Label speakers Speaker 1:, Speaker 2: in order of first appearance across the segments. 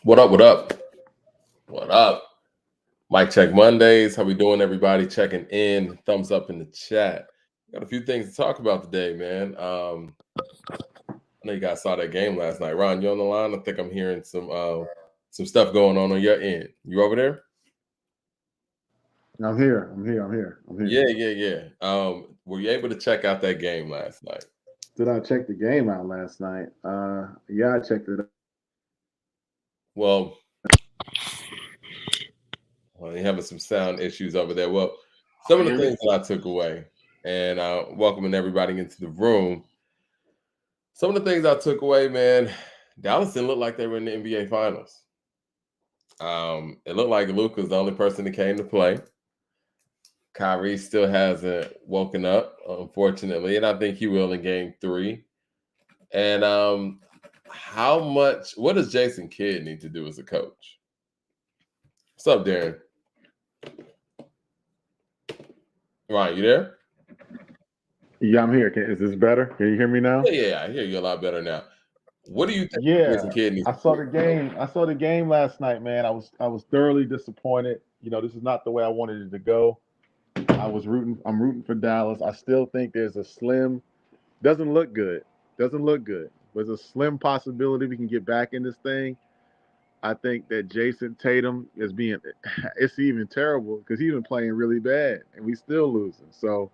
Speaker 1: What up? What up? What up? Mic check Mondays. How we doing, everybody? Checking in. Thumbs up in the chat. Got a few things to talk about today, man. I know you guys saw that game last night. Ron, you on the line? I think I'm hearing some stuff going on your end. You over there?
Speaker 2: I'm here. I'm here. I'm here. I'm here.
Speaker 1: Yeah. Were you able to check out that game last night?
Speaker 2: Did I check the game out last night? Yeah, I checked it out.
Speaker 1: Well, you're having some sound issues over there. Well, some of the things that I took away, and welcoming everybody into the room. Some of the things I took away, man, Dallas didn't look like they were in the NBA Finals. It looked like Luka's the only person that came to play. Kyrie still hasn't woken up, unfortunately, and I think he will in Game 3. And what does Jason Kidd need to do as a coach? What's up, Darren? Ryan, you there?
Speaker 2: Yeah, I'm here. Is this better? Can you hear me now?
Speaker 1: Yeah, I hear you a lot better now. What do you think
Speaker 2: Yeah,
Speaker 1: Jason Kidd needs
Speaker 2: I
Speaker 1: to
Speaker 2: saw
Speaker 1: do?
Speaker 2: the game. I saw the game last night, man. I was thoroughly disappointed. This is not the way I wanted it to go. I'm rooting for Dallas. I still think there's a slim. Doesn't look good. Doesn't look good. There's a slim possibility we can get back in this thing. I think that Jason Tatum is being. It's even terrible because he's been playing really bad and we still losing. So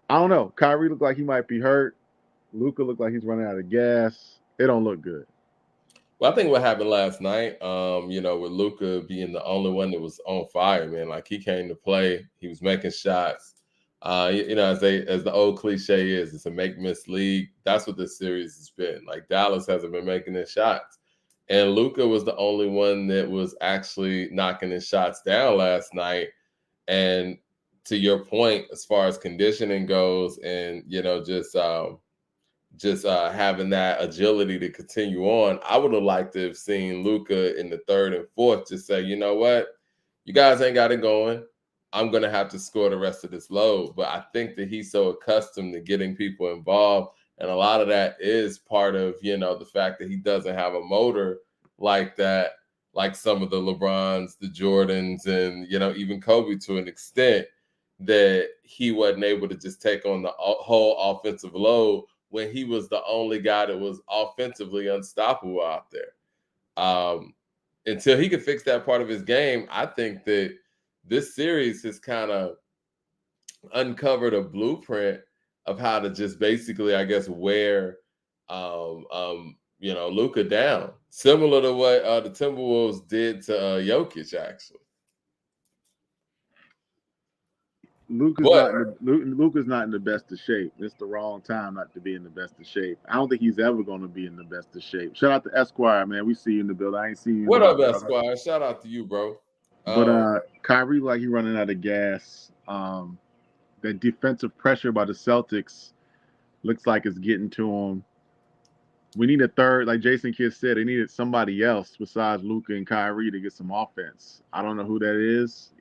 Speaker 2: I don't know. Kyrie looked like he might be hurt. Luca looked like he's running out of gas. It don't look good.
Speaker 1: Well, I think what happened last night, with Luca being the only one that was on fire, man. Like he came to play, he was making shots. As the old cliche is, it's a make miss league. That's what this series has been. Like Dallas hasn't been making his shots, and Luca was the only one that was actually knocking his shots down last night. And to your point, as far as conditioning goes, and just having that agility to continue on. I would have liked to have seen Luca in the third and fourth just say, you know what, you guys ain't got it going. I'm gonna have to score the rest of this load. But I think that he's so accustomed to getting people involved, and a lot of that is part of the fact that he doesn't have a motor like that, like some of the LeBrons, the Jordans, and even Kobe to an extent that he wasn't able to just take on the whole offensive load when he was the only guy that was offensively unstoppable out there. Until he could fix that part of his game, I think that this series has kind of uncovered a blueprint of how to just basically, I guess, wear Luka down, similar to what the Timberwolves did to Jokic, actually.
Speaker 2: Luca's not in the best of shape. It's the wrong time not to be in the best of shape. I don't think he's ever going to be in the best of shape. Shout out to Esquire, man. We see you in the building. I ain't seen you in a
Speaker 1: What
Speaker 2: while,
Speaker 1: up,
Speaker 2: brother.
Speaker 1: Esquire? Shout out to you, bro.
Speaker 2: But Kyrie, like he running out of gas. The defensive pressure by the Celtics looks like it's getting to him. We need a third, like Jason Kidd said, they needed somebody else besides Luca and Kyrie to get some offense. I don't know who that is.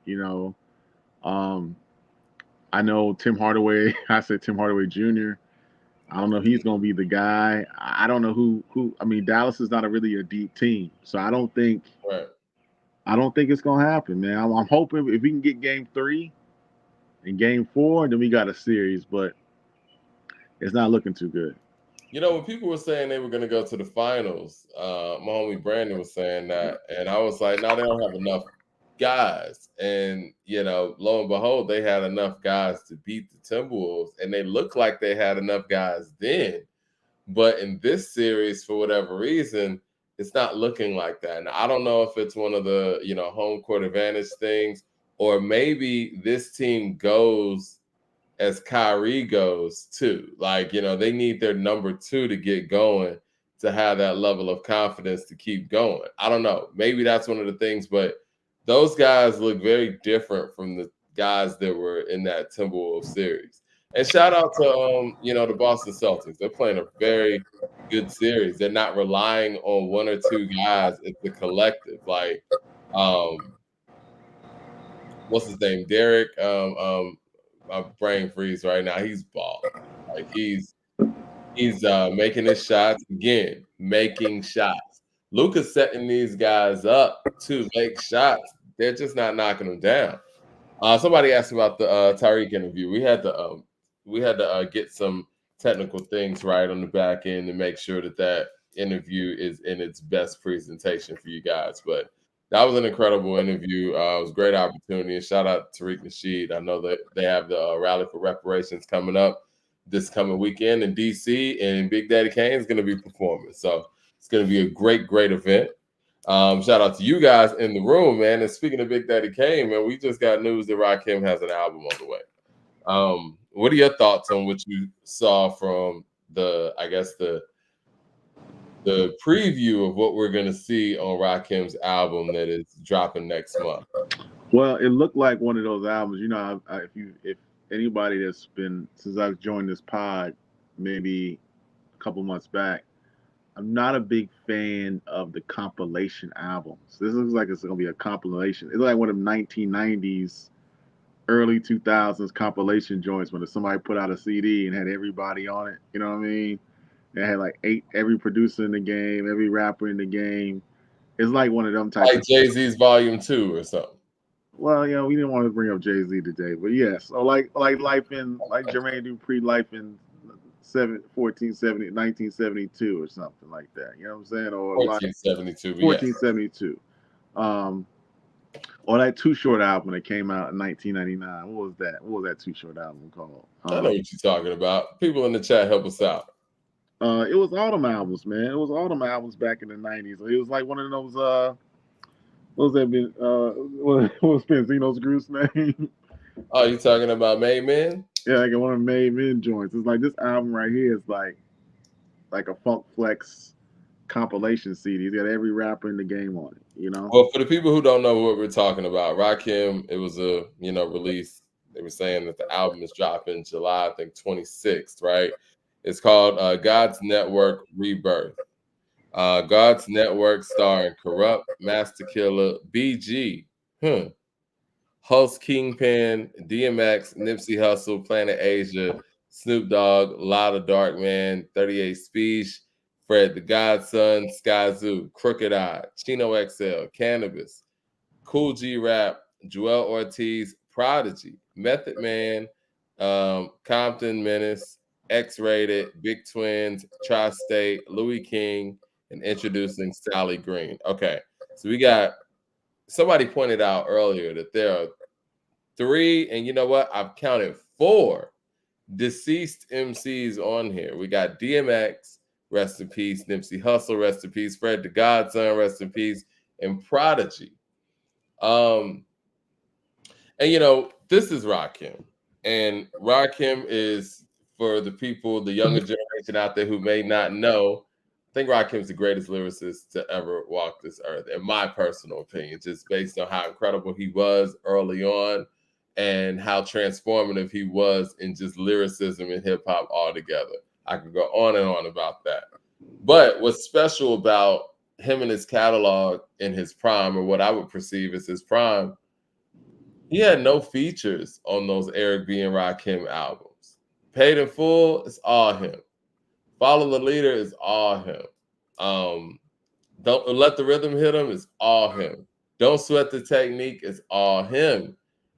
Speaker 2: I know Tim Hardaway. I said Tim Hardaway Jr. I don't know. He's going to be the guy. I don't know who. I mean, Dallas is not really a deep team, so I don't think.
Speaker 1: Right.
Speaker 2: I don't think it's going to happen, man. I'm hoping if we can get Game 3 and Game 4, then we got a series. But it's not looking too good.
Speaker 1: When people were saying they were going to go to the finals, my homie Brandon was saying that, and I was like, no, they don't have enough guys. And lo and behold, they had enough guys to beat the Timberwolves, and they looked like they had enough guys then. But in this series, for whatever reason, it's not looking like that. And I don't know if it's one of the home court advantage things, or maybe this team goes as Kyrie goes too. Like, they need their number 2 to get going, to have that level of confidence to keep going. I don't know. Maybe that's one of the things, but those guys look very different from the guys that were in that Timberwolves series. And shout out to the Boston Celtics. They're playing a very good series. They're not relying on one or two guys. It's the collective. Like, what's his name? Derek. My brain freeze right now. He's balling. Like he's making his shots again, making shots. Luka's setting these guys up to make shots. They're just not knocking them down. Somebody asked about the Tariq interview. We had to get some technical things right on the back end to make sure that interview is in its best presentation for you guys. But that was an incredible interview. It was a great opportunity. And shout out to Tariq Nasheed. I know that they have the Rally for Reparations coming up this coming weekend in DC, and Big Daddy Kane is going to be performing. So it's going to be a great, great event. Shout out to you guys in the room, man. And speaking of Big Daddy Kane, man, we just got news that Rakim has an album on the way. What are your thoughts on what you saw from the preview of what we're going to see on Rakim's album that is dropping next month?
Speaker 2: Well, it looked like one of those albums. You know, if anybody that's been since I've joined this pod, maybe a couple months back, I'm not a big fan of the compilation albums. This looks like it's going to be a compilation. It's like one of them 1990s, early 2000s compilation joints when somebody put out a CD and had everybody on it. You know what I mean? They had like every producer in the game, every rapper in the game. It's like one of them types.
Speaker 1: Like Jay-Z's Volume 2 or something.
Speaker 2: Well, you know, we didn't want to bring up Jay-Z today, but yes. So like Jermaine Dupri, Life in 1972 or something like that. You know what I'm saying? Or
Speaker 1: 1472.
Speaker 2: 1472. Or that Too Short album that came out in 1999. What was that? What was that Too Short album called?
Speaker 1: I know what you're talking about. People in the chat help us out.
Speaker 2: It was all them albums, man. It was all them albums back in the 90s. It was like one of those what was that been what was Benzino's group's name?
Speaker 1: Oh, you talking about Made Men?
Speaker 2: Yeah, like one of the Made Men joints. It's like this album right here is like a Funk Flex compilation CD. He's got every rapper in the game on it, you know.
Speaker 1: Well, for the people who don't know what we're talking about, Rakim, it was a release. They were saying that the album is dropping July, I think 26th, right? It's called God's Network Rebirth. God's Network starring Corrupt, Master Killer, BG, Host Kingpin, DMX, Nipsey Hussle, Planet Asia, Snoop Dogg, Lotta Darkman, 38 Speech, Fred the Godson, Skyzoo, Crooked Eye, Chino XL, Cannabis, Cool G Rap, Joel Ortiz, Prodigy, Method Man, Compton Menace, X-Rated, Big Twins, Tri-State, Louis King, and introducing Sally Green. Okay, so we got somebody pointed out earlier that there are 3, and you know what? I've counted 4 deceased MCs on here. We got DMX, rest in peace, Nipsey Hussle, rest in peace, Fred the Godson, rest in peace, and Prodigy. And you know, this is Rakim. And Rakim is, for the people, the younger generation out there who may not know, I think Rakim's the greatest lyricist to ever walk this earth, in my personal opinion, just based on how incredible he was early on and how transformative he was in just lyricism and hip hop altogether. I could go on and on about that. But what's special about him and his catalog in his prime, or what I would perceive as his prime, he had no features on those Eric B. and Rakim albums. Paid in Full is all him. Follow the Leader is all him. Don't Let the Rhythm Hit Him is all him. Don't Sweat the Technique is all him.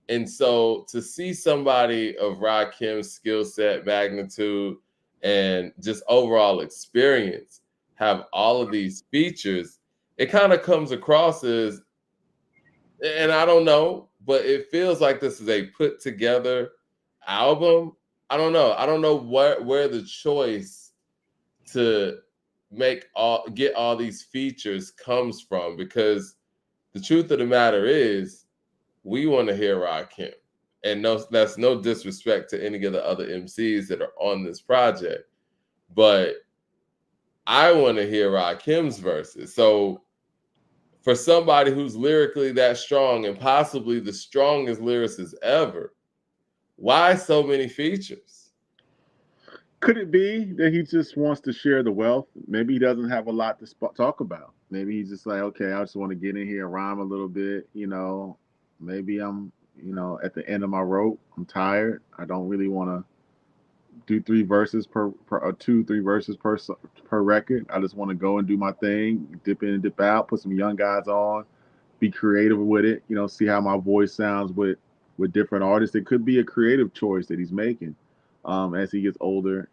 Speaker 1: And so to see somebody of Rakim's skill set, magnitude, and just overall experience have all of these features, it kind of comes across as, and I don't know, but it feels like this is a put together album. I don't know where the choice to get all these features comes from, because the truth of the matter is we want to hear Rakim. And no, that's no disrespect to any of the other MCs that are on this project, but I want to hear Rakim's verses. So for somebody who's lyrically that strong and possibly the strongest lyricist ever, why so many features?
Speaker 2: Could it be that he just wants to share the wealth? Maybe he doesn't have a lot to talk about. Maybe he's just like, okay, I just want to get in here, rhyme a little bit, you know. Maybe I'm, at the end of my rope. I'm tired. I don't really want to do 3 verses per 2-3 verses per record. I just want to go and do my thing, dip in and dip out, put some young guys on, be creative with it. See how my voice sounds with different artists. It could be a creative choice that he's making as he gets older,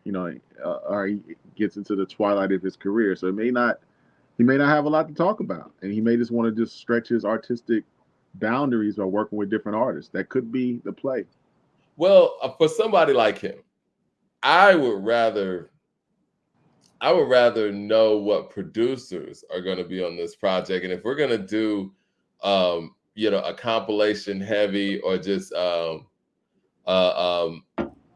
Speaker 2: or he gets into the twilight of his career. So he may not have a lot to talk about, and he may just want to just stretch his artistic boundaries by working with different artists. That could be the play.
Speaker 1: Well, for somebody like him, I would rather know what producers are going to be on this project, and if we're going to do, a compilation heavy or just a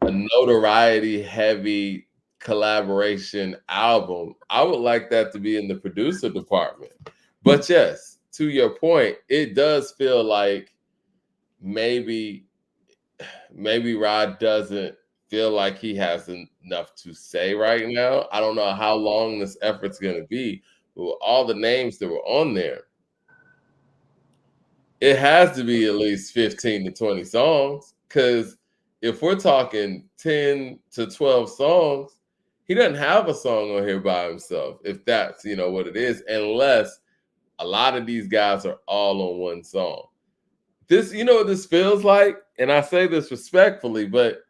Speaker 1: notoriety heavy collaboration album, I would like that to be in the producer department. But yes, to your point, it does feel like maybe Rod doesn't feel like he has enough to say right now. I don't know how long this effort's going to be, but with all the names that were on there, it has to be at least 15 to 20 songs, because if we're talking 10 to 12 songs, he doesn't have a song on here by himself, if that's, what it is, unless a lot of these guys are all on one song. This, what this feels like, and I say this respectfully, but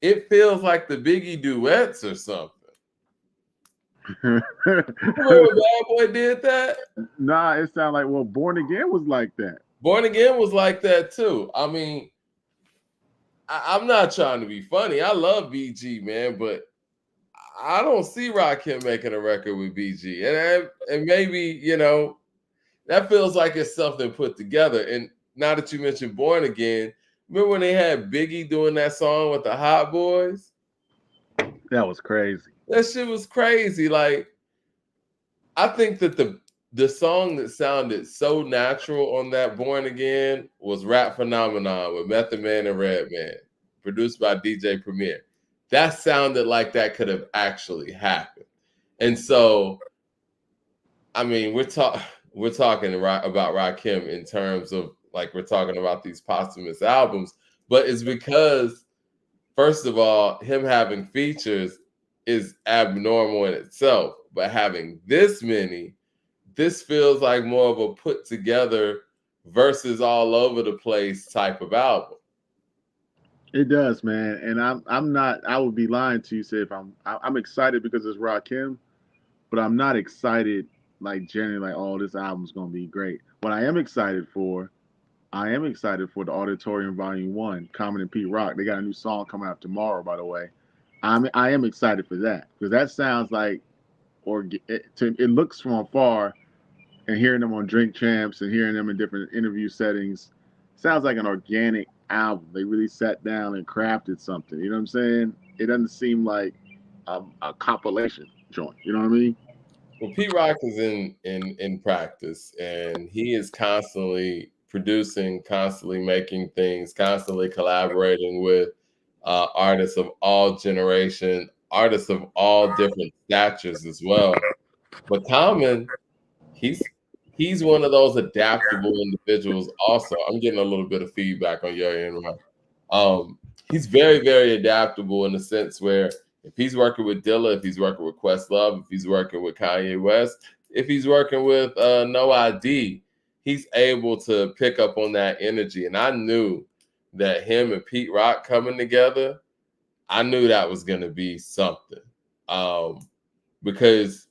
Speaker 1: it feels like the Biggie Duets or something. Remember when Bad Boy did that?
Speaker 2: Nah, it sounded like, Born Again was like that.
Speaker 1: Born Again was like that too. I mean, I'm not trying to be funny. I love BG, man, but I don't see Rakim making a record with BG. And maybe, that feels like it's something put together. And now that you mentioned Born Again, remember when they had Biggie doing that song with the Hot Boys?
Speaker 2: That was crazy.
Speaker 1: That shit was crazy. Like, I think that the song that sounded so natural on that Born Again was Rap Phenomenon with Method Man and Redman, produced by DJ Premier. That sounded like that could have actually happened. And so, I mean, we're talking about Rakim in terms of, like, we're talking about these posthumous albums, but it's because, first of all, him having features is abnormal in itself, but having this many, this feels like more of a put together versus all over the place type of album.
Speaker 2: It does, man. And I'm not, I would be lying to you say if I'm excited because it's Rakim, but I'm not excited like generally like, oh, this album's gonna be great. What I am excited for the Auditorium Volume 1, Common and Pete Rock. They got a new song coming out tomorrow, by the way. I am excited for that, because that sounds like, it looks from afar, and hearing them on Drink Champs and hearing them in different interview settings, sounds like an organic album. They really sat down and crafted something. You know what I'm saying? It doesn't seem like a compilation joint. You know what I mean?
Speaker 1: Well, Pete Rock is in practice, and he is constantly producing, constantly making things, constantly collaborating with artists of all generations, artists of all different statures as well. But Common, he's one of those adaptable individuals also. I'm getting a little bit of feedback on your end, right? He's very, very adaptable in the sense where if he's working with Dilla, if he's working with Questlove, if he's working with Kanye West, if he's working with No ID, he's able to pick up on that energy. And I knew that him and Pete Rock coming together, I knew that was going to be something. Because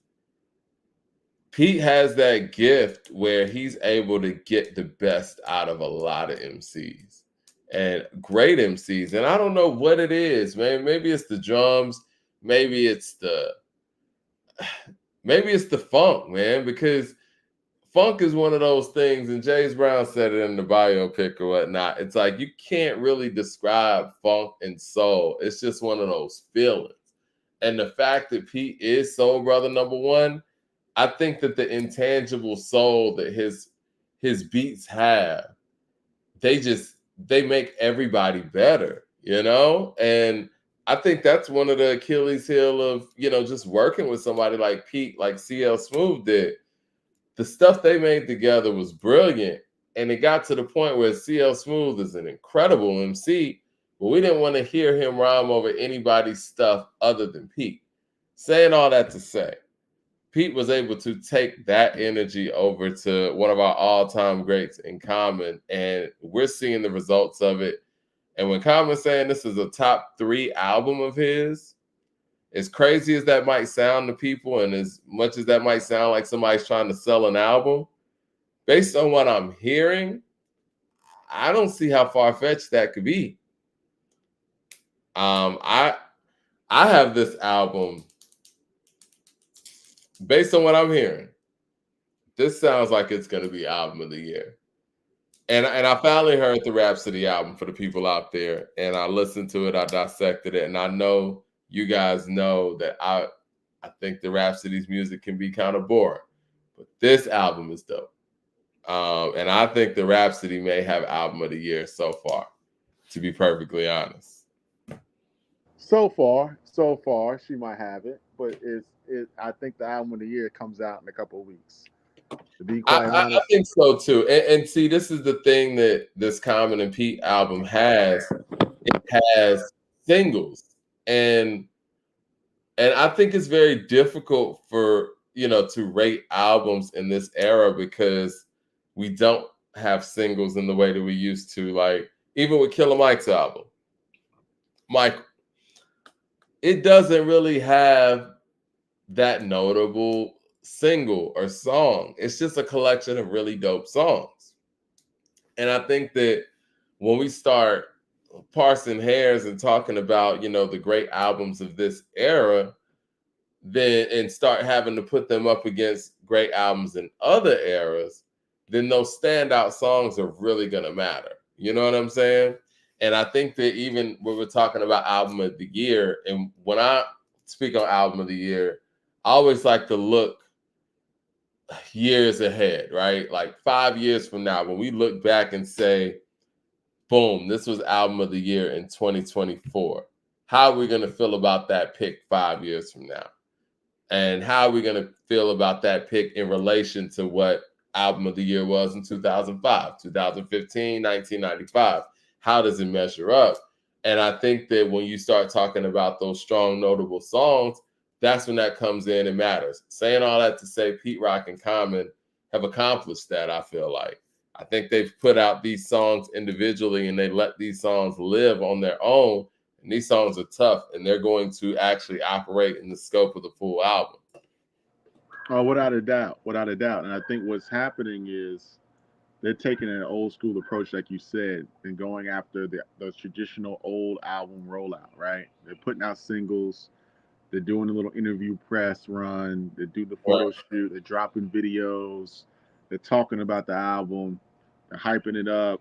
Speaker 1: Pete has that gift where he's able to get the best out of a lot of MCs and great MCs. And I don't know what it is, man. Maybe it's the drums. Maybe it's the funk, man, because funk is one of those things, and James Brown said it in the biopic or whatnot. It's like you can't really describe funk and soul. It's just one of those feelings. And the fact that Pete is soul brother number one, I think that the intangible soul that his beats have, they make everybody better, And I think that's one of the Achilles heel of, just working with somebody like Pete, like CL Smooth did. The stuff they made together was brilliant. And it got to the point where CL Smooth is an incredible MC, but we didn't want to hear him rhyme over anybody's stuff other than Pete. Saying all that to say, Pete was able to take that energy over to one of our all-time greats in Common, and we're seeing the results of it. And when Common's saying this is a top 3 album of his, as crazy as that might sound to people, and as much as that might sound like somebody's trying to sell an album, based on what I'm hearing, I don't see how far-fetched that could be. I have this album, based on what I'm hearing, this sounds like it's going to be album of the year. And I finally heard the Rhapsody album for the people out there, and I listened to it, I dissected it, and I know you guys know that I think the Rhapsody's music can be kind of boring, but this album is dope. And I think the Rhapsody may have album of the year so far, to be perfectly honest.
Speaker 2: So far, she might have it, but I think the album of the year comes out in a couple of weeks. To be quite honest,
Speaker 1: I think so too. And see, this is the thing that this Common and Pete album has. It has singles, and I think it's very difficult for to rate albums in this era because we don't have singles in the way that we used to. Like even with Killer Mike's album, Mike, it doesn't really have that notable single or song. It's just a collection of really dope songs. And I think that when we start parsing hairs and talking about, the great albums of this era, then and start having to put them up against great albums in other eras, then those standout songs are really going to matter. You know what I'm saying? And I think that even when we're talking about album of the year, and when I speak on album of the year, I always like to look years ahead, right? Like 5 years from now, when we look back and say, boom, this was album of the year in 2024. How are we going to feel about that pick 5 years from now? And how are we going to feel about that pick in relation to what album of the year was in 2005, 2015, 1995? How does it measure up? And I think that when you start talking about those strong, notable songs, that's when that comes in and matters. Saying all that to say Pete Rock and Common have accomplished that, I feel like. I think they've put out these songs individually and they let these songs live on their own. And these songs are tough and they're going to actually operate in the scope of the full album.
Speaker 2: Oh, without a doubt. And I think what's happening is they're taking an old school approach, like you said, and going after the traditional old album rollout, right? They're putting out singles. They're doing a little interview press run. They do the photo shoot. They're dropping videos. They're talking about the album. They're hyping it up.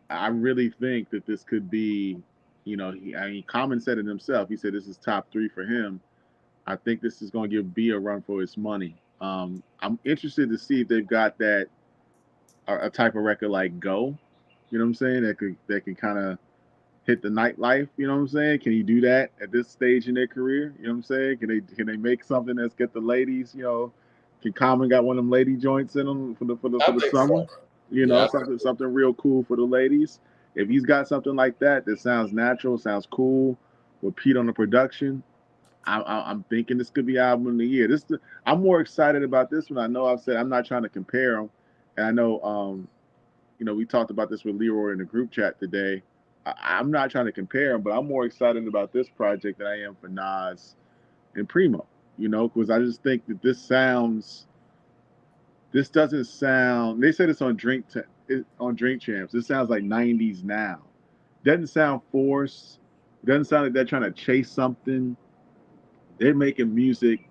Speaker 2: I really think that this could be, Common said it himself. He said this is top 3 for him. I think this is going to give B a run for his money. I'm interested to see if they've got that a type of record like Go. You know what I'm saying? That can kind of hit the nightlife, you know what I'm saying? Can he do that at this stage in their career? You know what I'm saying? Can they make something that's get the ladies, can Common got one of them lady joints in them for the summer? So. Something real cool for the ladies. If he's got something like that sounds natural, sounds cool, with Pete on the production, I'm thinking this could be album of the year. I'm more excited about this one. I know I've said I'm not trying to compare them, and I know we talked about this with Leroy in the group chat today. I'm not trying to compare them, but I'm more excited about this project than I am for Nas and Primo. Because I just think that this doesn't sound. They said it's on Drink Champs. This sounds like '90s now. Doesn't sound forced. Doesn't sound like they're trying to chase something. They're making music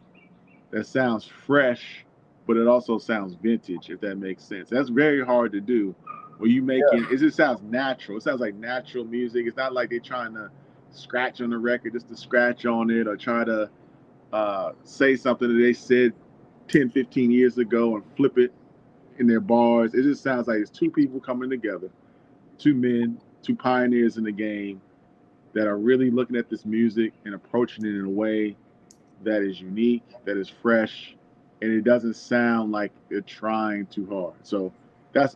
Speaker 2: that sounds fresh, but it also sounds vintage, if that makes sense. That's very hard to do. When you making it just sounds natural. It sounds like natural music. It's not like they're trying to scratch on the record just to scratch on it or try to say something that they said 10, 15 years ago and flip it in their bars. It just sounds like it's two people coming together, two men, two pioneers in the game that are really looking at this music and approaching it in a way that is unique, that is fresh, and it doesn't sound like they're trying too hard. So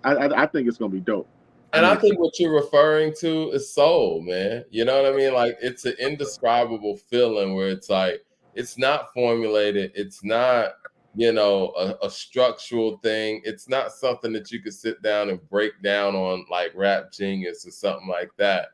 Speaker 2: I think it's gonna be dope.
Speaker 1: And I think what you're referring to is soul, man. You know what I mean? Like it's an indescribable feeling where it's like it's not formulated, it's not, a structural thing. It's not something that you could sit down and break down on like Rap Genius or something like that.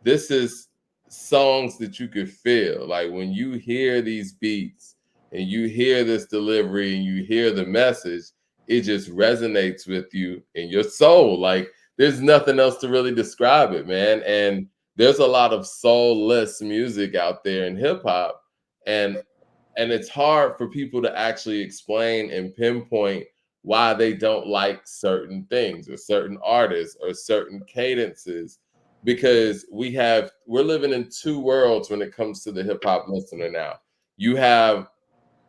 Speaker 1: This is songs that you could feel. Like when you hear these beats and you hear this delivery and you hear the message, it just resonates with you in your soul. Like there's nothing else to really describe it, man. And there's a lot of soulless music out there in hip hop, and it's hard for people to actually explain and pinpoint why they don't like certain things or certain artists or certain cadences, because we're living in two worlds when it comes to the hip hop listener now. You have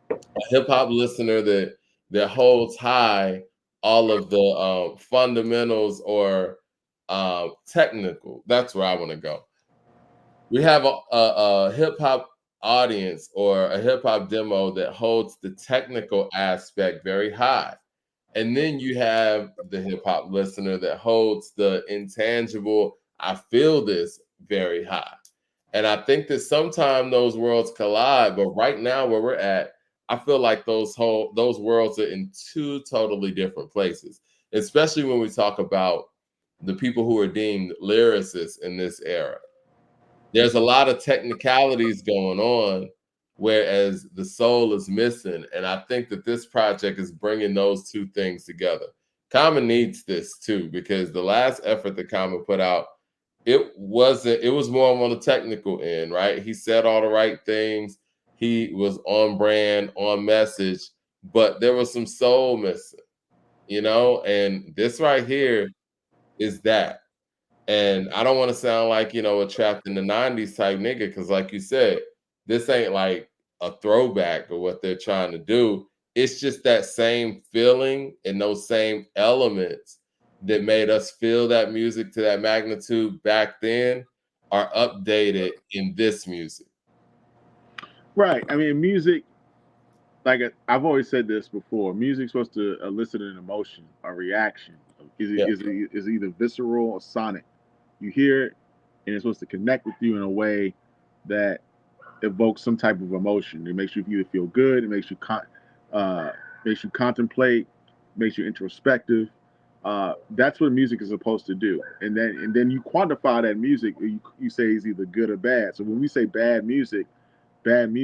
Speaker 1: a hip hop listener that holds high all of the fundamentals or technical. That's where I want to go. We have a hip hop audience or a hip hop demo that holds the technical aspect very high. And then you have the hip hop listener that holds the intangible, I feel this, very high. And I think that sometimes those worlds collide, but right now where we're at, I feel like those worlds are in two totally different places, especially when we talk about the people who are deemed lyricists in this era. There's a lot of technicalities going on, whereas the soul is missing. And I think that this project is bringing those two things together. Common needs this too, because the last effort that Common put out, it was more on the technical end, right? He said all the right things. He was on brand, on message, but there was some soul missing, and this right here is that. And I don't want to sound like, a trapped in the 90s type nigga, because like you said, this ain't like a throwback or what they're trying to do. It's just that same feeling and those same elements that made us feel that music to that magnitude back then are updated in this music.
Speaker 2: Right. I mean, music, like I've always said this before, music's supposed to elicit an emotion, a reaction.
Speaker 1: Yeah.
Speaker 2: Is either visceral or sonic. You hear it, and it's supposed to connect with you in a way that evokes some type of emotion. It makes you either feel good, it makes you contemplate, makes you introspective. That's what music is supposed to do, and then you quantify that music. You say it's either good or bad. So when we say bad music, when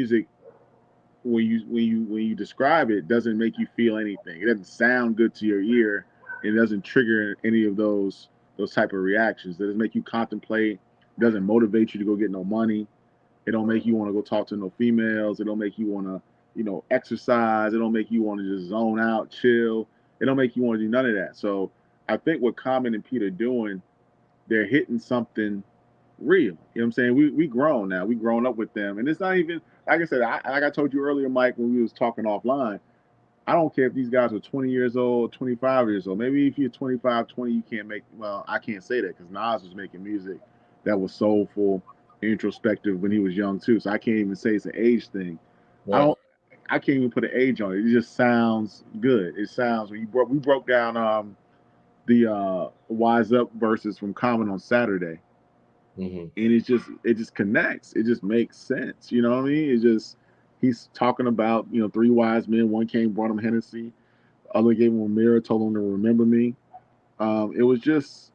Speaker 2: you describe it, doesn't make you feel anything. It doesn't sound good to your ear. It doesn't trigger any of those type of reactions. It doesn't make you contemplate. It doesn't motivate you to go get no money. It don't make you want to go talk to no females. It don't make you want to, exercise. It don't make you want to just zone out, chill. It don't make you want to do none of that. So I think what Common and Pete are doing, they're hitting something real. You know what I'm saying? We grown now. We grown up with them, and it's not even like I said. Like I told you earlier, Mike, when we was talking offline. I don't care if these guys are 20 years old, 25 years old. Maybe if you're 25, 20, you can't make. Well, I can't say that because Nas was making music that was soulful, introspective when he was young too. So I can't even say it's an age thing. I
Speaker 1: Right.
Speaker 2: don't. I can't even put an age on it. It just sounds good. It sounds. We broke down the Wise Up verses from Common on Saturday,
Speaker 1: Mm-hmm.
Speaker 2: and it just connects. It just makes sense. You know what I mean? It just he's talking about three wise men. One came, brought him Hennessy. Other gave him a mirror, told him to remember me. It's just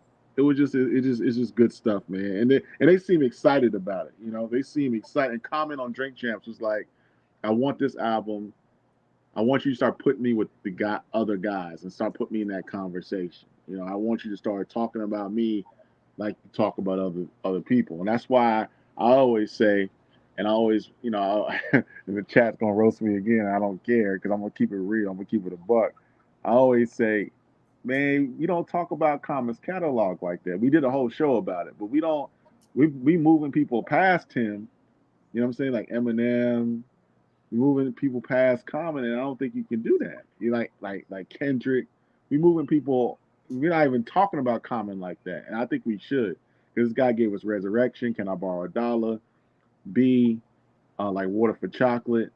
Speaker 2: good stuff, man. And they seem excited about it. They seem excited. And Comment on Drink Champs was like, I want this album. I want you to start putting me with other guys and start putting me in that conversation. I want you to start talking about me like you talk about other people. And that's why I always say, and I always, and the chat's gonna roast me again. I don't care because I'm gonna keep it real. I'm gonna keep it a buck. I always say, man, we don't talk about Common's catalog like that. We did a whole show about it, but we don't. We moving people past him. You know what I'm saying? Like Eminem, moving people past Common, and I don't think you can do that. You like Kendrick, we moving people. We're not even talking about Common like that, and I think we should. This guy gave us Resurrection. Can I borrow a dollar? B, like Water for Chocolate.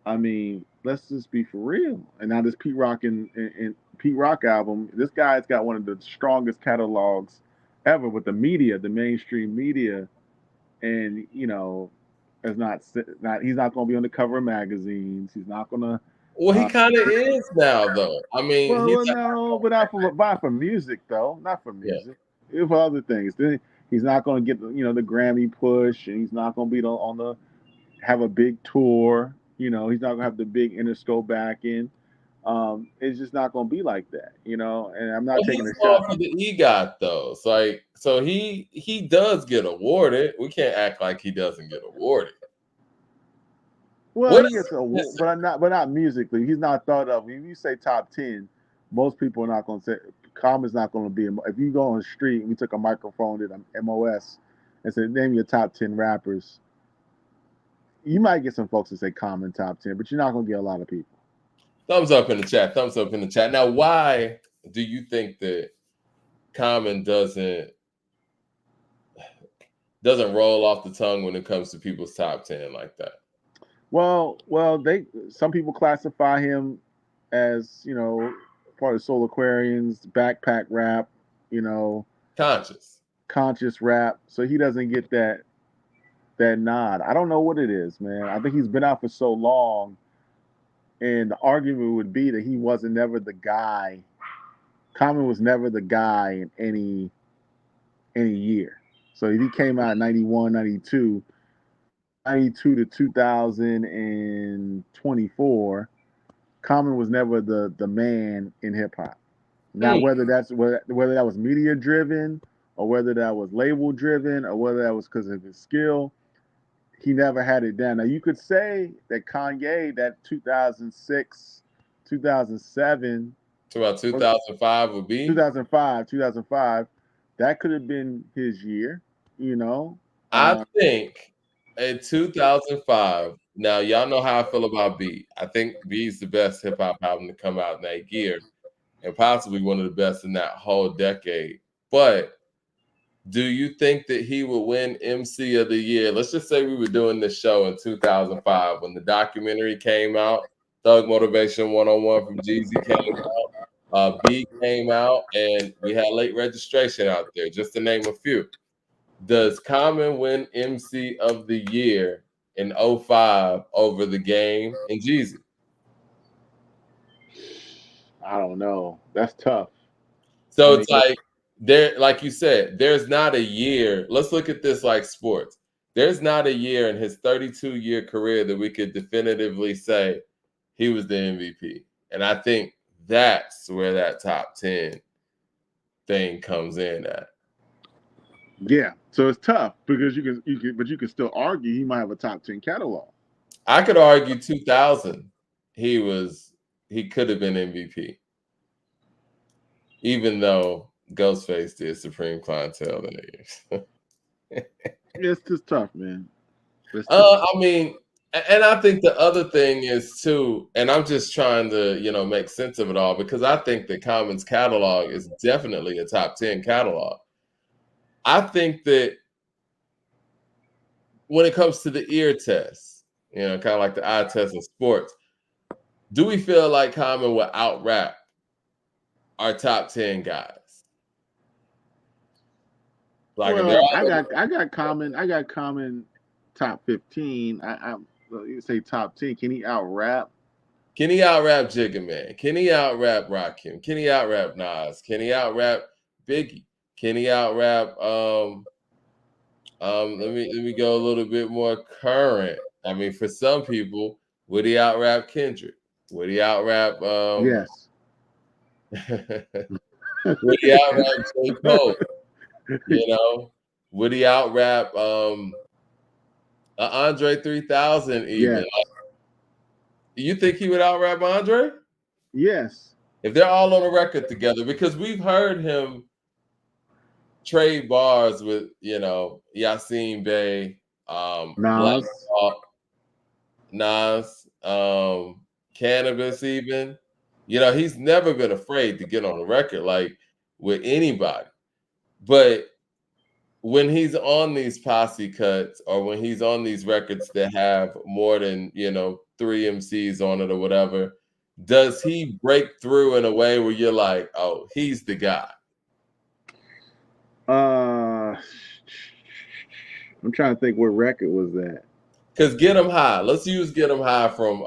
Speaker 2: I mean, let's just be for real. And now this Pete Rock and Pete Rock album. This guy's got one of the strongest catalogs ever. But the media, the mainstream media, and is not he's not going to be on the cover of magazines. He's not going to.
Speaker 1: Well, he kind of is now, though. I mean,
Speaker 2: Well, no, but not for music though. Not for
Speaker 1: yeah.
Speaker 2: music. It's for other things. Then he's not going to get the Grammy push, and he's not going to be on the have a big tour. He's not going to have the big Interscope backing. It's just not going to be like that. And I'm not taking a shot
Speaker 1: for the EGOT though. It's like, so he does get awarded. We can't act like he doesn't get awarded.
Speaker 2: Well, he gets awarded, but not musically. He's not thought of. If you say top 10, most people are not going to say. Common's not going to be. If you go on the street and we took a microphone to the MOS and said, "Name your top 10 rappers," you might get some folks that say Common top 10, but you're not going to get a lot of people.
Speaker 1: Thumbs up in the chat. Thumbs up in the chat. Now, why do you think that Common doesn't roll off the tongue when it comes to people's top 10 like that?
Speaker 2: Well, some people classify him as part of Soul Aquarians, backpack rap, conscious rap. So he doesn't get that nod. I don't know what it is, man. I think he's been out for so long, and the argument would be that he wasn't never the guy. Common was never the guy in any year. So if he came out in 91, 92 to 2024, Common was never the man in hip hop. Now, whether that was media driven, or whether that was label driven, or whether that was because of his skill, he never had it down. Now, you could say that Kanye, that 2006, 2007,
Speaker 1: to about 2005 would be
Speaker 2: 2005. That could have been his year.
Speaker 1: I think in 2005. Now, y'all know how I feel about B. I think B is the best hip hop album to come out in that year, and possibly one of the best in that whole decade. But do you think that he would win MC of the year? Let's just say we were doing this show in 2005 when the documentary came out, Thug Motivation 101 from Jeezy came out, B came out, and we had Late Registration out there, just to name a few. Does Common win MC of the year in 05 over The Game and Jeezy?
Speaker 2: I don't know. That's tough.
Speaker 1: So it's like, like you said, there's not a year. Let's look at this like sports. There's not a year in his 32-year career that we could definitively say he was the MVP. And I think that's where that top 10 thing comes in at.
Speaker 2: Yeah, so it's tough because you can still argue he might have a top 10 catalog.
Speaker 1: I could argue 2000 he could have been MVP, even though Ghostface did Supreme Clientele in the years.
Speaker 2: It's just tough, man.
Speaker 1: I mean, and I think the other thing is too, and I'm just trying to make sense of it all, because I think that Common's catalog is definitely a top 10 catalog. I think that when it comes to the ear test, kind of like the eye test in sports, do we feel like Common will out-rap our top 10 guys? Like,
Speaker 2: I got Common top 15. You say top 10. Can he out-rap?
Speaker 1: Can he out-rap Jigga Man? Can he out-rap Rakim? Can he out-rap Nas? Can he out-rap Biggie? Can he out-rap? Let me go a little bit more current. I mean, for some people, would he out-rap Kendrick? Would he out-rap?
Speaker 2: Yes.
Speaker 1: Would he out-rap J. Cole? Would he out-rap Andre 3000 even?
Speaker 2: Yes.
Speaker 1: You think he would out-rap Andre?
Speaker 2: Yes.
Speaker 1: If they're all on a record together, because we've heard him trade bars with, Yasin Bey, Nas, Cannabis even. He's never been afraid to get on a record like with anybody. But when he's on these posse cuts, or when he's on these records that have more than 3 MCs on it or whatever, does he break through in a way where you're like, oh, he's the guy?
Speaker 2: I'm trying to think what record was that.
Speaker 1: Because Get 'Em High. Let's use Get 'Em High from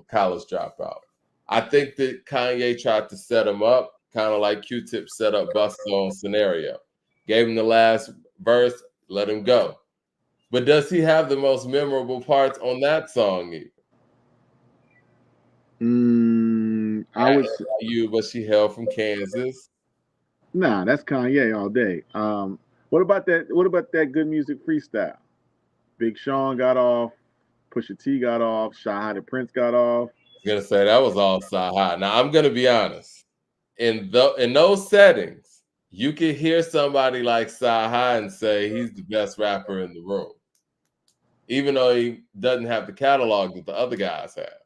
Speaker 1: College Dropout. I think that Kanye tried to set him up, kind of like Q-Tip set up Busta on Scenario. Gave him the last verse, let him go. But does he have the most memorable parts on that song?
Speaker 2: I would
Speaker 1: you, but she hailed from Kansas.
Speaker 2: Nah, that's Kanye all day. What about that? What about that Good Music freestyle? Big Sean got off, Pusha T got off, Shy the Prince got off.
Speaker 1: I'm gonna say that was all Sci-Hi. Now I'm gonna be honest. In those settings, you could hear somebody like Sci-Hi and say he's the best rapper in the room, even though he doesn't have the catalog that the other guys have.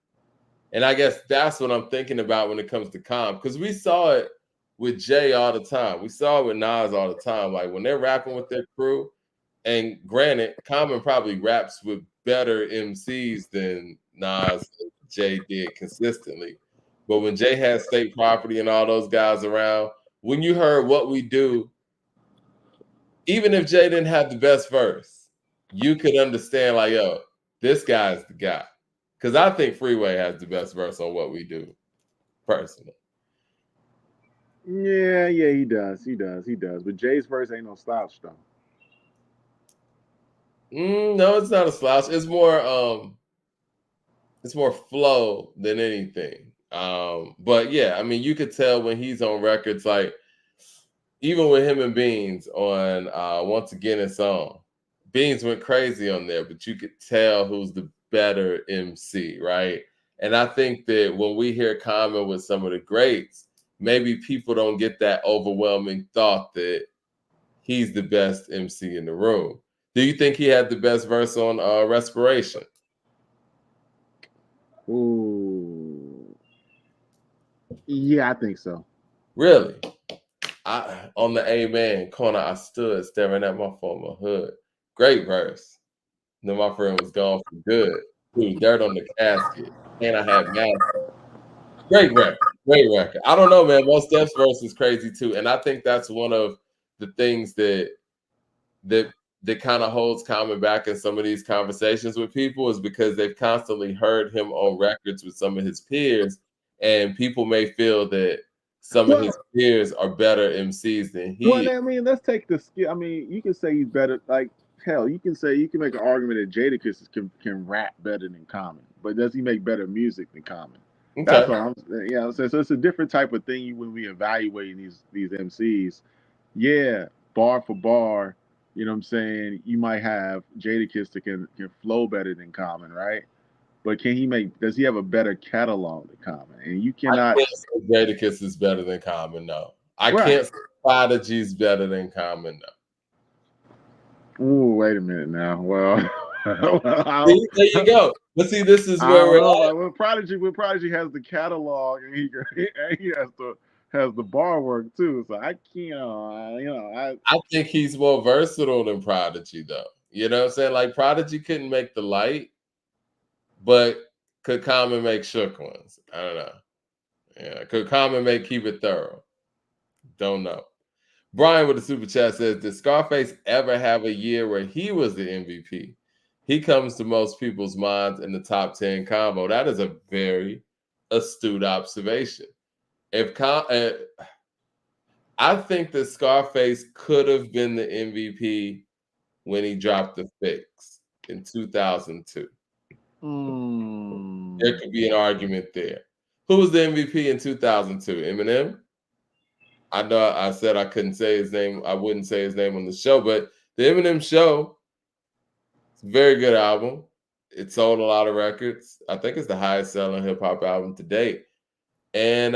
Speaker 1: And I guess that's what I'm thinking about when it comes to comp, because we saw it with Jay all the time. We saw it with Nas all the time. Like when they're rapping with their crew, and granted, Common probably raps with better MCs than Nas and Jay did consistently. But when Jay had State Property and all those guys around, when you heard What We Do, even if Jay didn't have the best verse, you could understand, like, yo, this guy's the guy. Because I think Freeway has the best verse on What We Do, personally.
Speaker 2: Yeah, he does. But Jay's verse ain't no slouch though.
Speaker 1: No, it's not a slouch. It's more flow than anything. But yeah, I mean, you could tell when he's on records, like even with him and Beans on Once Again It's On, Beans went crazy on there, but you could tell who's the better MC, right? And I think that when we hear Common with some of the greats, maybe people don't get that overwhelming thought that he's the best MC in the room. Do you think he had the best verse on Respiration?
Speaker 2: Ooh. Yeah, I think so.
Speaker 1: Really? On the Amen corner, I stood staring at my former hood. Great verse. Then my friend was gone for good. Threw dirt on the casket. And I had master. Great record. Great record. I don't know, man. Mos Def's verse is crazy too. And I think that's one of the things that kind of holds Common back in some of these conversations with people, is because they've constantly heard him on records with some of his peers, and people may feel that some of his peers are better MCs than he.
Speaker 2: Well, I mean, let's take the skill. I mean, you can say he's better. Like hell, you can make an argument that Jadakiss can rap better than Common, but does he make better music than Common? Okay. That's what I'm saying. Yeah, so it's a different type of thing when we evaluating these MCs. Yeah, bar for bar, you know what I'm saying? You might have Jadakiss that can flow better than Common, right? But does he have a better catalog than Common? And you cannot.
Speaker 1: I can't say Jadakiss is better than Common, no. I can't say Prodigy's better than Common, no.
Speaker 2: Ooh, wait a minute now. Well,
Speaker 1: see, there you go. But see, this is where we're at.
Speaker 2: When Prodigy has the catalog and he has the bar work too. So I can't,
Speaker 1: I think he's more versatile than Prodigy, though. You know what I'm saying? Like Prodigy couldn't make the light, but could Common make shook ones? I don't know. Yeah, could Common make Keep It Thorough? Don't know. Brian with the super chat says, did Scarface ever have a year where he was the MVP? He comes to most people's minds in the top 10 combo. That is a very astute observation. I think that Scarface could have been the MVP when he dropped The Fix in 2002. There could be an argument there. Who was the MVP in 2002? Eminem? I know I said I couldn't say his name. I wouldn't say his name on the show, but the Eminem Show, it's a very good album. It sold a lot of records. I think it's the highest selling hip hop album to date. And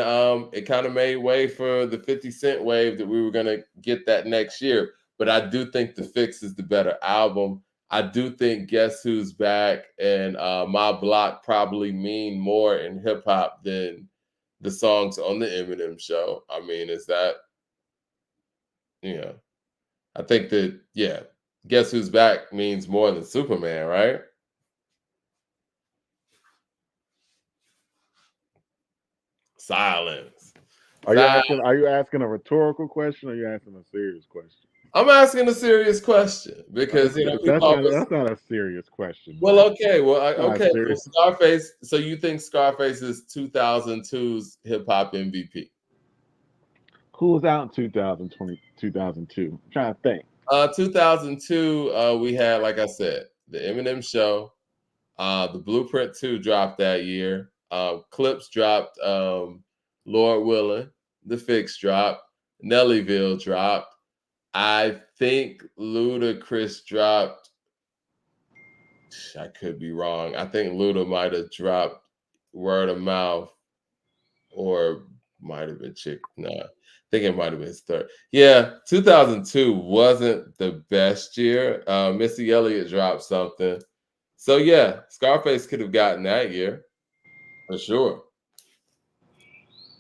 Speaker 1: it kind of made way for the 50 Cent wave that we were going to get that next year. But I do think The Fix is the better album. I do think Guess Who's Back and My Block probably mean more in hip hop than the songs on the Eminem Show. I mean, is that, I think that, Guess Who's Back means more than Superman, right? Silence.
Speaker 2: Are you asking a rhetorical question or are you asking a serious question?
Speaker 1: I'm asking a serious question because people always.
Speaker 2: That's not a serious question,
Speaker 1: Well,
Speaker 2: man.
Speaker 1: okay, well,
Speaker 2: Not
Speaker 1: okay. Well,
Speaker 2: serious.
Speaker 1: Scarface. So you think Scarface is 2002's hip hop MVP?
Speaker 2: Who was out in 2020, 2002? I'm trying to think.
Speaker 1: 2002. We had, like I said, the Eminem Show. The Blueprint 2 dropped that year. Clips dropped. Lord Willing. The Fix dropped. Nellyville dropped. I think Ludacris dropped. I could be wrong. I think Luda might have dropped Word of Mouth, or might have been Chick. Nah, I think it might have been his third. Yeah, 2002 wasn't the best year. Missy Elliott dropped something. So yeah, Scarface could have gotten that year for sure.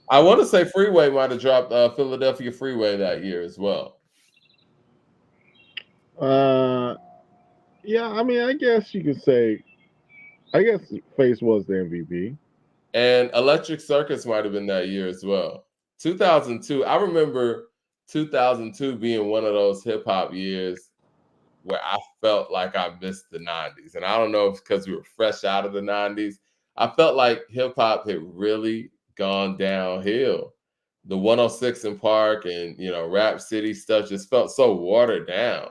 Speaker 1: I want to say Freeway might have dropped Philadelphia Freeway that year as well.
Speaker 2: Uh, yeah, I mean, I guess you could say. I guess Face was the MVP.
Speaker 1: And Electric Circus might have been that year as well. 2002, I remember 2002 being one of those hip hop years where I felt like I missed the 90s. And I don't know if because we were fresh out of the 90s, I felt like hip hop had really gone downhill. The 106 in Park and, Rap City stuff just felt so watered down.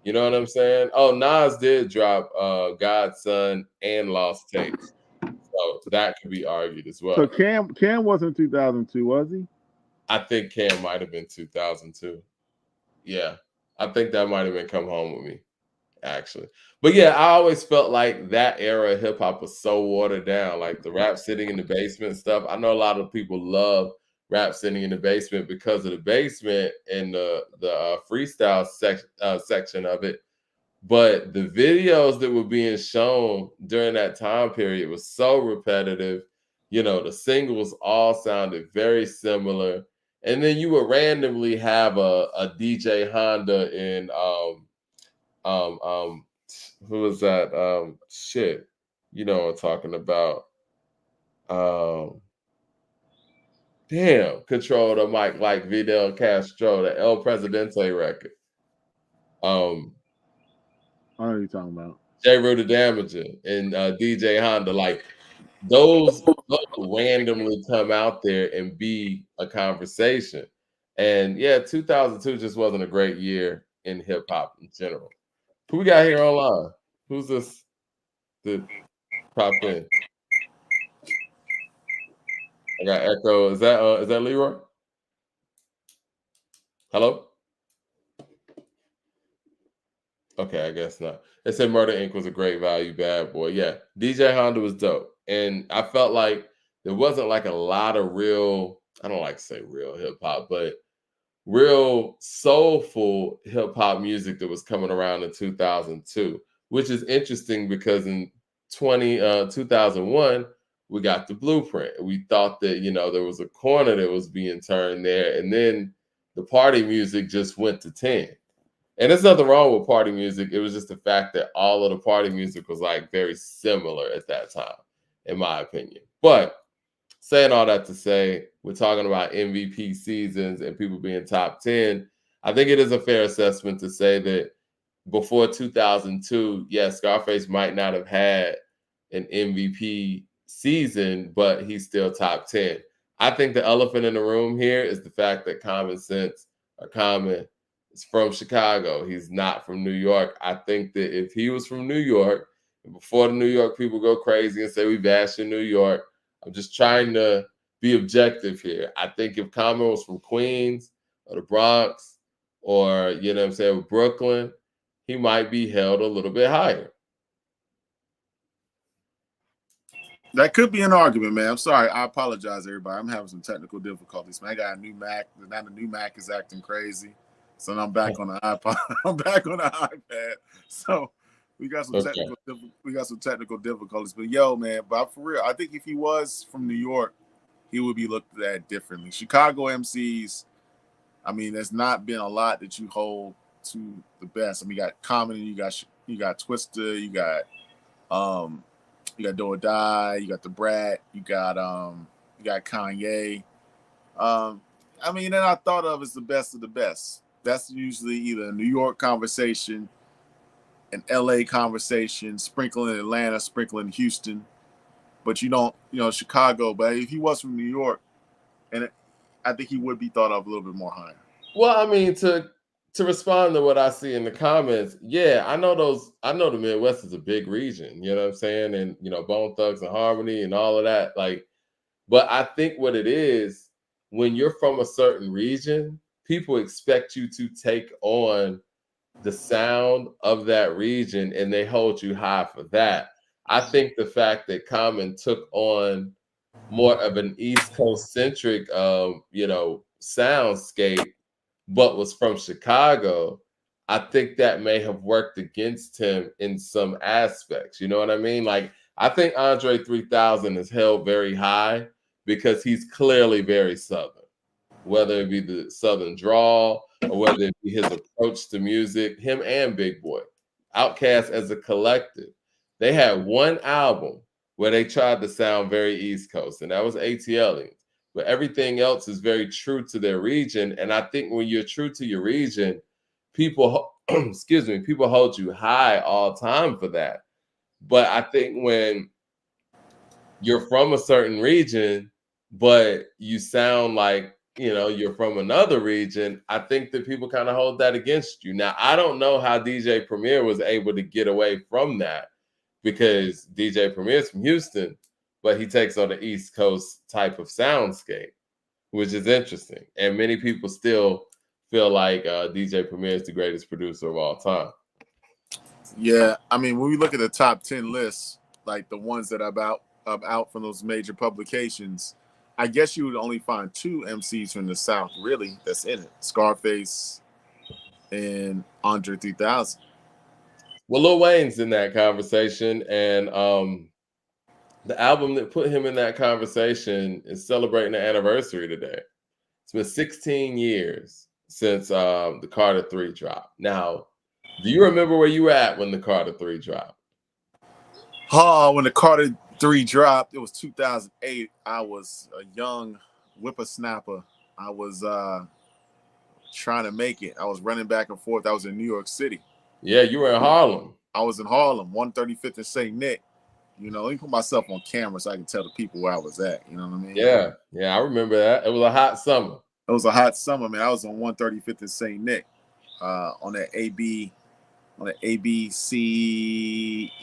Speaker 1: You know what I'm saying? Oh, Nas did drop Godson and Lost Tapes. So that could be argued as
Speaker 2: So
Speaker 1: well.
Speaker 2: Cam wasn't 2002, was he?
Speaker 1: I think Cam might have been 2002. Yeah. I think that might have been Come Home With Me, actually. But yeah, I always felt like that era of hip hop was so watered down, like the Rap Sitting in the Basement stuff. I know a lot of people love Rap Sitting in the Basement because of the basement and the freestyle section of it. But the videos that were being shown during that time period was so repetitive. The singles all sounded very similar. And then you would randomly have a DJ Honda in um who was that? Shit. You know what I'm talking about. Um Damn, Control the Mic like Fidel Castro, the El Presidente record.
Speaker 2: I know what you're talking about.
Speaker 1: J. Rue the Damager and DJ Honda, like those randomly come out there and be a conversation. And yeah, 2002 just wasn't a great year in hip hop in general. Who we got here online? Who's this? The popped in. I got Echo. Is that Leroy? Hello? Okay, I guess not. They said Murder Inc. was a great value, bad boy. Yeah, DJ Honda was dope. And I felt like there wasn't like a lot of real, I don't like to say real hip hop, but real soulful hip hop music that was coming around in 2002, which is interesting because in 2001, we got the Blueprint. We thought that, there was a corner that was being turned there. And then the party music just went to 10. And there's nothing wrong with party music. It was just the fact that all of the party music was like very similar at that time, in my opinion. But saying all that to say, we're talking about MVP seasons and people being top 10. I think it is a fair assessment to say that before 2002, yes, Scarface might not have had an MVP season, but he's still top 10. I think the elephant in the room here is the fact that Common is from Chicago. He's not from New York. I think that if he was from New York, before the New York people go crazy and say we bash in New York, I'm just trying to be objective here. I think if Common was from Queens or the Bronx or, Brooklyn, he might be held a little bit higher.
Speaker 3: That could be an argument, man. I'm sorry. I apologize, everybody. I'm having some technical difficulties, man. I got a new Mac. Now the new Mac is acting crazy. So I'm back on the iPod. I'm back on the iPad. So we got some technical difficulties. But yo, man, but for real, I think if he was from New York, he would be looked at differently. Chicago MCs, I mean, there's not been a lot that you hold to the best. I mean, you got Common, you got Twista, you got Do or Die, you got the Brat, you got Kanye. I mean, then I thought of as the best of the best. that's usually either a New York conversation, an LA conversation, sprinkling Atlanta, sprinkling Houston. But you don't, Chicago. But if he was from New York, I think he would be thought of a little bit more higher.
Speaker 1: Well, I mean, to respond to what I see in the comments, yeah, I know the Midwest is a big region, you know what I'm saying? And, Bone Thugs and Harmony and all of that. Like, but I think what it is, when you're from a certain region, people expect you to take on the sound of that region and they hold you high for that. I think the fact that Common took on more of an East Coast centric, soundscape, but was from Chicago, I think that may have worked against him in some aspects. You know what I mean? Like, I think Andre 3000 is held very high because he's clearly very Southern, whether it be the Southern drawl or whether it be his approach to music, him and Big Boy. Outkast as a collective, they had one album where they tried to sound very East Coast, and that was ATLians. But everything else is very true to their region. And I think when you're true to your region, people, people hold you high all time for that. But I think when you're from a certain region, but you sound like, you're from another region, I think that people kind of hold that against you. Now, I don't know how DJ Premier was able to get away from that, because DJ Premier is from Houston, but he takes on the East Coast type of soundscape, which is interesting. And many people still feel like DJ Premier is the greatest producer of all time.
Speaker 3: Yeah, I mean, when we look at the top 10 lists, like the ones that are out from those major publications, I guess you would only find two MCs from the South, really, that's in it. Scarface and Andre 3000.
Speaker 1: Well, Lil Wayne's in that conversation, and the album that put him in that conversation is celebrating the anniversary today. It's been 16 years since the Carter 3 dropped. Now, do you remember where you were at when the Carter 3 dropped?
Speaker 3: Oh, when the Carter 3 dropped, it was 2008. I was a young whippersnapper. I was trying to make it. I was running back and forth. I was in New York City.
Speaker 1: Yeah, you were in Harlem.
Speaker 3: I was in Harlem, 135th and St. Nick. Let me put myself on camera so I can tell the people where I was at. You know what I mean?
Speaker 1: Yeah, I remember that. It was a hot summer.
Speaker 3: It was a hot summer, man. I was on 135th and St. Nick, on the ABC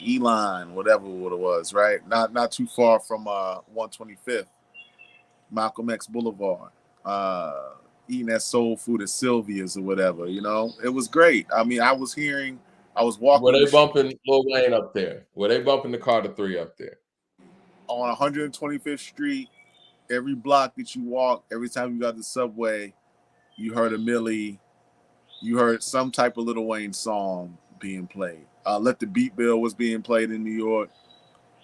Speaker 3: E line, whatever what it was, right? Not too far from 125th, Malcolm X Boulevard. Eating that soul food at Sylvia's or whatever. It was great. I mean, I was walking.
Speaker 1: Were they bumping Lil Wayne up there? Were they bumping the Carter 3 up there?
Speaker 3: On 125th Street, every block that you walk, every time you got the subway, you heard a Milli, you heard some type of Lil Wayne song being played. Let the Beat Bill was being played in New York.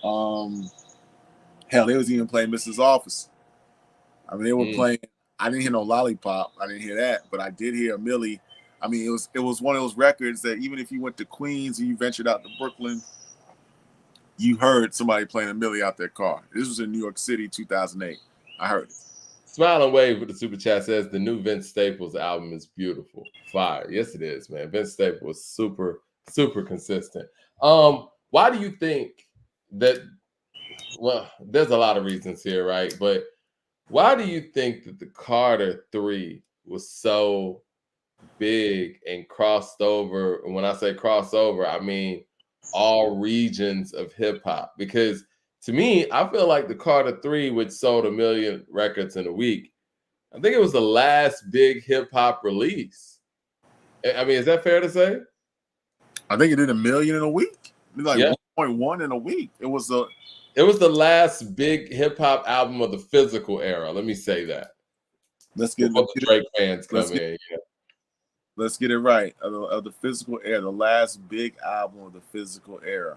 Speaker 3: Hell, they was even playing Mrs. Officer. I mean, they were playing. I didn't hear no Lollipop. I didn't hear that, but I did hear a Milli. I mean, it was one of those records that even if you went to Queens and you ventured out to Brooklyn, you heard somebody playing a Milli out their car. This was in New York City, 2008. I heard it.
Speaker 1: Smile and Wave with the super chat says the new Vince Staples album is beautiful. Fire. Yes, it is, man. Vince Staples was super, super consistent. Why do you think that? Well, there's a lot of reasons here, right? But why do you think that the Carter 3 was so big and crossed over? And when I say crossover, I mean all regions of hip hop. Because to me, I feel like the Carter 3, which sold 1 million records in a week, I think it was the last big hip hop release. I mean, is that fair to say?
Speaker 3: I think it did 1 million in a week. It was like 1.1 in a week. It was
Speaker 1: the last big hip hop album of the physical era. Let me say that.
Speaker 3: Let's get
Speaker 1: the Drake fans come in.
Speaker 3: Let's get it right. Of the physical era, the last big album of the physical era.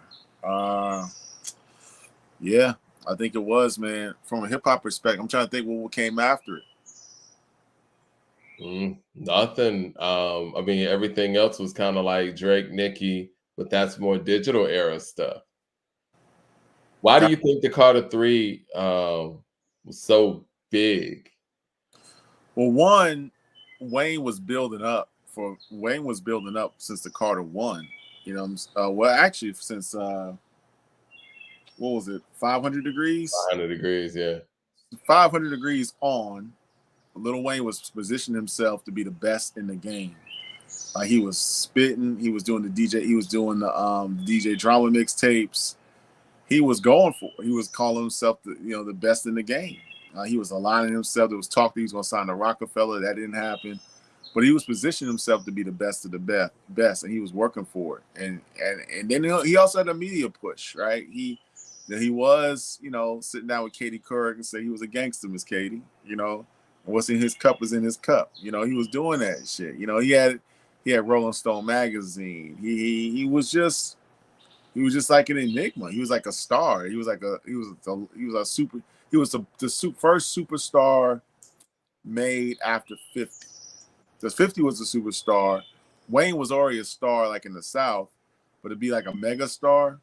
Speaker 3: Yeah, I think it was, man. From a hip hop perspective, I'm trying to think what came after it.
Speaker 1: Nothing. I mean, everything else was kind of like Drake, Nicki, but that's more digital era stuff. Why do you think the Carter 3 was so big?
Speaker 3: Well, one, Wayne was building up for Wayne was building up since the Carter one. You know, well, actually, since what was it, 500 degrees?
Speaker 1: 500 degrees, yeah.
Speaker 3: 500 degrees on. Lil Wayne was positioning himself to be the best in the game. He was spitting. He was doing the DJ. He was doing the DJ drama mixtapes. He was going for it. He was calling himself the best in the game. He was aligning himself. There was talk that he was going to sign to Rockefeller. That didn't happen. But he was positioning himself to be the best of the best, and he was working for it. And then he also had a media push, right? He was, sitting down with Katie Couric and say he was a gangster, Miss Katie. What's in his cup is in his cup. He was doing that shit. He had Rolling Stone magazine. He was just like an enigma. He was like a star. He was the first superstar made after 50. Because 50 was a superstar. Wayne was already a star like in the South, but to be like a mega star,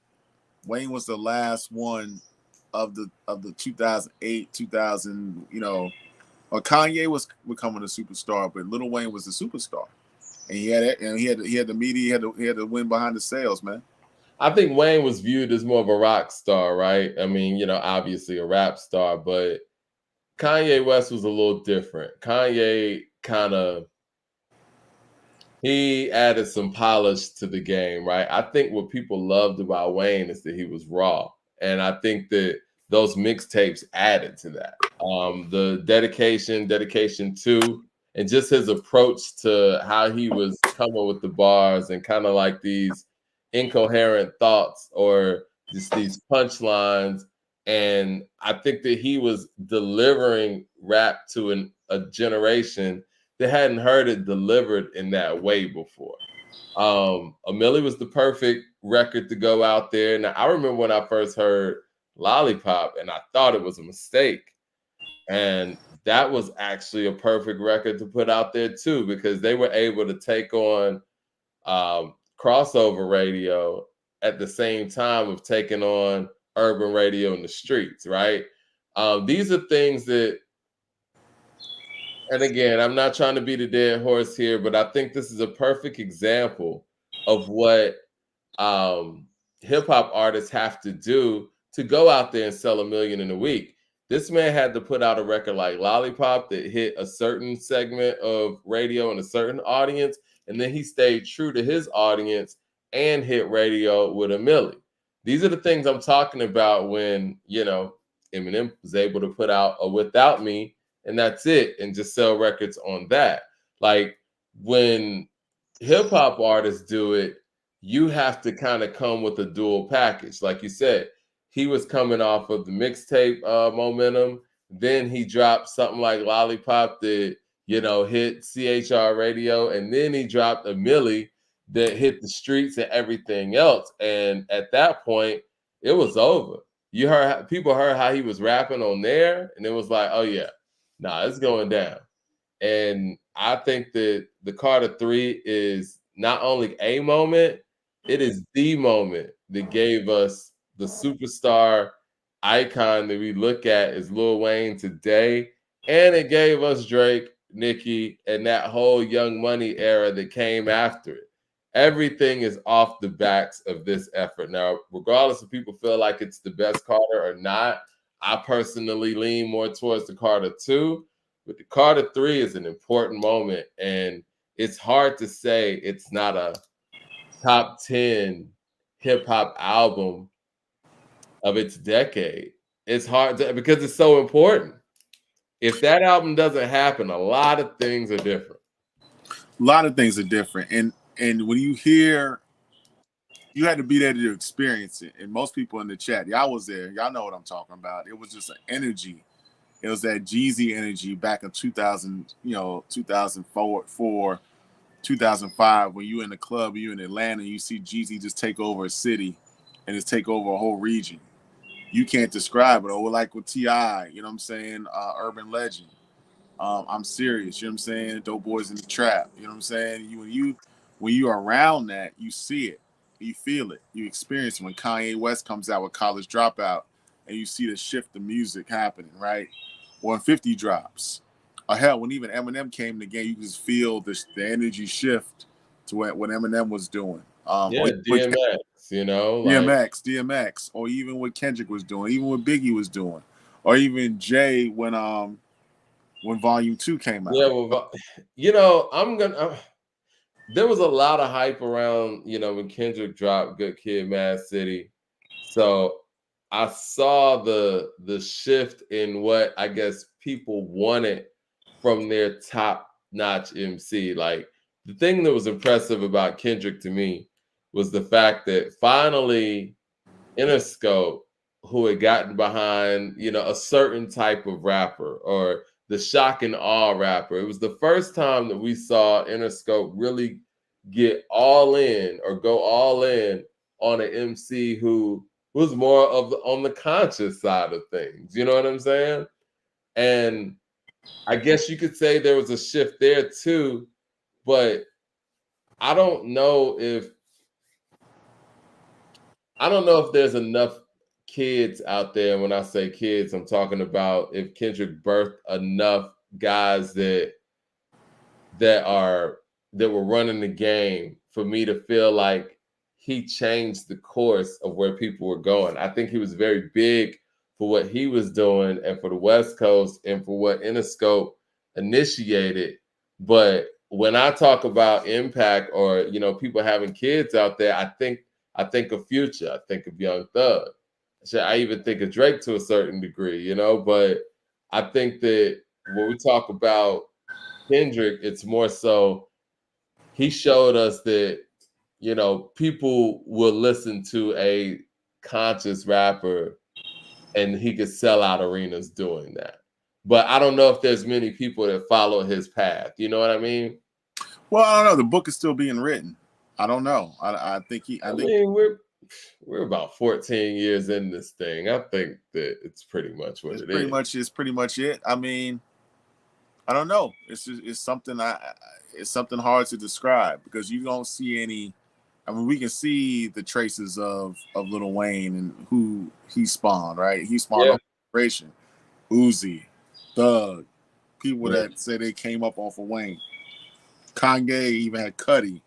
Speaker 3: Wayne was the last one of the 2008, 2000, or Kanye was becoming a superstar, but Lil Wayne was the superstar. And he had it, and he had the media, he had to win behind the sales, man.
Speaker 1: I think Wayne was viewed as more of a rock star, right? I mean, obviously a rap star, but Kanye West was a little different. Kanye he added some polish to the game, right? I think what people loved about Wayne is that he was raw. And I think that those mixtapes added to that. The Dedication 2, and just his approach to how he was coming with the bars and kind of like these incoherent thoughts or just these punchlines. And I think that he was delivering rap to a generation that hadn't heard it delivered in that way before. A Milli was the perfect record to go out there. Now, I remember when I first heard Lollipop, and I thought it was a mistake. And that was actually a perfect record to put out there too, because they were able to take on crossover radio at the same time of taking on urban radio in the streets, right? These are things that, and again, I'm not trying to beat a dead horse here, but I think this is a perfect example of what hip hop artists have to do to go out there and sell 1 million in a week. This man had to put out a record like Lollipop that hit a certain segment of radio and a certain audience, and then he stayed true to his audience and hit radio with 1 Milli. These are the things I'm talking about when, Eminem was able to put out a Without Me, and that's it, and just sell records on that. Like, when hip hop artists do it, you have to kind of come with a dual package. Like you said, he was coming off of the mixtape momentum. Then he dropped something like Lollipop that, hit CHR radio. And then he dropped 1 Milli that hit the streets and everything else. And at that point, it was over. People heard how he was rapping on there, and it was like, oh yeah, it's going down. And I think that the Carter 3 is not only a moment, it is the moment that gave us the superstar icon that we look at as Lil Wayne today. And it gave us Drake, Nicki, and that whole Young Money era that came after it. Everything is off the backs of this effort. Now, regardless if people feel like it's the best Carter or not, I personally lean more towards the Carter 2, but the Carter 3 is an important moment, and it's hard to say it's not a top 10 hip-hop album of its decade. It's hard to, because it's so important. If that album doesn't happen, a lot of things are different.
Speaker 3: A lot of things are different. And when you hear, you had to be there to experience it. And most people in the chat, y'all was there. Y'all know what I'm talking about. It was just an energy. It was that Jeezy energy back in 2000, 2004, 2005, when you in the club, you in Atlanta, you see Jeezy just take over a city and just take over a whole region. You can't describe it. Or like with T.I., you know what I'm saying? Urban Legend. I'm Serious, you know what I'm saying? Dope Boys in the Trap, you know what I'm saying? When you are around that, you see it, you feel it, you experience it. When Kanye West comes out with College Dropout, and you see the shift of music happening, right? Or when 50 drops, hell, when even Eminem came in the game, you could just feel the energy shift to what Eminem was doing.
Speaker 1: Yeah, DMX, you know, like
Speaker 3: DMX, or even what Kendrick was doing, even what Biggie was doing, or even Jay when Volume 2 came out.
Speaker 1: yeah, well, you know, there was a lot of hype around, you know, when Kendrick dropped Good Kid, Mad City. So I saw the shift in what I guess people wanted from their top-notch MC. Like, the thing that was impressive about Kendrick to me was the fact that finally Interscope, who had gotten behind, you know, a certain type of rapper or the shock and awe rapper. It was the first time that we saw Interscope really get all in or go all in on an MC who was more of on the conscious side of things. You know what I'm saying? And I guess you could say there was a shift there too, but I don't know if there's enough kids out there. When I say kids, I'm talking about if Kendrick birthed enough guys that were running the game for me to feel like he changed the course of where people were going. I think he was very big for what he was doing and for the West Coast and for what Interscope initiated. But when I talk about impact or, you know, people having kids out there, I think of Future. I think of Young Thug. I even think of Drake to a certain degree, you know. But I think that when we talk about Kendrick, it's more so he showed us that, you know, people will listen to a conscious rapper and he could sell out arenas doing that. But I don't know if there's many people that follow his path. You know what I mean?
Speaker 3: Well, I don't know. The book is still being written. I don't know. I think
Speaker 1: we're about 14 years in this thing. I think that it's pretty much what it is.
Speaker 3: It's pretty much it. I mean, I don't know. It's something it's something hard to describe because you don't see any. I mean, we can see the traces of Lil Wayne and who he spawned, right? He spawned a generation. Uzi, Thug, people that say they came up off of Wayne. Kanye even had Cudi,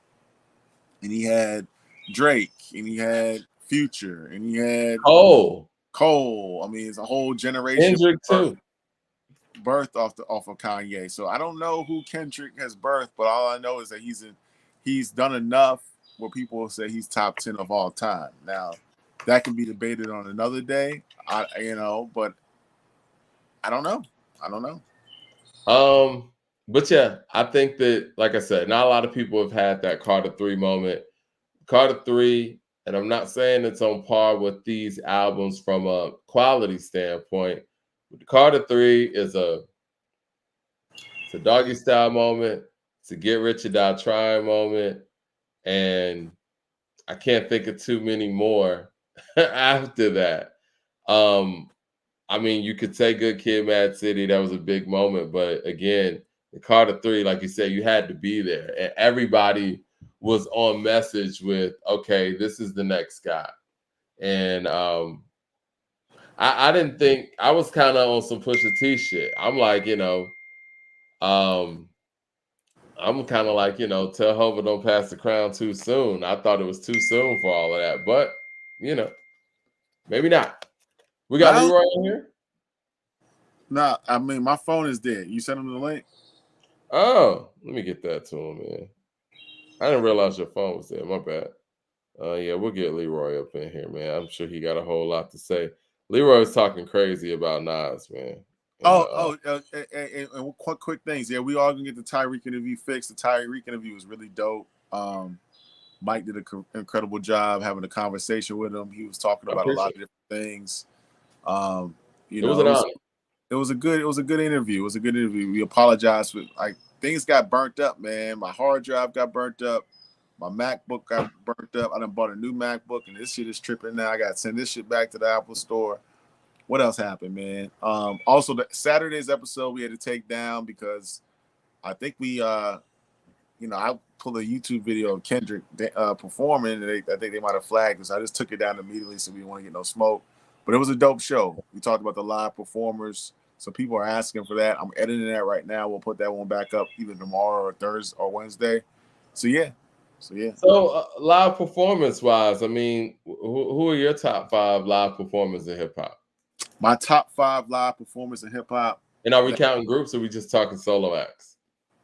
Speaker 3: and he had Drake, and he had Future, and he had Cole. I mean, it's a whole generation.
Speaker 1: Kendrick too.
Speaker 3: Birthed off of Kanye. So I don't know who Kendrick has birthed, but all I know is that he's done enough where people will say he's top 10 of all time. Now, that can be debated on another day, but I don't know.
Speaker 1: But yeah, I think that, like I said, not a lot of people have had that Carter 3 moment. Carter 3, and I'm not saying it's on par with these albums from a quality standpoint, but the Carter 3 is it's a doggy style moment. It's a get rich or die trying moment. And I can't think of too many more after that. I mean, you could say Good Kid, Mad City. That was a big moment. But again, the Carter 3, like you said, you had to be there. And everybody was on message with, okay, this is the next guy. And I didn't think, I was kind of on some Pusha T shit. I'm like, you know, I'm kind of like, you know, tell Hova don't pass the crown too soon. I thought it was too soon for all of that. But, you know, maybe not. We got Leroy in here?
Speaker 3: No, I mean, my phone is dead. You sent him the link?
Speaker 1: Oh, let me get that to him, man. I didn't realize your phone was there. My bad. Yeah, we'll get Leroy up in here, man. I'm sure he got a whole lot to say. Leroy's talking crazy about Nas, man.
Speaker 3: And quick things. Yeah, we all gonna get the Tariq interview fixed. The Tariq interview was really dope. Mike did an incredible job having a conversation with him. He was talking about a lot of different things. It was a good interview. It was a good interview. We apologize for things got burnt up, man. My hard drive got burnt up. My MacBook got burnt up. I done bought a new MacBook, and this shit is tripping now. I got to send this shit back to the Apple store. What else happened, man? Also, the Saturday's episode we had to take down because I think we, I pulled a YouTube video of Kendrick performing, and I think they might have flagged us. I just took it down immediately so we didn't want to get no smoke. But it was a dope show. We talked about the live performers, So people are asking for that. I'm editing that right now. We'll put that one back up either tomorrow or Thursday or Wednesday. So yeah.
Speaker 1: So live performance wise, I mean, who are your top 5 live performers in hip hop?
Speaker 3: My top 5 live performers in hip hop.
Speaker 1: And are we counting groups or are we just talking solo acts?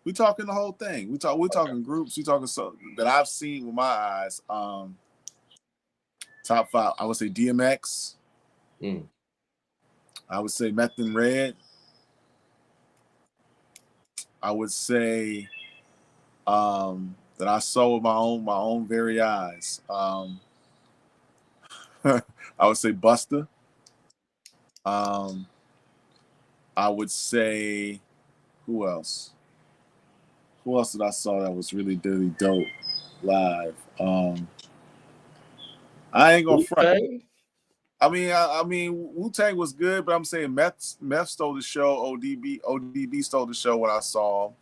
Speaker 3: We talking the whole thing. We're talking groups. We talking that I've seen with my eyes. Top 5. I would say DMX. I would say Meth and Red. I would say that I saw with my own very eyes. I would say Busta. I would say who else? Who else did I saw that was really dope live? I ain't gonna front. I mean, Wu-Tang was good, but I'm saying Meth stole the show. ODB stole the show when I saw him.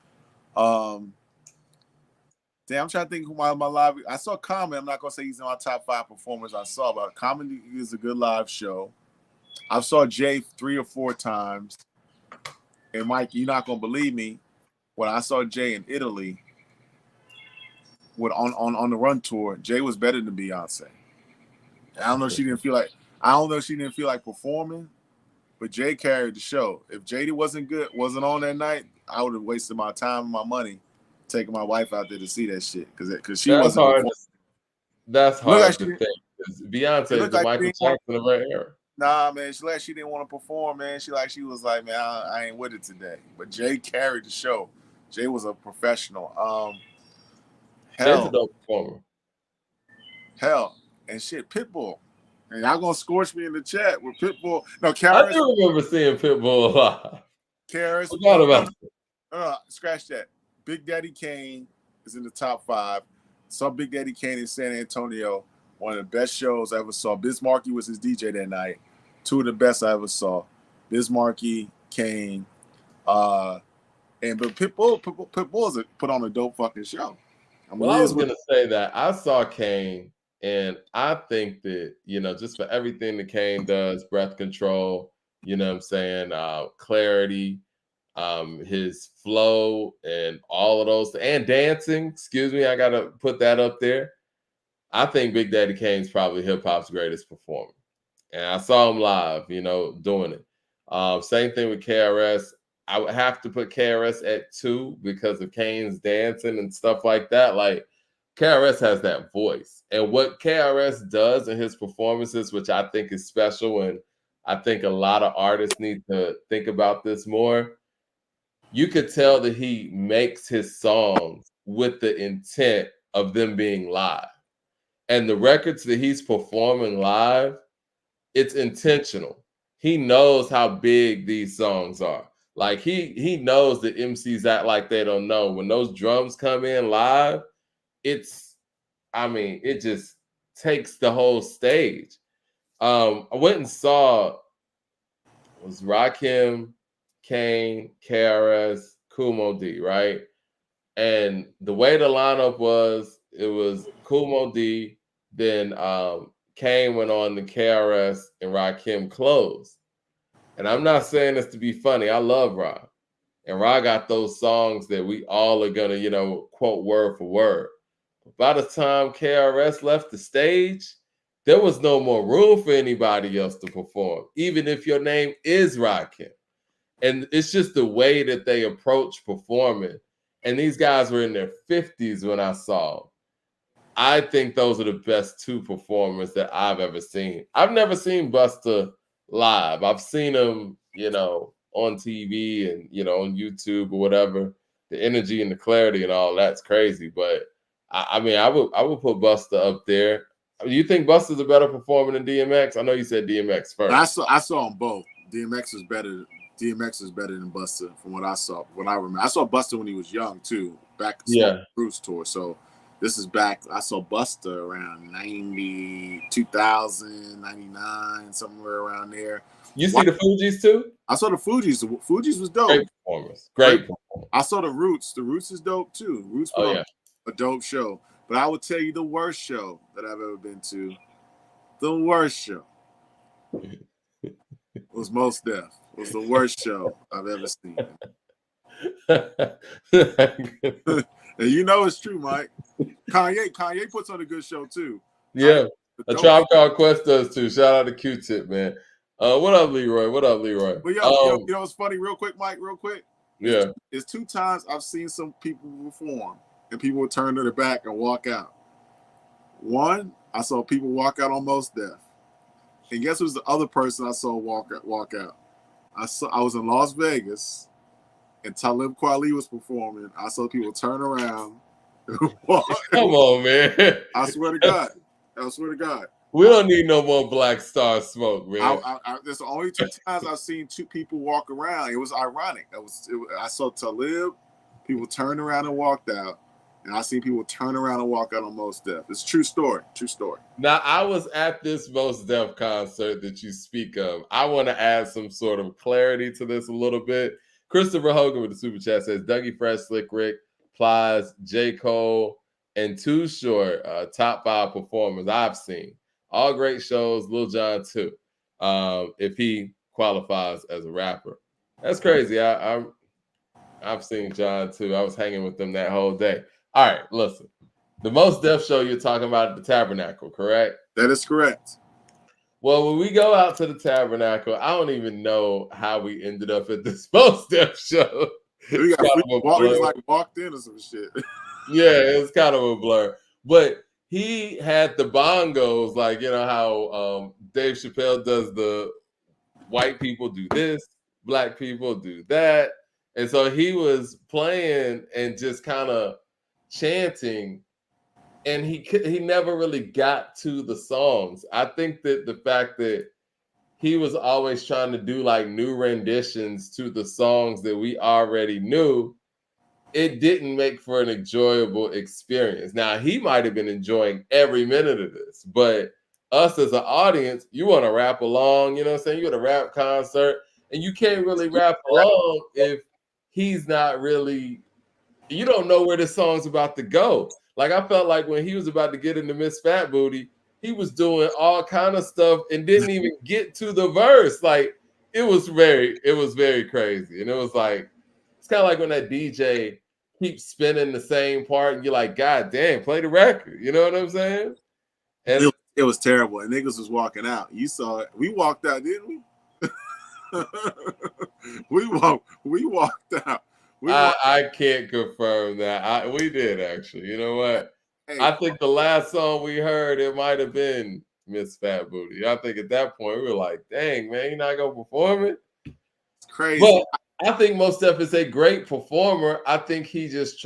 Speaker 3: Damn, I'm trying to think who my live. I saw Common. I'm not gonna say he's in my top 5 performers I saw, but Common is a good live show. I saw Jay 3 or 4 times. And Mike, you're not gonna believe me. When I saw Jay in Italy, on the Run tour, Jay was better than Beyonce. I don't know if she didn't feel like performing, but Jay carried the show. If JD wasn't on that night, I would have wasted my time and my money taking my wife out there to see that shit because she wasn't performing.
Speaker 1: That's hard to think. Beyonce is the Michael Jackson of her era.
Speaker 3: Nah, man, she didn't want to perform, man. She was like, man, I ain't with it today. But Jay carried the show. Jay was a professional.
Speaker 1: Jay's a dope performer.
Speaker 3: And shit, Pitbull. And y'all gonna scorch me in the chat with Pitbull. No, Karis.
Speaker 1: I do remember seeing Pitbull live.
Speaker 3: Karis.
Speaker 1: Forgot about
Speaker 3: it. Scratch that. Big Daddy Kane is in the top 5. Saw Big Daddy Kane in San Antonio. One of the best shows I ever saw. Bismarcky was his DJ that night. 2 of the best I ever saw. Bismarcky, Kane, but Pitbull's put on a dope fucking show.
Speaker 1: I was gonna say that I saw Kane, and I think that just for everything that Kane does, breath control, you know what I'm saying, clarity, his flow, and all of those, and dancing. Excuse me, I gotta put that up there. I think Big Daddy Kane's probably hip hop's greatest performer, and I saw him live, doing it. Same thing with KRS. I would have to put KRS at 2 because of Kane's dancing and stuff like that. Like, KRS has that voice. And what KRS does in his performances, which I think is special, and I think a lot of artists need to think about this more, you could tell that he makes his songs with the intent of them being live. And the records that he's performing live, it's intentional. He knows how big these songs are. Like, he knows that MCs act like they don't know. When those drums come in live, it just takes the whole stage. I went and saw, it was Rakim, Kane, KRS, Kool D, right? And the way the lineup was, it was Kool D, then Kane went on to KRS, and Rakim closed. And I'm not saying this to be funny. I love Ra. And Ra got those songs that we all are going to, quote word for word. But by the time KRS left the stage, there was no more room for anybody else to perform, even if your name is Rakim. And it's just the way that they approach performing. And these guys were in their 50s when I saw them. I think those are the best 2 performers that I've ever seen. I've never seen Busta live. I've seen him, on TV and, on YouTube or whatever. The energy and the clarity and all that's crazy. But I would put Busta up there. You think Busta's a better performer than DMX? I know you said DMX first.
Speaker 3: I saw them both. DMX is better than Busta from what I saw. What I remember, I saw Busta when he was young too, back Bruce tour. So this is back. I saw Busta around 90, 2000, 99, somewhere around there.
Speaker 1: You see the Fugees too?
Speaker 3: I saw the Fugees. The Fugees was dope.
Speaker 1: Great performance. Great performance.
Speaker 3: I saw the Roots. The Roots is dope too. Roots put on a dope show. But I would tell you the worst show that I've ever been to. The worst show was Mos Def. It was the worst show I've ever seen. And you know it's true, Mike. Kanye puts on a good show too.
Speaker 1: Yeah, A Tribe Called Quest does too. Shout out to Q-Tip, man. What up, Leroy?
Speaker 3: But you know what's funny, real quick, Mike, real quick?
Speaker 1: Yeah.
Speaker 3: It's 2 times I've seen some people perform and people would turn to their back and walk out. One, I saw people walk out on Mos Def. And guess who's the other person I saw walk out? I was in Las Vegas and Talib Kweli was performing. I saw people turn around.
Speaker 1: Come on, man.
Speaker 3: I swear to God.
Speaker 1: We don't need no more Black Star smoke, man.
Speaker 3: That's the only 2 times I've seen 2 people walk around. It was ironic. I saw Talib, people turned around and walked out, and I seen people turn around and walk out on Mos Def. It's a true story.
Speaker 1: Now, I was at this Mos Def concert that you speak of. I want to add some sort of clarity to this a little bit. Christopher Hogan with the super chat says, Dougie Fresh, Slick Rick, Plies, J. Cole, and Too Short, top 5 performers I've seen. All great shows, Lil Jon too, if he qualifies as a rapper. That's crazy. I've seen John too. I was hanging with them that whole day. All right, listen. The Mos Def show you're talking about at the Tabernacle, correct?
Speaker 3: That is correct.
Speaker 1: Well, when we go out to the Tabernacle, I don't even know how we ended up at this Mos Def show.
Speaker 3: We walked in or some shit.
Speaker 1: Yeah, it's kind of a blur. But he had the bongos, like, you know how Dave Chappelle does the white people do this, black people do that. And so he was playing and just kind of chanting, and he never really got to the songs. I think that the fact that he was always trying to do like new renditions to the songs that we already knew, it didn't make for an enjoyable experience. Now, he might have been enjoying every minute of this, but us as an audience, you want to rap along, you know what I'm saying? You're at a rap concert, and you can't really rap along if he's not really, you don't know where this song's about to go. Like, I felt like when he was about to get into Miss Fat Booty, he was doing all kind of stuff and didn't even get to the verse. Like, it was very crazy. And it was like, it's kind of like when that DJ keeps spinning the same part and you're like, God damn, play the record. You know what I'm saying? And
Speaker 3: it was terrible. And niggas was walking out. You saw it. We walked out, didn't we? we walked out.
Speaker 1: I can't confirm that. We did, actually. You know what? Hey, I think the last song we heard, it might have been Miss Fat Booty. I think at that point we were like, dang, man, you're not going to perform it?
Speaker 3: It's crazy.
Speaker 1: But I think Mos Def is a great performer. I think he just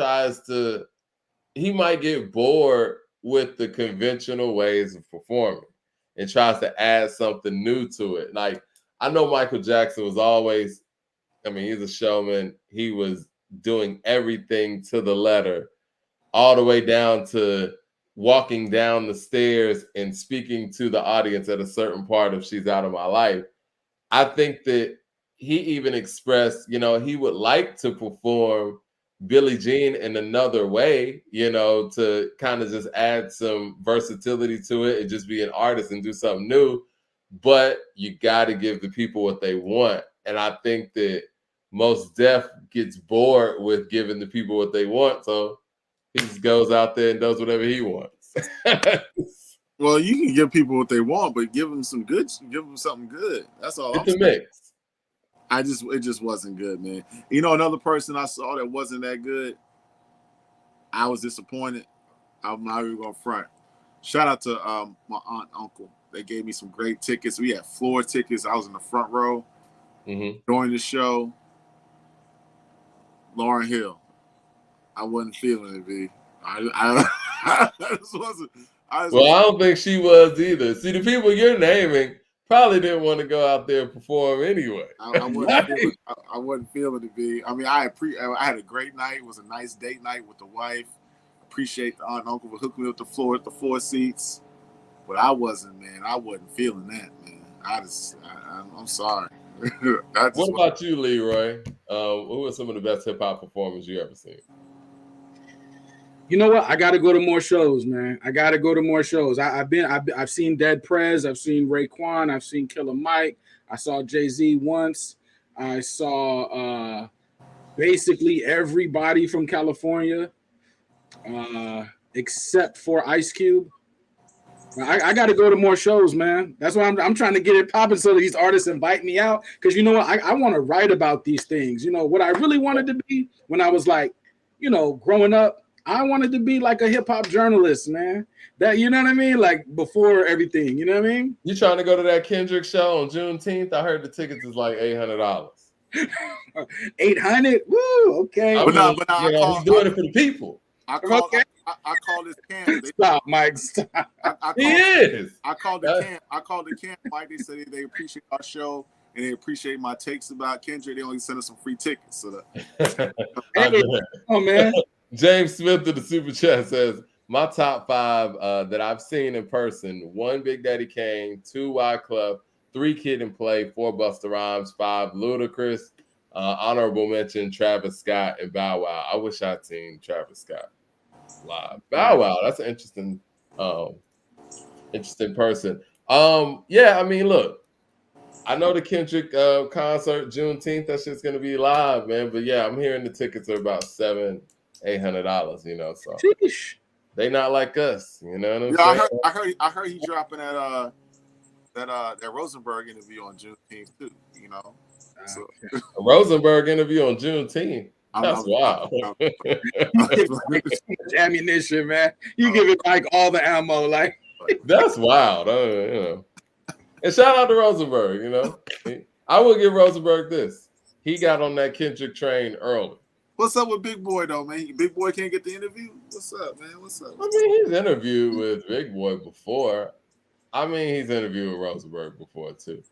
Speaker 1: he might get bored with the conventional ways of performing and tries to add something new to it. Like, I know Michael Jackson was always, he's a showman. He was doing everything to the letter, all the way down to walking down the stairs and speaking to the audience at a certain part of She's Out of My Life. I think that he even expressed, he would like to perform Billie Jean in another way, to kind of just add some versatility to it and just be an artist and do something new. But you got to give the people what they want. And I think that Mos Def gets bored with giving the people what they want. So he just goes out there and does whatever he wants.
Speaker 3: Well, you can give people what they want, but give them something good. That's all.
Speaker 1: It's a mix.
Speaker 3: It just wasn't good, man. Another person I saw that wasn't that good, I was disappointed. I'm not even going to front. Shout out to my aunt and uncle. They gave me some great tickets. We had floor tickets. I was in the front row during the show. Lauryn Hill. I wasn't feeling it, B. I just wasn't. I
Speaker 1: don't think she was either. See, the people you're naming probably didn't want to go out there and perform anyway.
Speaker 3: I wasn't feeling it, B. I had a great night. It was a nice date night with the wife. Appreciate the aunt and uncle for hooking me up the floor seats. But I wasn't feeling that, man. I'm sorry.
Speaker 1: What about you, Leroy? Who are some of the best hip hop performers you ever seen?
Speaker 4: You know what? I got to go to more shows, man. I got to go to more shows. I've seen Dead Prez. I've seen Raekwon. I've seen Killer Mike. I saw Jay-Z once. I saw basically everybody from California, except for Ice Cube. I got to go to more shows, man. That's why I'm trying to get it popping so that these artists invite me out. Because you know what? I want to write about these things. You know, what I really wanted to be when I was like, you know, growing up, I wanted to be like a hip hop journalist, man. That, you know what I mean? Like before everything, you know what I mean?
Speaker 1: You trying to go to that Kendrick show on Juneteenth? I heard the tickets is like $800.
Speaker 4: 800? Woo, okay.
Speaker 1: I mean, he's doing it for the people.
Speaker 3: I call this camp.
Speaker 4: Stop, Mike. Stop.
Speaker 3: I called the camp. Mike, they said they appreciate our show and they appreciate my takes about Kendrick. They only sent us some free tickets. So
Speaker 4: Hey, oh man.
Speaker 1: James Smith of the Super Chat says, my top 5 that I've seen in person: 1 Big Daddy Kane, 2 Wyclef, 3 Kid and Play, 4 Busta Rhymes, 5 Ludacris, honorable mention Travis Scott and Bow Wow. I wish I'd seen Travis Scott live. Bow Wow, that's an interesting person. Yeah, I mean, look, I know the Kendrick concert Juneteenth, that shit's gonna be live, man. But yeah, I'm hearing the tickets are about $700-800, you know. So
Speaker 4: Sheesh.
Speaker 1: they not like us, you know what I'm saying?
Speaker 3: I heard he dropping that Rosenberg interview on Juneteenth too, you know. So
Speaker 1: A Rosenberg interview on Juneteenth. That's wild.
Speaker 4: Ammunition, man. You give it like all the ammo, like
Speaker 1: that's wild. You know. And shout out to Rosenberg, you know. I will give Rosenberg this. He got on that Kendrick train early.
Speaker 3: What's up with Big Boy though, man? Big Boy can't get the interview? What's up, man? What's up?
Speaker 1: I mean, he's interviewed with Big Boy before. I mean, he's interviewed with Rosenberg before too.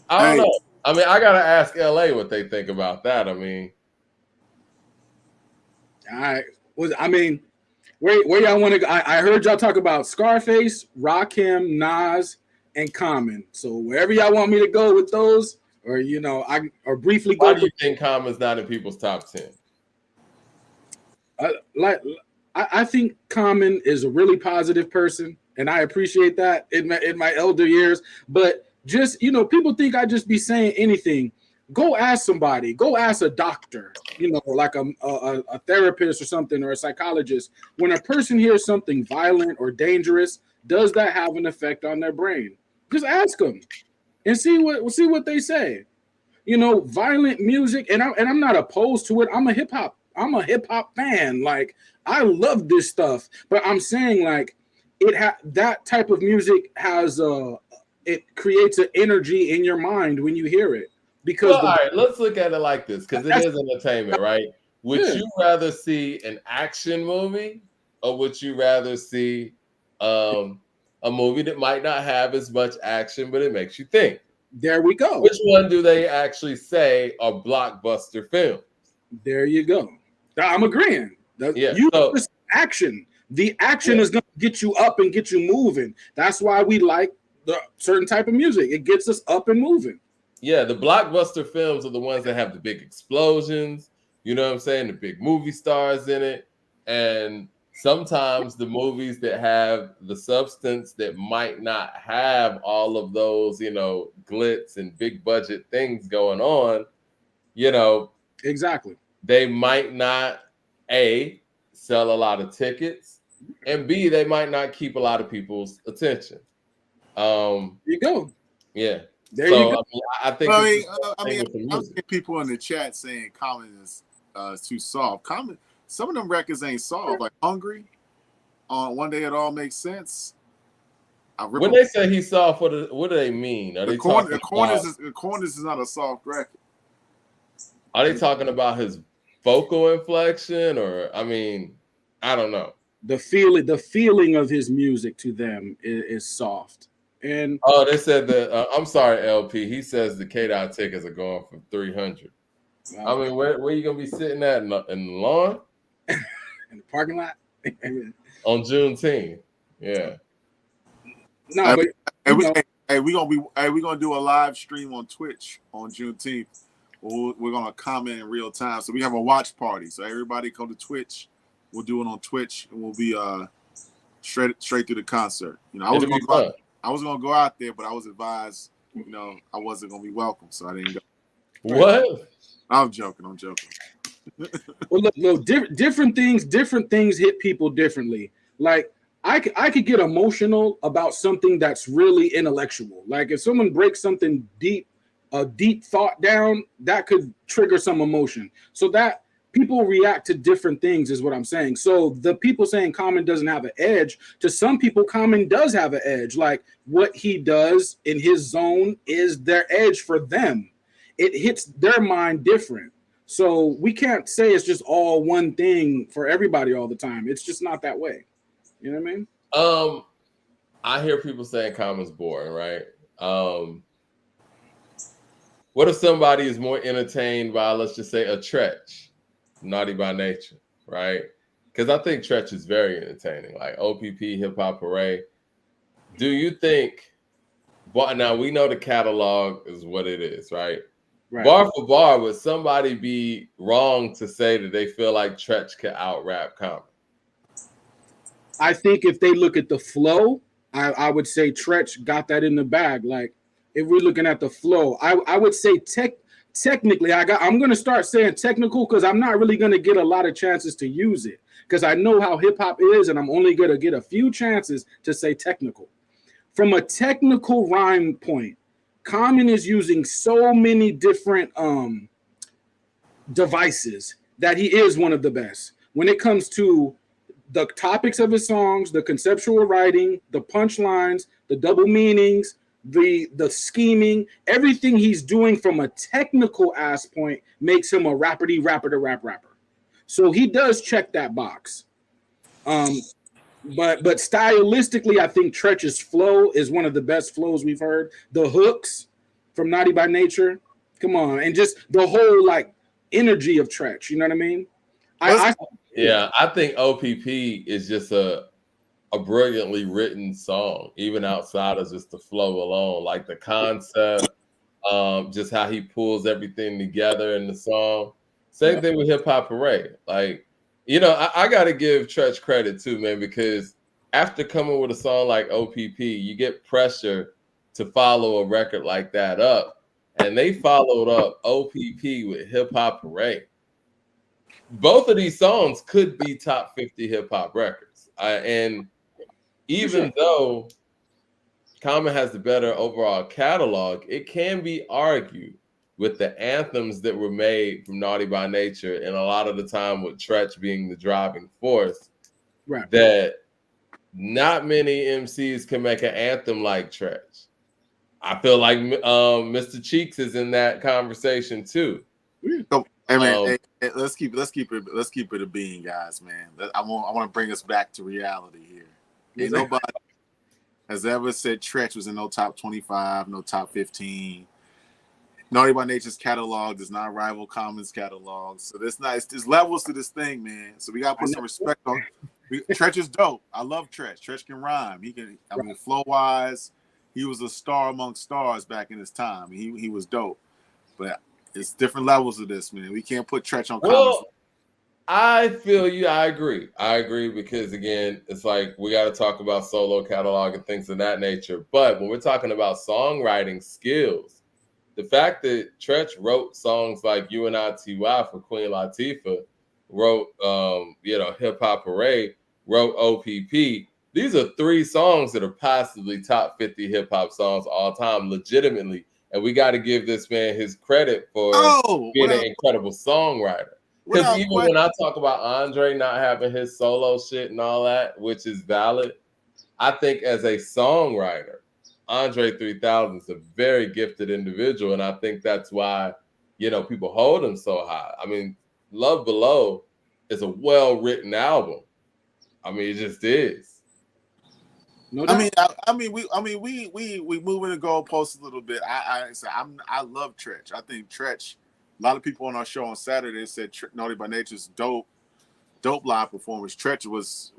Speaker 1: I don't know. I mean, I gotta ask LA what they think about that. I mean,
Speaker 4: where y'all want to go? I heard y'all talk about Scarface, Rakim, Nas, and Common. So wherever y'all want me to go with those, or you know, or briefly go.
Speaker 1: Why do you think Common's not in people's top 10?
Speaker 4: I think Common is a really positive person, and I appreciate that in my elder years. But just, you know, people think I just be saying anything. Go ask somebody. Go ask a doctor, you know, like a therapist or something, or a psychologist. When a person hears something violent or dangerous, does that have an effect on their brain? Just ask them and see what they say. You know, violent music, and I'm not opposed to it. I'm a hip hop fan. Like, I love this stuff, but I'm saying like that type of music has it creates an energy in your mind when you hear it. Because
Speaker 1: all right, let's look at it like this, because it is entertainment, right? Would you rather see an action movie, or would you rather see a movie that might not have as much action, but it makes you think?
Speaker 4: There we go.
Speaker 1: Which one do they actually say are blockbuster films?
Speaker 4: There you go. I'm agreeing. Action. The action is going to get you up and get you moving. That's why we like the certain type of music. It gets us up and moving.
Speaker 1: Yeah, the blockbuster films are the ones that have the big explosions, you know what I'm saying? The big movie stars in it. And sometimes the movies that have the substance that might not have all of those, you know, glitz and big budget things going on, you know.
Speaker 4: Exactly.
Speaker 1: They might not, A, sell a lot of tickets, and B, they might not keep a lot of people's attention.
Speaker 4: There you go.
Speaker 1: Yeah.
Speaker 4: There you go.
Speaker 3: I mean, I'm seeing people in the chat saying Common is too soft. Common, some of them records ain't soft. Like Hungry, on One Day It All Makes Sense.
Speaker 1: When they say he's soft, what do they mean? Are they talking
Speaker 3: the Corners is not a soft record.
Speaker 1: Are they talking about his vocal inflection, or I mean, I don't know.
Speaker 4: The feeling of his music to them is soft. And
Speaker 1: they said that. I'm sorry, LP. He says the K-Dot tickets are going for $300. Wow. I mean, where you gonna be sitting at in the lawn?
Speaker 4: In the parking lot
Speaker 1: on Juneteenth. Yeah.
Speaker 4: No,
Speaker 3: we're gonna do a live stream on Twitch on Juneteenth. We're gonna comment in real time, so we have a watch party. So everybody come to Twitch. We'll do it on Twitch, and we'll be straight through the concert. You know, I was gonna go out there, but I was advised, you know, I wasn't gonna be welcome, so I didn't go.
Speaker 1: What?
Speaker 3: I'm joking.
Speaker 4: Well, look, different things hit people differently. Like I could get emotional about something that's really intellectual. Like if someone breaks something deep, a deep thought down, that could trigger some emotion. So that people react to different things is what I'm saying. So the people saying Common doesn't have an edge, to some people, Common does have an edge. Like what he does in his zone is their edge for them. It hits their mind different. So we can't say it's just all one thing for everybody all the time. It's just not that way. You know what I mean?
Speaker 1: I hear people saying Common's boring, right? What if somebody is more entertained by, let's just say, a Treach, Naughty by Nature, right? Because I think Treach is very entertaining, like OPP, Hip Hop Parade. Do you think, now we know the catalog is what it is, right? Right. Bar for bar, would somebody be wrong to say that they feel like Treach could out-rap Common?
Speaker 4: I think if they look at the flow, I would say Treach got that in the bag. Like, if we're looking at the flow, I would say technically, I'm going to start saying technical because I'm not really going to get a lot of chances to use it because I know how hip-hop is, and I'm only going to get a few chances to say technical. From a technical rhyme point, Common is using so many different devices that he is one of the best. When it comes to the topics of his songs, the conceptual writing, the punchlines, the double meanings, the scheming, everything he's doing from a technical ass point makes him a rapper to rapper. So he does check that box. But stylistically, I think Treach's flow is one of the best flows we've heard. The hooks from Naughty by Nature, come on, and just the whole like energy of Treach. You know what I mean?
Speaker 1: I think OPP is just a brilliantly written song, even outside of just the flow alone, like the concept, just how he pulls everything together in the song. Same thing with Hip Hop Parade, like. You know, I got to give Treach credit too, man, because after coming with a song like OPP, you get pressure to follow a record like that up. And they followed up OPP with Hip Hop Parade. Both of these songs could be top 50 hip hop records. And even though Common has the better overall catalog, it can be argued with the anthems that were made from Naughty by Nature, and a lot of the time with Treach being the driving force, right, that not many MCs can make an anthem like Treach. I feel like Mr. Cheeks is in that conversation too.
Speaker 3: So, hey man, hey, let's keep it a bean, guys, man. I want to bring us back to reality here. Ain't nobody has ever said Treach was in no top 25, no top 15. Naughty by Nature's catalog does not rival Common's catalog. So there's levels to this thing, man. So we gotta put some respect on. Treach is dope. I love Treach. Treach can rhyme. He can. I mean, flow wise, he was a star amongst stars back in his time. He was dope. But it's different levels of this, man. We can't put Treach on Common's.
Speaker 1: I feel you. I agree because again, it's like we got to talk about solo catalog and things of that nature. But when we're talking about songwriting skills, the fact that Treach wrote songs like You and I T.Y. for Queen Latifah, wrote, Hip Hop Parade, wrote OPP. These are 3 songs that are possibly top 50 hip hop songs all time, legitimately. And we got to give this man his credit for being an incredible songwriter. Because even when I talk about Andre not having his solo shit and all that, which is valid, I think as a songwriter, Andre 3000 is a very gifted individual, and I think that's why, people hold him so high. I mean, Love Below is a well-written album. I mean, it just is.
Speaker 3: We moving the goalposts a little bit. I love Treach. I think Treach. A lot of people on our show on Saturday said Naughty by Nature's dope live performance. Treach was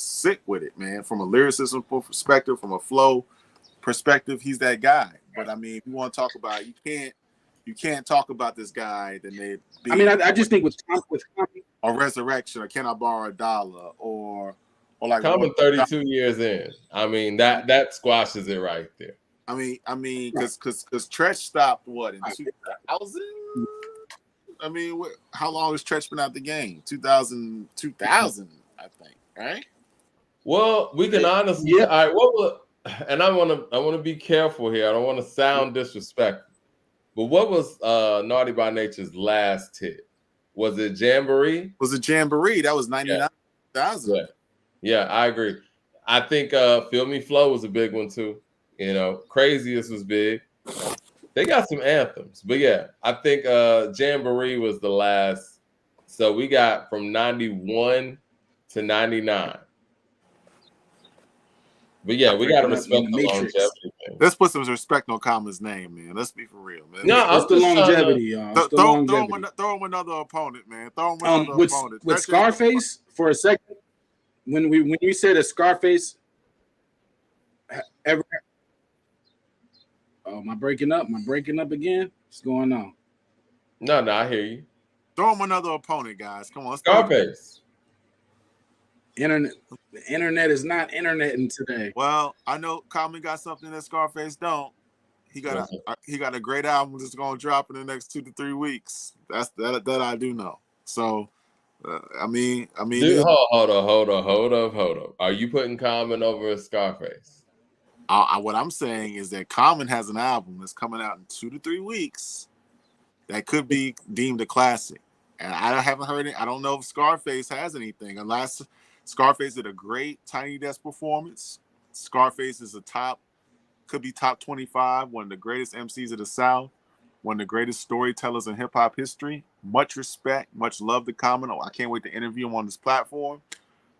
Speaker 3: sick with it, man. From a lyricism perspective, from a flow perspective, he's that guy. But I mean, if you want to talk about it, you can't talk about this guy. Then they.
Speaker 4: I mean, I just think with Common,
Speaker 3: or Resurrection, or Can I Borrow $1, or like
Speaker 1: Common 32 years in. I mean, that squashes it right there.
Speaker 3: I mean, because Treach stopped what in 2000. I mean, how long has Treach been out the game? 2000, I think, right?
Speaker 1: Well, we can honestly.
Speaker 4: Yeah.
Speaker 1: All right. And I want to be careful here. I don't want to sound disrespectful. But what was Naughty by Nature's last hit? Was it Jamboree?
Speaker 3: That was 99,000.
Speaker 1: Yeah, I agree. I think Feel Me Flow was a big one too. You know, Craziest was big. They got some anthems. But yeah, I think Jamboree was the last. So we got from 91 to 99. But yeah, we got to respect the longevity thing.
Speaker 3: Let's put some respect on Common's name, man. Let's be for real, man.
Speaker 4: No, it's the longevity, y'all.
Speaker 3: Throw him another opponent, man. Throw him another opponent.
Speaker 4: With Scarface, for a second, when you said a Scarface, ever? Oh, am I breaking up? Again? What's going on?
Speaker 1: No, I hear you.
Speaker 3: Throw him another opponent, guys. Come on,
Speaker 1: Scarface.
Speaker 4: The internet is not interneting today.
Speaker 3: Well, I know Common got something that Scarface don't. He got a great album that's gonna drop in the next 2 to 3 weeks. That I do know. So, I mean.
Speaker 1: Dude, hold up. Are you putting Common over Scarface?
Speaker 3: What I'm saying is that Common has an album that's coming out in 2 to 3 weeks that could be deemed a classic, and I haven't heard it. I don't know if Scarface has anything unless. Scarface did a great Tiny Desk performance. Scarface is could be top 25, one of the greatest MCs of the South, one of the greatest storytellers in hip hop history. Much respect, much love to Common. I can't wait to interview him on this platform.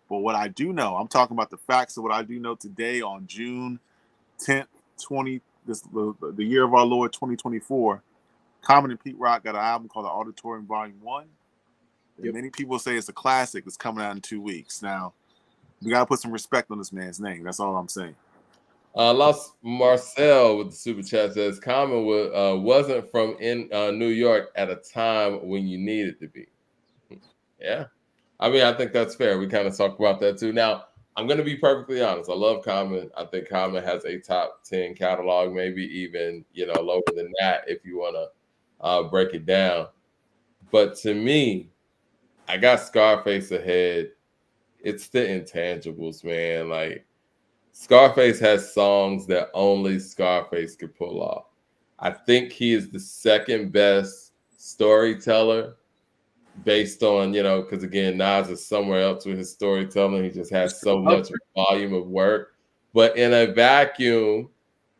Speaker 3: But what I do know, I'm talking about the facts of what I do know today on June 10th, the year of our Lord 2024. Common and Pete Rock got an album called The Auditorium Volume 1. Yep. Many people say it's a classic. It's coming out in 2 weeks. Now, we got to put some respect on this man's name. That's all I'm saying.
Speaker 1: Los Marcel with the super chat says Common wasn't from New York at a time when you needed to be. Yeah. I mean, I think that's fair. We kind of talk about that too. Now, I'm going to be perfectly honest. I love Common. I think Common has a top 10 catalog, maybe even, lower than that if you want to break it down. But to me, I got Scarface ahead. It's the intangibles, man. Like, Scarface has songs that only Scarface could pull off. I think he is the second best storyteller based on, because again, Nas is somewhere else with his storytelling. He just has so much volume of work. But in a vacuum,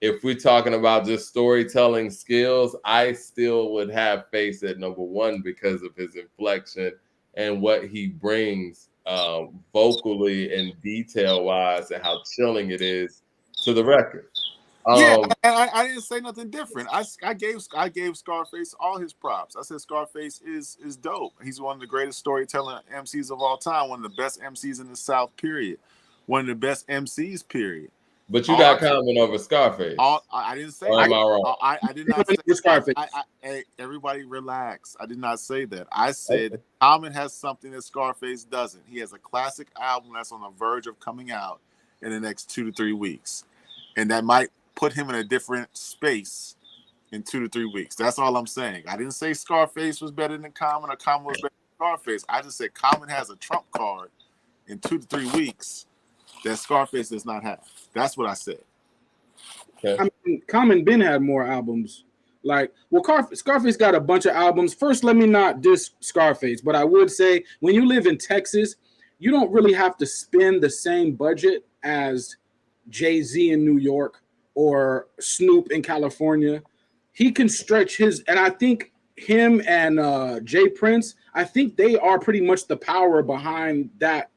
Speaker 1: if we're talking about just storytelling skills, I still would have Face at number one because of his inflection and what he brings vocally and detail-wise and how chilling it is to the record.
Speaker 3: I didn't say nothing different. I gave Scarface all his props. I said Scarface is dope. He's one of the greatest storytelling MCs of all time, one of the best MCs in the South, period. One of the best MCs, period.
Speaker 1: But you got Common over Scarface.
Speaker 3: I didn't say.
Speaker 1: Am I wrong?
Speaker 3: I did not say
Speaker 4: Scarface.
Speaker 3: Hey, everybody, relax. I did not say that. I said Common has something that Scarface doesn't. He has a classic album that's on the verge of coming out in the next 2 to 3 weeks, and that might put him in a different space in 2 to 3 weeks. That's all I'm saying. I didn't say Scarface was better than Common or Common was better than Scarface. I just said Common has a trump card in 2 to 3 weeks that Scarface does not have. That's what I said.
Speaker 1: Okay.
Speaker 4: I mean, Common Ben had more albums. Scarface got a bunch of albums. First, let me not diss Scarface, but I would say when you live in Texas, you don't really have to spend the same budget as Jay-Z in New York or Snoop in California. He can stretch his, and I think him and Jay Prince, I think they are pretty much the power behind that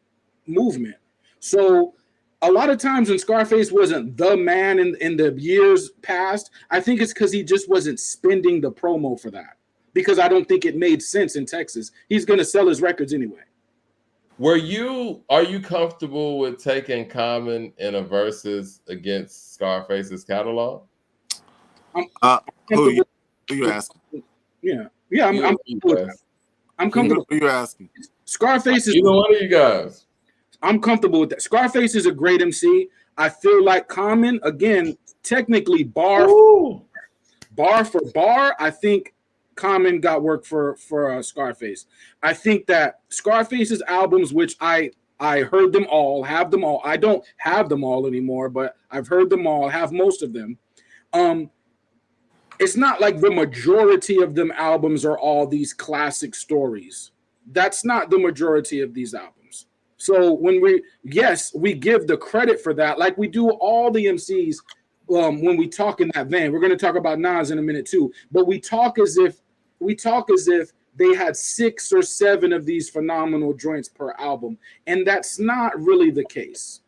Speaker 4: movement. So a lot of times when Scarface wasn't the man in the years past, I think it's because he just wasn't spending the promo for that, because I don't think it made sense in Texas. He's going to sell his records anyway.
Speaker 1: Are you comfortable with taking Common in a versus against Scarface's catalog?
Speaker 3: Who you asking?
Speaker 4: Yeah, I'm comfortable with that. I'm comfortable.
Speaker 3: Who you asking?
Speaker 4: Scarface is
Speaker 1: either one of you guys.
Speaker 4: I'm comfortable with that. Scarface is a great MC. I feel like Common, again, technically bar for bar, I think Common got work for Scarface. I think that Scarface's albums, which I heard them all, have them all. I don't have them all anymore, but I've heard them all, have most of them. It's not like the majority of them albums are all these classic stories. That's not the majority of these albums. So when we give the credit for that, like we do all the MCs when we talk in that vein. We're going to talk about Nas in a minute too, but we talk as if they had 6 or 7 of these phenomenal joints per album, and that's not really the case.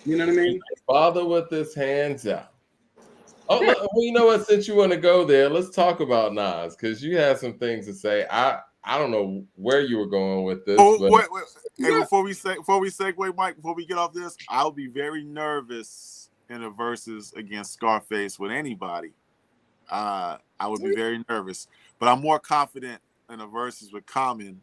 Speaker 4: You know what I mean?
Speaker 1: Father with his hands out. Oh, well, you know what? Since you want to go there, let's talk about Nas, because you had some things to say. I don't know where you were going with this.
Speaker 3: Oh,
Speaker 1: but...
Speaker 3: wait. Hey, before we segue, Mike, before we get off this, I'll be very nervous in the verses against Scarface with anybody. I would be very nervous, but I'm more confident in the verses with Common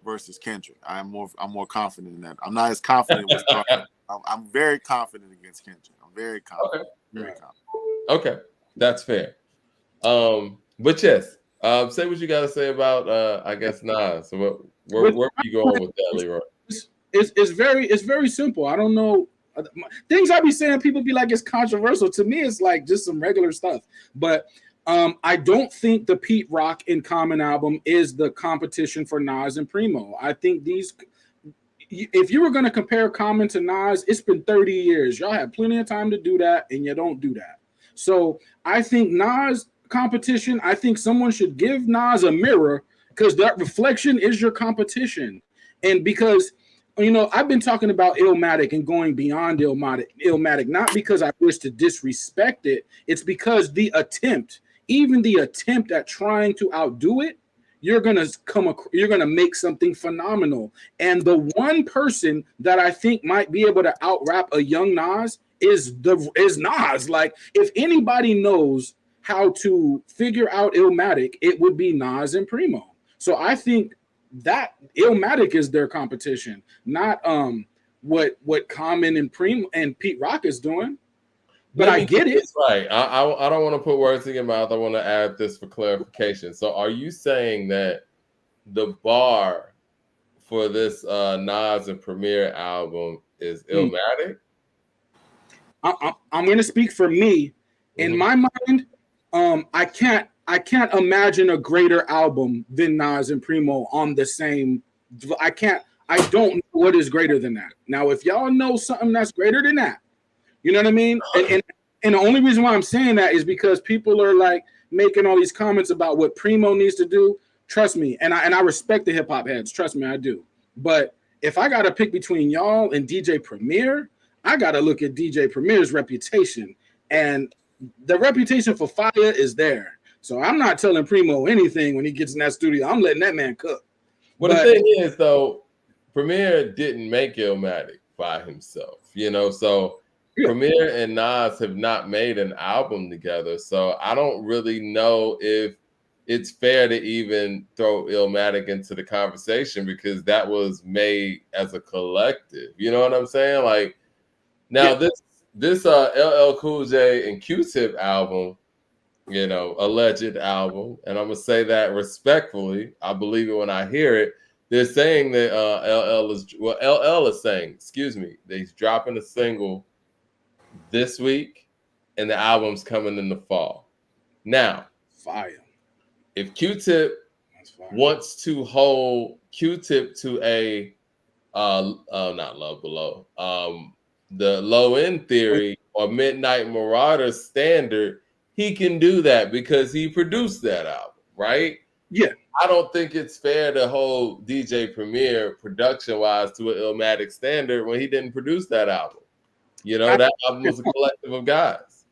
Speaker 3: versus Kendrick. I'm more confident in that. I'm not as confident with Scarface. I'm very confident against Kendrick. I'm very confident.
Speaker 1: Okay.
Speaker 3: Very confident.
Speaker 1: Okay, that's fair. But yes, say what you got to say about I guess Nas. So where are you going with that, Leroy?
Speaker 4: It's very simple. I don't know things I be saying. People be like it's controversial. To me, it's like just some regular stuff. But I don't think the Pete Rock and Common album is the competition for Nas and Primo. I think these. If you were going to compare Common to Nas, it's been 30 years. Y'all have plenty of time to do that, and you don't do that. So I think Nas competition, I think someone should give Nas a mirror, because that reflection is your competition. And because, you know, I've been talking about Illmatic and going beyond Illmatic, not because I wish to disrespect it. It's because even the attempt at trying to outdo it, you're gonna make something phenomenal. And the one person that I think might be able to out-rap a young Nas is Nas. Like, if anybody knows how to figure out Illmatic, it would be Nas and Primo. So I think that Illmatic is their competition, not what Common and Primo and Pete Rock is doing. But I get it.
Speaker 1: Right. I don't want to put words in your mouth. I want to add this for clarification. So are you saying that the bar for this Nas and Premier album is Illmatic?
Speaker 4: I'm going to speak for me. In my mind, I can't imagine a greater album than Nas and Primo on the same. I don't know what is greater than that. Now, if y'all know something that's greater than that, you know what I mean? And the only reason why I'm saying that is because people are like making all these comments about what Primo needs to do. Trust me, and I respect the hip hop heads. Trust me, I do. But if I got to pick between y'all and DJ Premier, I got to look at DJ Premier's reputation, and the reputation for fire is there. So I'm not telling Primo anything when he gets in that studio. I'm letting that man cook.
Speaker 1: Well, the thing is, though, Premier didn't make Illmatic by himself, you know, so. Yeah. Premier and Nas have not made an album together, so I don't really know if it's fair to even throw Illmatic into the conversation, because that was made as a collective. You know what I'm saying? Like, now this LL Cool J and Q-Tip album, you know, alleged album, and I'm gonna say that respectfully. I believe it when I hear it. They're saying that LL is saying, excuse me, that he's dropping a single this week, and the album's coming in the fall. Now,
Speaker 4: fire.
Speaker 1: If Q-Tip wants to hold Q-Tip to a not Love Below, the low end theory or Midnight Marauder standard, he can do that because he produced that album, right?
Speaker 4: Yeah.
Speaker 1: I don't think it's fair to hold DJ Premier production wise to an Illmatic standard when he didn't produce that album. You know, that album was a collective of guys.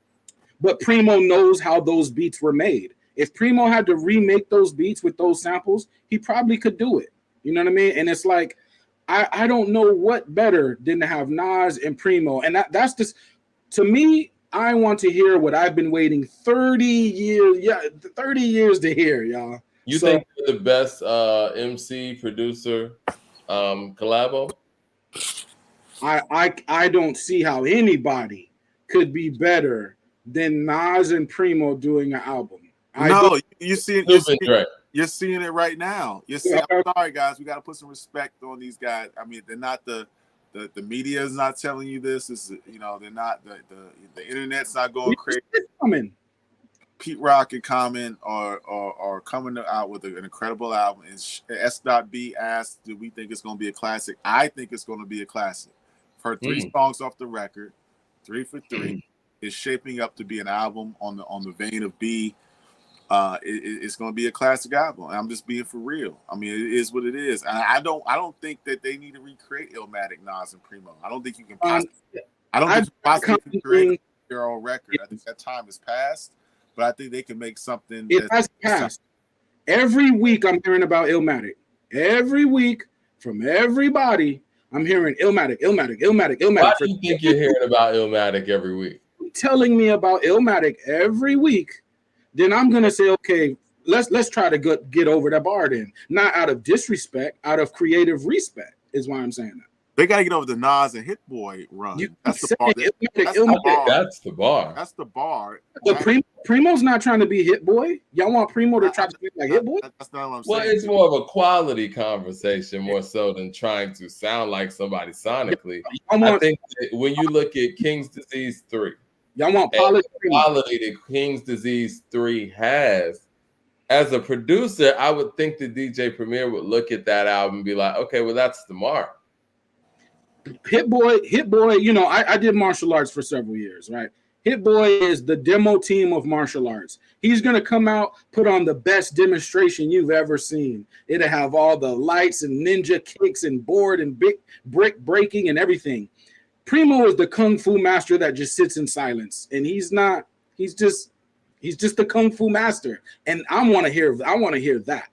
Speaker 4: But Primo knows how those beats were made. If Primo had to remake those beats with those samples, he probably could do it. You know what I mean? And it's like, I don't know what better than to have Nas and Primo. And that's just, to me, I want to hear what I've been waiting 30 years to hear, y'all.
Speaker 1: You think you're the best MC producer collabo?
Speaker 4: I don't see how anybody could be better than Nas and Primo doing an album.
Speaker 3: You're seeing it right now. I'm sorry, guys. We got to put some respect on these guys. I mean, they're not the media is not telling you this. This is, they're not the internet's not going crazy. Pete Rock and Common are coming out with an incredible album. And S.B asked, do we think it's going to be a classic? I think it's going to be a classic. I've heard 3 songs off the record, 3 for 3. It's shaping up to be an album on the vein of B. It's going to be a classic album. I'm just being for real. I mean, it is what it is. And I don't think that they need to recreate Illmatic, Nas, and Primo. I don't think you can possibly create your own record. I think that time has passed. But I think they can make something.
Speaker 4: It has passed. Every week I'm hearing about Illmatic. Every week from everybody, I'm hearing Illmatic.
Speaker 1: Why do you think you're hearing about Illmatic every week?
Speaker 4: Telling me about Illmatic every week, then I'm gonna say, okay, let's try to get over the bar then. Not out of disrespect, out of creative respect is why I'm saying that.
Speaker 3: They got to get over the Nas and Hit Boy run. That's the bar.
Speaker 1: That's the bar.
Speaker 3: That's the bar.
Speaker 4: But Primo's not trying to be Hit Boy. Y'all want Primo to try to be like Hit Boy?
Speaker 3: That's not what I'm saying.
Speaker 1: Well, it's more of a quality conversation more so than trying to sound like somebody sonically. I think that when you look at King's Disease 3,
Speaker 4: y'all want
Speaker 1: quality that King's Disease 3 has. As a producer, I would think that DJ Premier would look at that album and be like, okay, well, that's the mark.
Speaker 4: Hit Boy, I did martial arts for several years, right? Hit Boy is the demo team of martial arts. He's going to come out, put on the best demonstration you've ever seen. It'll have all the lights and ninja kicks and board and big brick breaking and everything. Primo is the kung fu master that just sits in silence, and he's just the kung fu master. And I want to hear that. I want to hear that.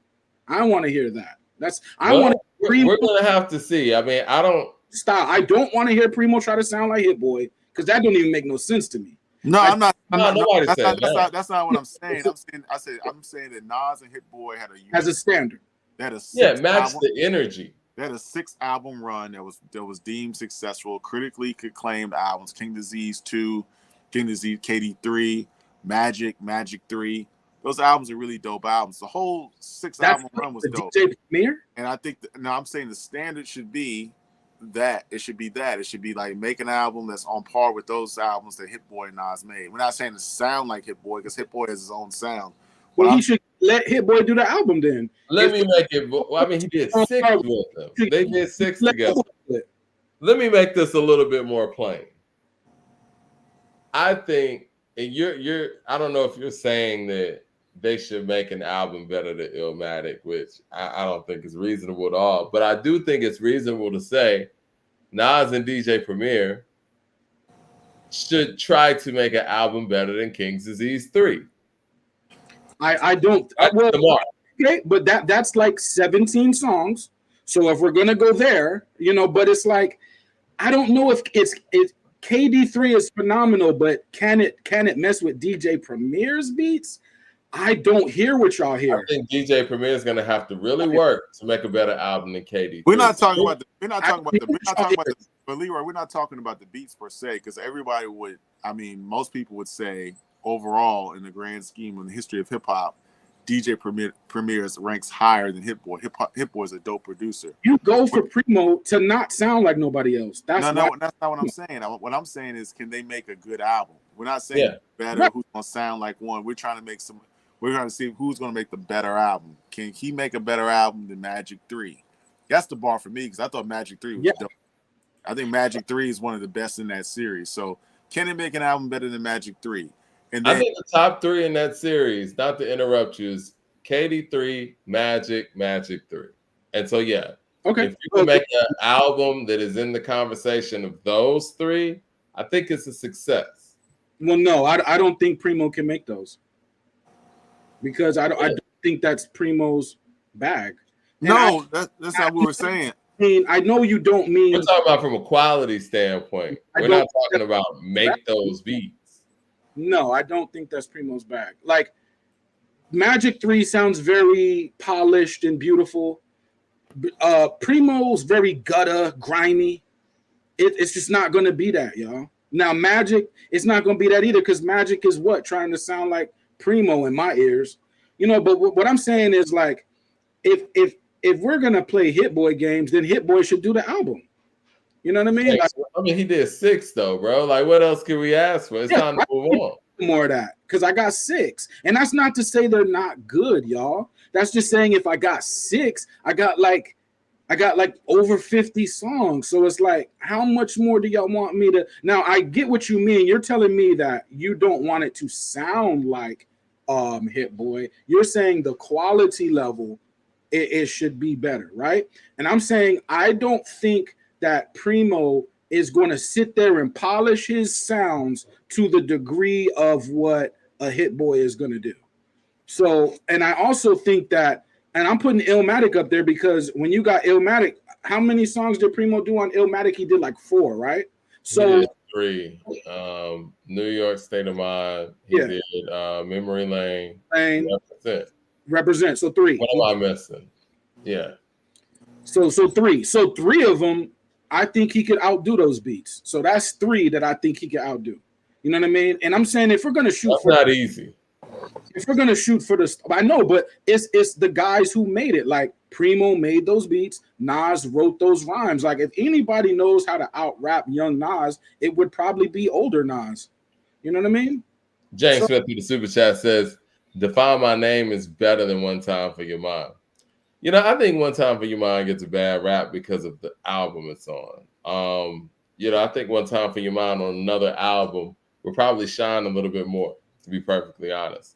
Speaker 1: We're going to have to see. I mean, I don't want to hear Primo try to sound like Hit Boy because that don't even make no sense to me.
Speaker 3: No, I'm not.
Speaker 1: That's
Speaker 3: not what I'm saying. I'm saying that Nas and Hit Boy
Speaker 4: has a standard.
Speaker 3: That
Speaker 1: match the energy.
Speaker 3: They had a 6-album run that was deemed successful, critically acclaimed albums. King Disease 2, King Disease KD3, Magic 3. Those albums are really dope albums. The whole 6-album run was dope.
Speaker 4: DJ Premier?
Speaker 3: And I think I'm saying the standard should be that. It should be like make an album that's on par with those albums that Hit Boy and Nas made. We're not saying to sound like Hit Boy because Hit Boy has his own sound.
Speaker 4: Well, he should let Hit Boy do the album then.
Speaker 1: Let me make it. Well, I mean, he did 6 with them. They did 6 together. Let me make this a little bit more plain. I think, and you're. I don't know if you're saying that they should make an album better than Illmatic, which I don't think is reasonable at all. But I do think it's reasonable to say Nas and DJ Premier should try to make an album better than King's Disease 3.
Speaker 4: I don't. Okay, but that's like 17 songs. So if we're gonna go there, but it's like I don't know if it's KD3 is phenomenal, but can it mess with DJ Premier's beats? I don't hear what y'all hear.
Speaker 1: I think DJ Premier is gonna have to really work to make a better album than KD3.
Speaker 3: We're not talking about the beats per se, because everybody would. I mean, most people would say overall, in the grand scheme of the history of hip hop, DJ Premier ranks higher than Hit Boy. Hit Boy is a dope producer.
Speaker 4: You go for Primo to not sound like nobody else.
Speaker 3: That's not what I'm saying. What I'm saying is, can they make a good album? We're not saying better. Who's gonna sound like one? We're trying to make some. We're trying to see who's gonna make the better album. Can he make a better album than Magic 3? That's the bar for me, because I thought Magic 3 was dope. I think Magic 3 is one of the best in that series. So can he make an album better than Magic 3? And then,
Speaker 1: I think the top 3 in that series, not to interrupt you, is KD3, Magic 3. And so, okay. If you can make an album that is in the conversation of those 3, I think it's a success.
Speaker 4: Well, no, I don't think Primo can make those. Because I don't think that's Primo's bag.
Speaker 3: No, that's not what we're saying.
Speaker 4: I mean, I know you don't mean.
Speaker 1: We're talking about from a quality standpoint. We're not talking about make those beats.
Speaker 4: No, I don't think that's Primo's bag. Like Magic 3 sounds very polished and beautiful. Primo's very gutter, grimy. It's just not going to be that, y'all. Now, Magic, it's not going to be that either because Magic is what? Trying to sound like Primo in my ears. You know, but what I'm saying is like, if we're going to play Hit Boy games, then Hit Boy should do the album. You know what I mean? Like,
Speaker 1: I mean, he did 6 though, bro. Like, what else can we ask for? It's time to move on.
Speaker 4: More of that because I got 6, and that's not to say they're not good, y'all. That's just saying if I got 6, I got like over 50 songs. So it's like, how much more do y'all want me to? Now I get what you mean. You're telling me that you don't want it to sound like Hit Boy. You're saying the quality level it should be better, right? And I'm saying I don't think that Primo is going to sit there and polish his sounds to the degree of what a Hit Boy is going to do. So, and I also think that, and I'm putting Illmatic up there because when you got Illmatic, how many songs did Primo do on Illmatic? He did like 4, right? So
Speaker 1: 3. New York State of Mind. He did Memory Lane.
Speaker 4: Represent. So 3.
Speaker 1: What am I missing? Yeah.
Speaker 4: So 3. So 3 of them, I think he could outdo those beats. So that's 3 that I think he could outdo. You know what I mean? And I'm saying if we're gonna shoot,
Speaker 1: that's not easy.
Speaker 4: If we're gonna shoot for the, I know, but it's the guys who made it. Like Primo made those beats, Nas wrote those rhymes. Like if anybody knows how to out rap young Nas, it would probably be older Nas. You know what I mean?
Speaker 1: James Smith through the super chat says, "Define My Name is better than One Time for Your Mind." You know, I think One Time for Your Mind gets a bad rap because of the album it's on. You know, I think One Time for Your Mind on another album will probably shine a little bit more, to be perfectly honest.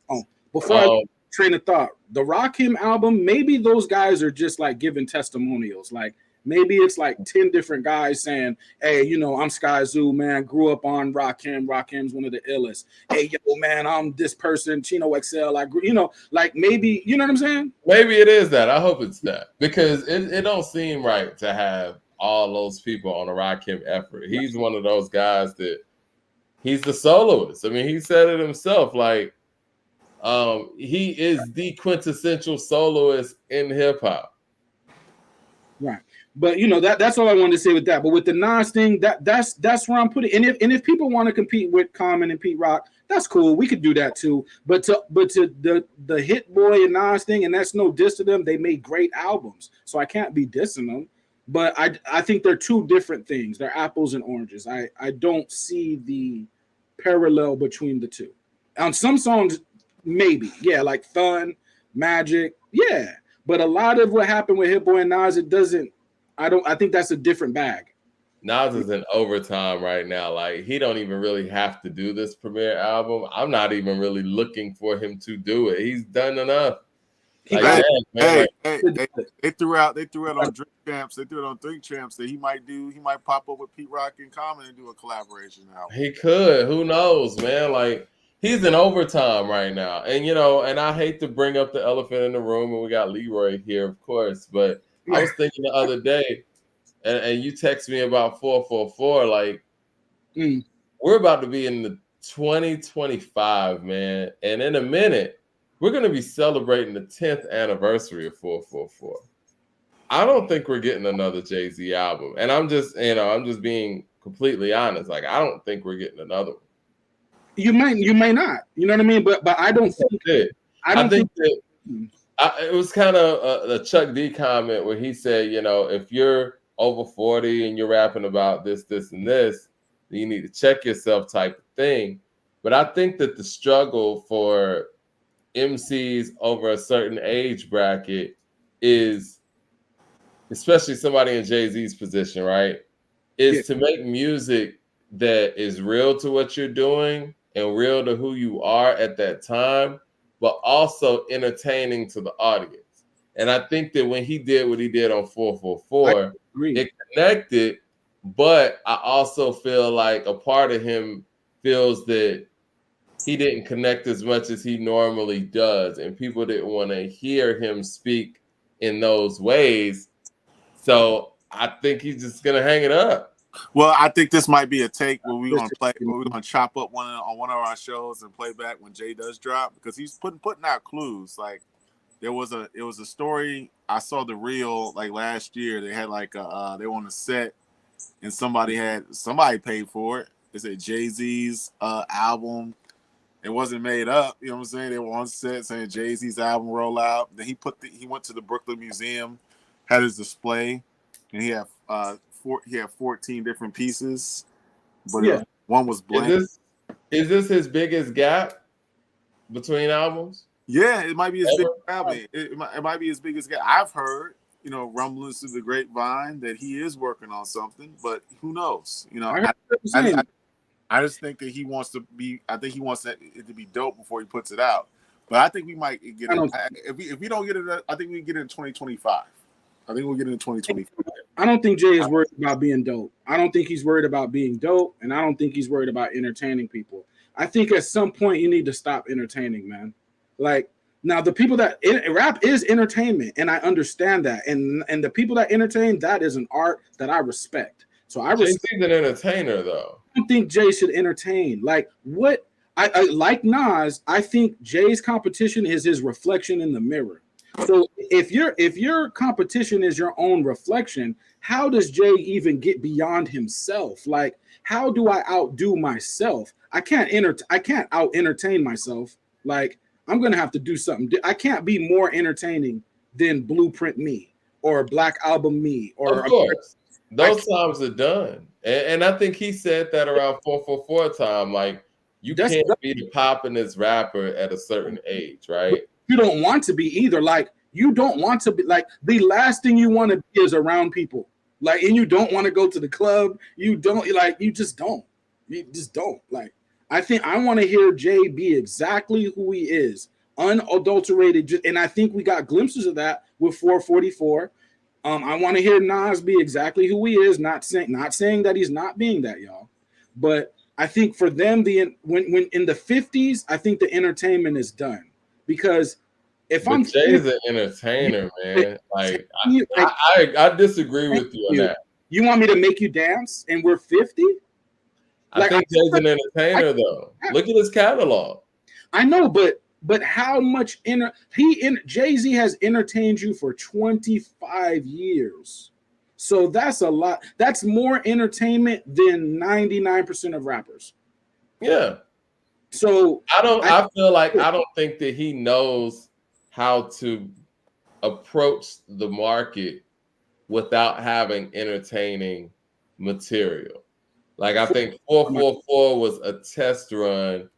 Speaker 4: Before I train of thought, the Rakim album, maybe those guys are just like giving testimonials. Like maybe it's like 10 different guys saying, hey, you know, I'm Sky Zoo, man, grew up on Rakim. Rakim's one of the illest. Hey, yo, man, I'm this person, Chino XL. I grew, you know, like maybe, you know what I'm saying?
Speaker 1: Maybe it is that. I hope it's that because it don't seem right to have all those people on a Rakim effort. He's one of those guys that he's the soloist. I mean, he said it himself. Like, he is the quintessential soloist in hip hop.
Speaker 4: Right. But you know, that's all I wanted to say with that. But with the Nas thing, that's where I'm putting it. And if people want to compete with Common and Pete Rock, that's cool. We could do that too. But to the Hit Boy and Nas thing, and that's no diss to them. They made great albums, so I can't be dissing them. But I think they're 2 different things. They're apples and oranges. I don't see the parallel between the 2. On some songs, maybe, yeah, like Fun, Magic, yeah. But a lot of what happened with Hit Boy and Nas, it doesn't. I think that's a different bag.
Speaker 1: Nas is in overtime right now. Like he don't even really have to do this premiere album. I'm not even really looking for him to do it. He's done enough. Like,
Speaker 3: they threw out on Drink Champs. They threw it on Drink Champs that he might pop up with Pete Rock and Common and do a collaboration album.
Speaker 1: He could. Who knows, man? Like he's in overtime right now. And you know, and I hate to bring up the elephant in the room, and we got Leroy here, of course, but I was thinking the other day, and you text me about 444, like we're about to be in the 2025, man. And in a minute, we're going to be celebrating the 10th anniversary of 444. I don't think we're getting another Jay-Z album. And I'm just being completely honest. Like, I don't think we're getting another one.
Speaker 4: You may not. You know what I mean? But I don't think it. I think that
Speaker 1: it was kind of a Chuck D comment where he said, you know, if you're over 40 and you're rapping about this, and this, then you need to check yourself type of thing. But I think that the struggle for MCs over a certain age bracket is, especially somebody in Jay-Z's position, right, is to make music that is real to what you're doing and real to who you are at that time, but also entertaining to the audience. And I think that when he did what he did on 444, it connected, but I also feel like a part of him feels that he didn't connect as much as he normally does, and people didn't want to hear him speak in those ways. So I think he's just going to hang it up.
Speaker 3: Well, I think this might be a take where we're gonna chop up on one of our shows and play back when Jay does drop, because he's putting out clues. Like it was a story. I saw the reel like last year. They had like they were on a set and somebody paid for it. They said Jay-Z's album. It wasn't made up, you know what I'm saying? They were on set saying Jay-Z's album roll out. Then he went to the Brooklyn Museum, had his display, and he had 14 different pieces, but one was blank.
Speaker 1: Is this his biggest gap between albums?
Speaker 3: Yeah, it might be his biggest album. It might be his biggest gap. I've heard, rumblings through the grapevine that he is working on something, but who knows? I just think that he wants to be. I think he wants it to be dope before he puts it out. But I think we might get it. If we don't get it, I think we get it in 2025. I think we'll get it in 2025.
Speaker 4: I don't think Jay is worried about being dope. I don't think he's worried about being dope, and I don't think he's worried about entertaining people. I think at some point you need to stop entertaining, man. Like now, the people that rap is entertainment, and I understand that. And the people that entertain, that is an art that I respect. So
Speaker 1: Jay-Z's an entertainer, though.
Speaker 4: I don't think Jay should entertain. Like what I like Nas. I think Jay's competition is his reflection in the mirror. So if your competition is your own reflection, how does Jay even get beyond himself? Like, how do I outdo myself? I can't out entertain myself. Like, I'm gonna have to do something. I can't be more entertaining than Blueprint me or Black Album me. Or
Speaker 1: of course, those times are done. And I think he said that around 444 time. Like, you can't be the poppin'est rapper at a certain age, right?
Speaker 4: You don't want to be either. Like, you don't want to be like the last thing you want to be is around people. Like, and you don't want to go to the club. You don't like. You just don't. You just don't. Like, I think I want to hear Jay be exactly who he is, unadulterated. And I think we got glimpses of that with 444. I want to hear Nas be exactly who he is, not saying that he's not being that, y'all. But I think for them, when in the 50s, I think the entertainment is done. Because
Speaker 1: Jay's an entertainer, man. Like I disagree with you on that.
Speaker 4: You want me to make you dance and we're 50?
Speaker 1: I think Jay's an entertainer, though. Look at his catalog.
Speaker 4: I know, but how much Jay-Z has entertained you for 25 years. So that's a lot. That's more entertainment than 99% of rappers.
Speaker 1: Yeah.
Speaker 4: So
Speaker 1: I feel like I don't think that he knows how to approach the market without having entertaining material. Like, I think 444 was a test run,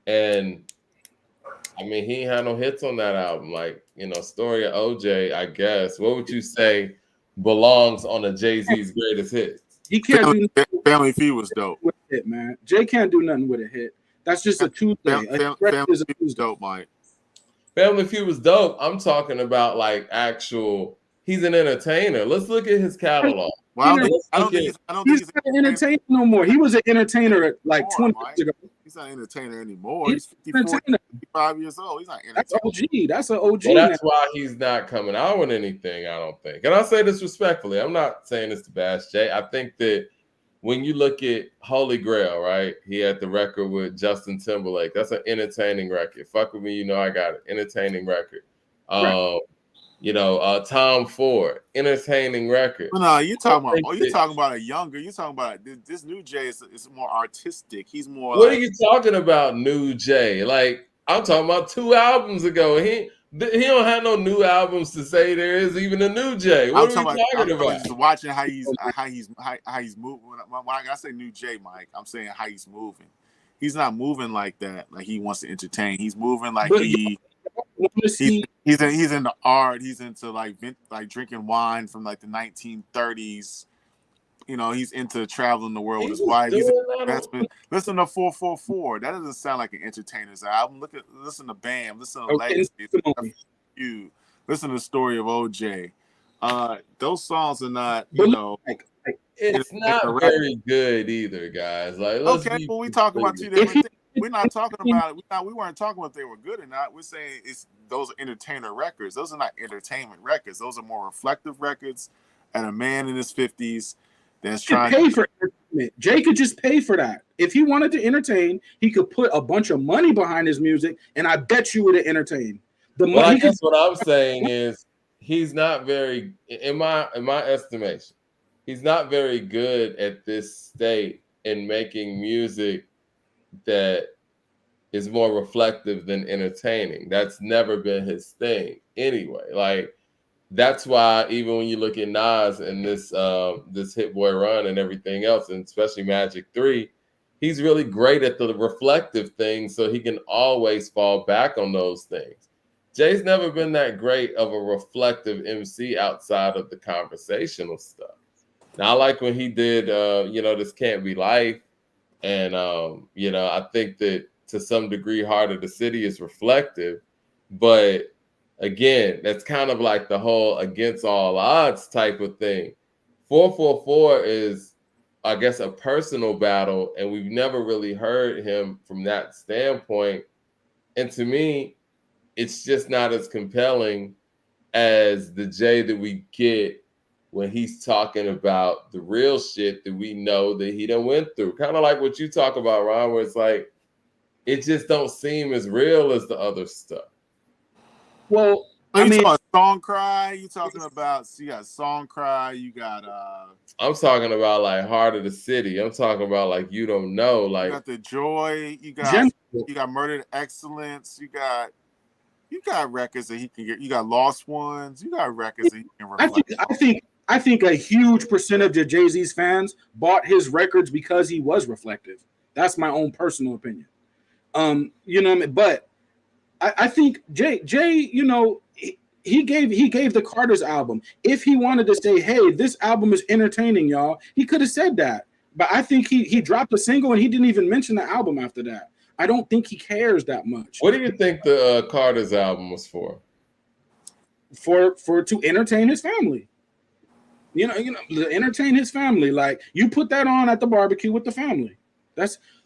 Speaker 1: and I mean, he ain't had no hits on that album. Like, Story of OJ, I guess. What would you say belongs on a Jay-Z's greatest hits?
Speaker 4: He can't do
Speaker 3: Family Feud was dope.
Speaker 4: With a hit, man. Jay can't do nothing with a hit. That's just a Tuesday.
Speaker 3: Family Feud was dope, Mike.
Speaker 1: Family Feud was dope. I'm talking about like actual. He's an entertainer. Let's look at his catalog.
Speaker 3: Well, I don't think
Speaker 4: he's not an entertainer no more. He was an entertainer like 20 years ago.
Speaker 3: He's not an entertainer anymore. He's 55 years old. He's not an entertainer.
Speaker 4: That's OG. That's an OG.
Speaker 1: Well, that's why he's not coming out with anything, I don't think. And I say this respectfully. I'm not saying this to bash Jay. I think that when you look at Holy Grail, right? He had the record with Justin Timberlake. That's an entertaining record. Fuck with me, I got it. Entertaining record. Right. Tom Ford, entertaining record.
Speaker 3: No, you're talking about a younger. You're talking about this new Jay is more artistic. He's more.
Speaker 1: What are you talking about, new Jay? Like, I'm talking about 2 albums ago. He don't have no new albums to say there is even a new Jay. What are we talking about?
Speaker 3: Just watching how he's moving. When I say new Jay, Mike, I'm saying how he's moving. He's not moving like that. Like he wants to entertain. He's moving like he's into art. He's into like drinking wine from like the 1930s. He's into traveling the world with his wife. Listen to 444. That doesn't sound like an entertainer's album. Listen to Bam. Listen to Legacy. Listen to the Story of OJ. Those songs are not,
Speaker 1: it's not very good either, guys. Like,
Speaker 3: okay, but we talk about 2 different things. We're not talking about it. We weren't talking about if they were good or not. We're saying those are entertainer records. Those are not entertainment records. Those are more reflective records. And a man in his 50s, that's
Speaker 4: He could
Speaker 3: trying
Speaker 4: pay
Speaker 3: to
Speaker 4: for entertainment. Jay could just pay for that. If he wanted to entertain, he could put a bunch of money behind his music, and I bet you would have entertained.
Speaker 1: Well, I guess what I'm saying is he's not very, in my estimation, he's not very good at this state in making music that is more reflective than entertaining. That's never been his thing anyway. Like, that's why even when you look at Nas and this Hit Boy run and everything else, and especially Magic 3, he's really great at the reflective things, so he can always fall back on those things. Jay's never been that great of a reflective MC outside of the conversational stuff. Now, I like when he did, This Can't Be Life. And, I think that to some degree, Heart of the City is reflective. But again, that's kind of like the whole against all odds type of thing. 444 is, I guess, a personal battle. And we've never really heard him from that standpoint. And to me, it's just not as compelling as the Jay that we get when he's talking about the real shit that we know that he done went through. Kind of like what you talk about, Ron, where it's like, it just don't seem as real as the other stuff.
Speaker 4: Well,
Speaker 3: I mean, about Song Cry, you talking about, so you got Song Cry, you got
Speaker 1: I'm talking about like Heart of the City. I'm talking about like You Don't Know. Like,
Speaker 3: you got The Joy, you got Murdered Excellence, you got records that he can get. You got Lost Ones. You got records that he can reflect.
Speaker 4: I think a huge percentage of Jay-Z's fans bought his records because he was reflective. That's my own personal opinion. But I think Jay, he gave the Carter's album. If he wanted to say, "Hey, this album is entertaining, y'all," he could have said that. But I think he dropped a single and he didn't even mention the album after that. I don't think he cares that much.
Speaker 1: What do you think the Carter's album was for?
Speaker 4: For to entertain his family. To entertain his family. Like, you put that on at the barbecue with the family.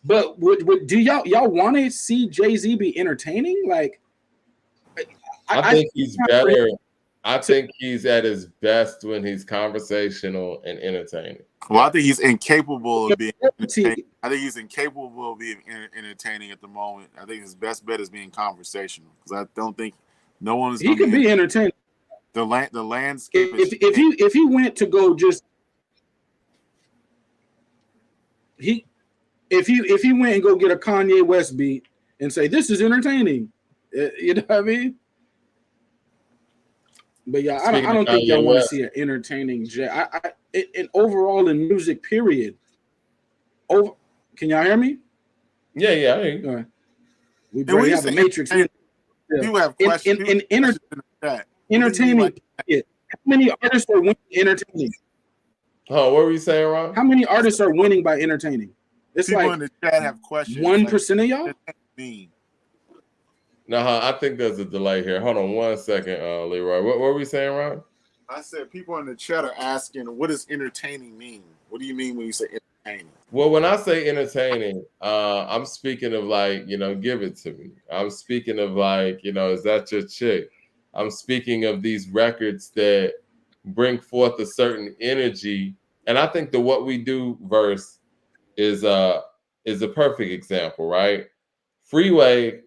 Speaker 4: But do y'all want to see Jay-Z be entertaining? Like,
Speaker 1: I think he's better. I think he's at his best when he's conversational and entertaining.
Speaker 3: Well, I think he's incapable of being entertaining. I think he's incapable of being entertaining at the moment. I think his best bet is being conversational, because I don't think no one is.
Speaker 4: He can be entertaining.
Speaker 3: The landscape.
Speaker 4: If he went to go just if he went and go get a Kanye West beat and say this is entertaining, you know what I mean? But yeah, I don't think y'all want to see an entertaining Jay. And overall in music, period. Can y'all hear me?
Speaker 1: Yeah, I hear you.
Speaker 4: Right. We have the Matrix.
Speaker 3: You have questions.
Speaker 4: Entertaining. How many artists are winning entertaining?
Speaker 1: Oh, what were you saying, Ron?
Speaker 4: How many artists are winning by entertaining? It's
Speaker 3: people
Speaker 4: like
Speaker 3: in the chat have questions.
Speaker 4: 1% of y'all.
Speaker 1: No, I think there's a delay here. Hold on 1 second, Leroy. What were we saying, Ron?
Speaker 3: I said people in the chat are asking, what does entertaining mean? What do you mean when you say entertaining?
Speaker 1: Well, when I say entertaining, I'm speaking of like, give it to me. I'm speaking of like, is that your chick? I'm speaking of these records that bring forth a certain energy. And I think the What We Do verse is a perfect example, right? Freeway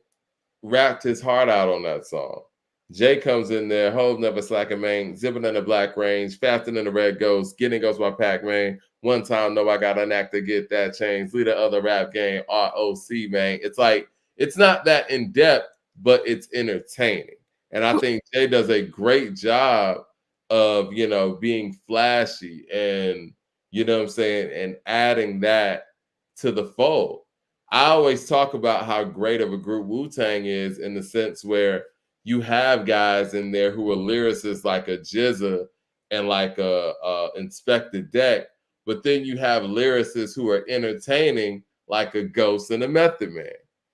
Speaker 1: rapped his heart out on that song. Jay comes in there, Hov never slacking, man, zipping in the black range, faster than the red ghost, getting goes my pack, man. One time, no, I got an act to get that change. Lead the other rap game, ROC, man. It's like, it's not that in depth, but it's entertaining. And I think Jay does a great job of, being flashy and, and adding that to the fold. I always talk about how great of a group Wu-Tang is, in the sense where you have guys in there who are lyricists like a Jizza and like a Inspector Deck, but then you have lyricists who are entertaining like a Ghost and a Method Man.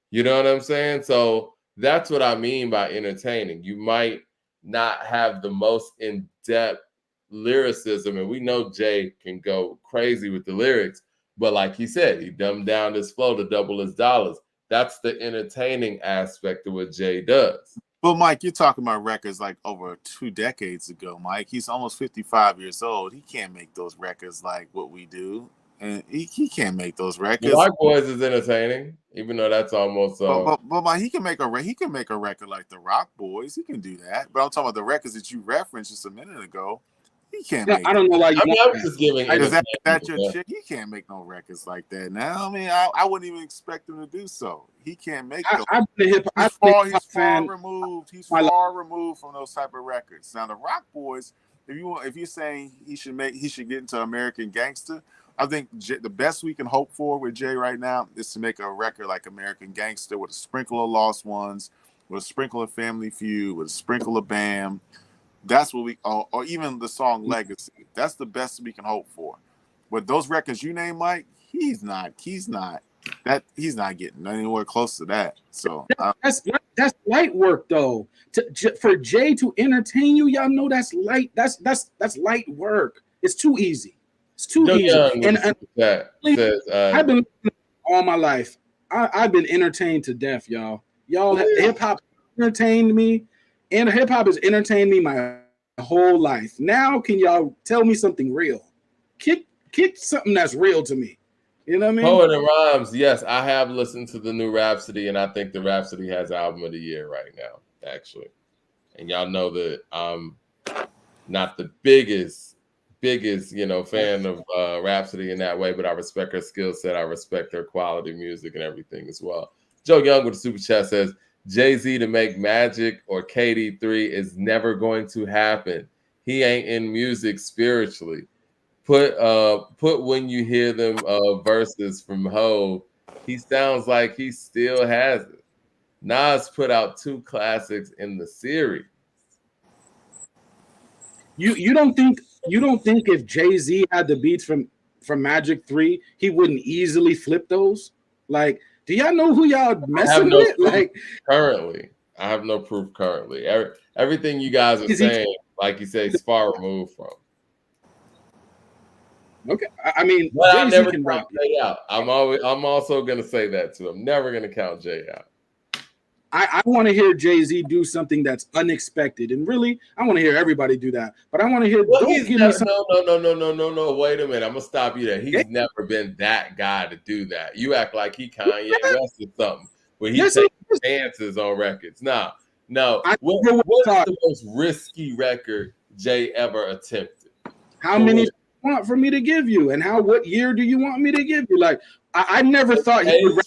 Speaker 1: You know what I'm saying? So that's what I mean by entertaining. You might not have the most in-depth lyricism, and we know Jay can go crazy with the lyrics, but like he said, he dumbed down his flow to double his dollars. That's the entertaining aspect of what Jay does.
Speaker 3: But Mike, you're talking about records like over 2 decades ago, Mike. He's almost 55 years old. He can't make those records like what we do. And he can't make those records.
Speaker 1: The White Boys is entertaining, even though that's almost.
Speaker 3: But Mike, he can make a record like the Rock Boys. He can do that. But I'm talking about the records that you referenced just a minute ago. He can't.
Speaker 4: I don't know why you.
Speaker 1: I'm just giving.
Speaker 3: Is that your chick? He can't make no records like that. Now, I mean, I wouldn't even expect him to do so. He can't make those. He's far removed. He's far removed from those type of records. Now, the Rock Boys. If you're saying he should get into American Gangster, I think the best we can hope for with Jay right now is to make a record like American Gangster with a sprinkle of Lost Ones, with a sprinkle of Family Feud, with a sprinkle of Bam. That's what or even the song Legacy. That's the best we can hope for. But those records you name, Mike, he's not getting anywhere close to that. So
Speaker 4: that's light work though. For Jay to entertain you, y'all know that's light. That's light work. It's too easy. It's too easy. And I've been all my life. I've been entertained to death, y'all. Hip hop entertained me. And hip hop has entertained me my whole life. Now, can y'all tell me something real? Kick something that's real to me. You know what I mean?
Speaker 1: Poet and Rhymes. Yes, I have listened to the new Rhapsody, and I think the Rhapsody has album of the year right now, actually. And y'all know that I'm not the biggest, fan of Rhapsody in that way, but I respect her skill set. I respect her quality music and everything as well. Joe Young with the super chat says, Jay-Z to make Magic or KD3 is never going to happen. He ain't in music spiritually. Put when you hear them verses from Hov, he sounds like he still has it. Nas put out 2 classics in the series.
Speaker 4: You don't think if Jay-Z had the beats from Magic 3, he wouldn't easily flip those? Like, do y'all know who y'all messing with? Like,
Speaker 1: currently, I have no proof currently. Everything you guys are saying, like you say, is far removed from.
Speaker 4: Okay, I mean,
Speaker 1: but I never count Jay out. I'm also gonna say that too. I'm never gonna count Jay out.
Speaker 4: I want to hear Jay-Z do something that's unexpected, and really, I want to hear everybody do that. But I want to hear.
Speaker 1: No. Wait a minute. I'm gonna stop you there. He's never been that guy to do that. You act like he Kanye West or something, where he takes chances on records. No. What's the most risky record Jay ever attempted?
Speaker 4: How many do you want for me to give you, and what year do you want me to give you? Like, I never thought he would.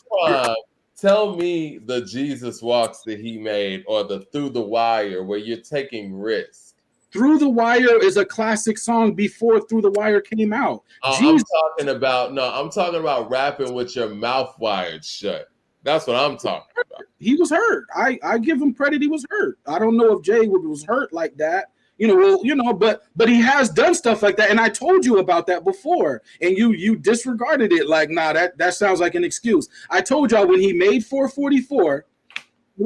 Speaker 1: Tell me the Jesus Walks that he made, or the Through the Wire, where you're taking risks.
Speaker 4: Through the Wire is a classic song before Through the Wire came out.
Speaker 1: I'm talking about rapping with your mouth wired shut. That's what I'm talking about.
Speaker 4: He was hurt. I give him credit. He was hurt. I don't know if Jay was hurt like that. But he has done stuff like that, and I told you about that before, and you disregarded it. Like, nah, that sounds like an excuse. I told y'all when he made 444,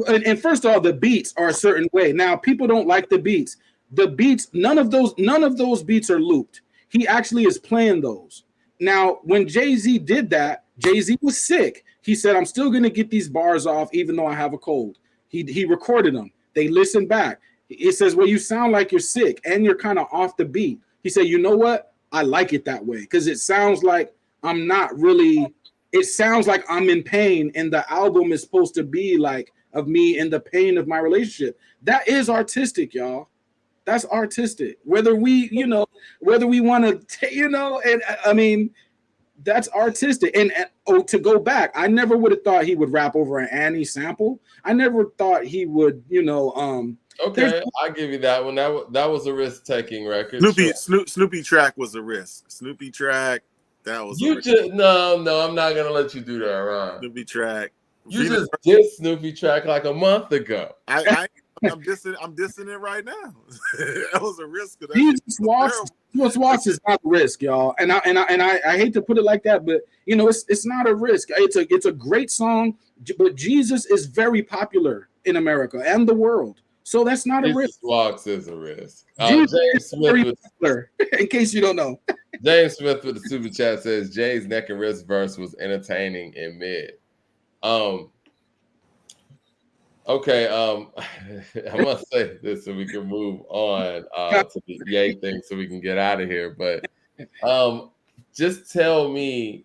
Speaker 4: and first of all, the beats are a certain way. Now, people don't like the beats. The beats, none of those beats are looped. He actually is playing those. Now, when Jay-Z did that, Jay-Z was sick. He said, "I'm still gonna get these bars off, even though I have a cold." He recorded them. They listened back. It says, well, you sound like you're sick and you're kind of off the beat. He said, you know what? I like it that way because it sounds like I'm not really, it sounds like I'm in pain, and the album is supposed to be like of me in the pain of my relationship. That is artistic, y'all. That's artistic. Whether we want to, and I mean, that's artistic. And to go back, I never would have thought he would rap over an Annie sample. I never thought he would,
Speaker 1: Okay, I'll give you that one. That was a risk-taking record.
Speaker 3: Snoopy track was a risk. Snoopy track, that was
Speaker 1: I'm not gonna let you do that, Ron.
Speaker 3: Snoopy track.
Speaker 1: You just did Snoopy track like a month ago.
Speaker 3: I'm dissing it right now. That was a risk.
Speaker 4: Jesus Walks is not a risk, y'all. And I hate to put it like that, but it's not a risk. It's a great song, but Jesus is very popular in America and the world. So that's not a risk.
Speaker 1: Walks is a risk.
Speaker 4: James Smith in case you don't know.
Speaker 1: James Smith with the super chat says Jay's neck and wrist verse was entertaining in mid. Okay, I must say this so we can move on to the Ye thing so we can get out of here. But just tell me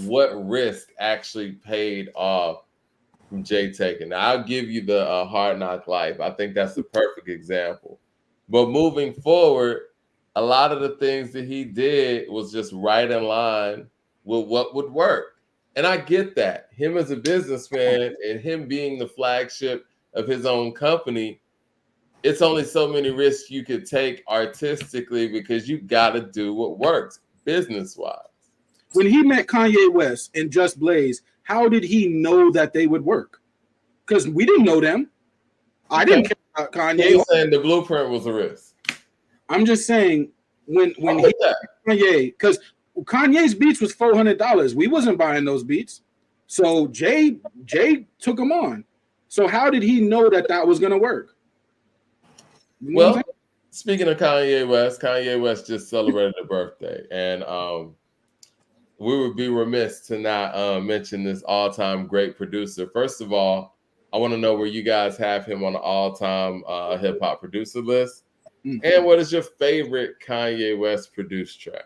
Speaker 1: what risk actually paid off from Jay taking. Now, I'll give you the Hard Knock Life. I think that's the perfect example. But moving forward, a lot of the things that he did was just right in line with what would work. And I get that. Him as a businessman and him being the flagship of his own company, it's only so many risks you could take artistically because you got to do what works business-wise.
Speaker 4: When he met Kanye West and Just Blaze, how did he know that they would work? Because we didn't know them. I didn't care about Kanye.
Speaker 1: You're saying the blueprint was a risk.
Speaker 4: I'm just saying when he Kanye, because Kanye's beats was $400. We wasn't buying those beats. So Jay took them on. So how did he know that was going to work? You know
Speaker 1: well, speaking of Kanye West just celebrated a birthday. And we would be remiss to not mention this all-time great producer. First of all, I want to know where you guys have him on the all-time hip-hop producer list. Mm-hmm. And what is your favorite Kanye West produced track?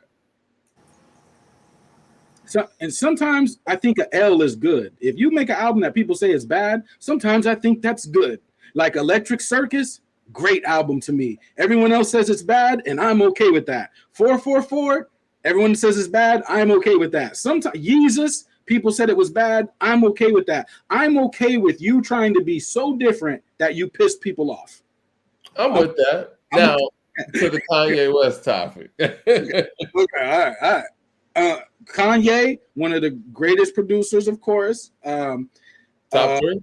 Speaker 4: So, and sometimes I think an L is good. If you make an album that people say is bad, sometimes I think that's good. Like Electric Circus, great album to me. Everyone else says it's bad, and I'm okay with that. 444, everyone says it's bad, I'm okay with that. Sometimes Yeezus, people said it was bad, I'm okay with that. I'm okay with you trying to be so different that you piss people off.
Speaker 1: I'm with that. Now, to the Kanye West topic.
Speaker 4: Okay, all right. Kanye, one of the greatest producers, of course.
Speaker 1: Top three?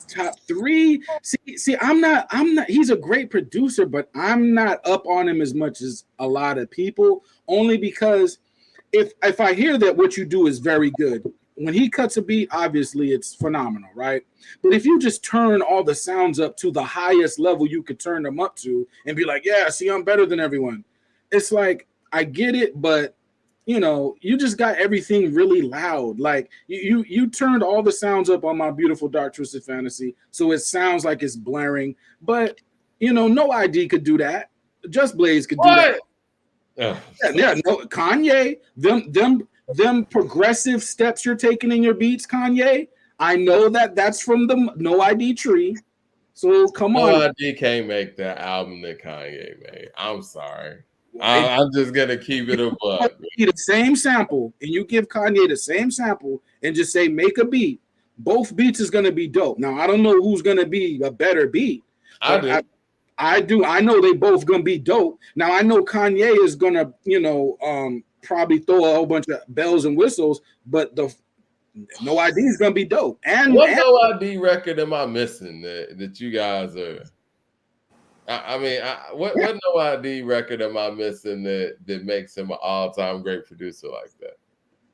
Speaker 4: Top three. See, I'm not. He's a great producer, but I'm not up on him as much as a lot of people. Only because if I hear that what you do is very good, when he cuts a beat, obviously it's phenomenal, right? But if you just turn all the sounds up to the highest level you could turn them up to, and be like, yeah, see, I'm better than everyone. It's like, I get it, but you know, you just got everything really loud. Like you turned all the sounds up on My Beautiful Dark Twisted Fantasy, so it sounds like it's blaring. But you know, No ID could do that. Just Blaze could do that. Yeah, no, Kanye, them progressive steps you're taking in your beats, Kanye. I know that's from the No ID tree. So come on.
Speaker 1: No ID can't make that album that Kanye made. I'm sorry. I'm just gonna keep it above.
Speaker 4: The same sample, and you give Kanye the same sample, and just say make a beat. Both beats is gonna be dope. Now I don't know who's gonna be a better beat. I do. I know they both gonna be dope. Now I know Kanye is gonna, probably throw a whole bunch of bells and whistles, but the No ID is gonna be dope. And
Speaker 1: what No ID record am I missing that you guys are? What No ID record am I missing that makes him an all-time great producer like that?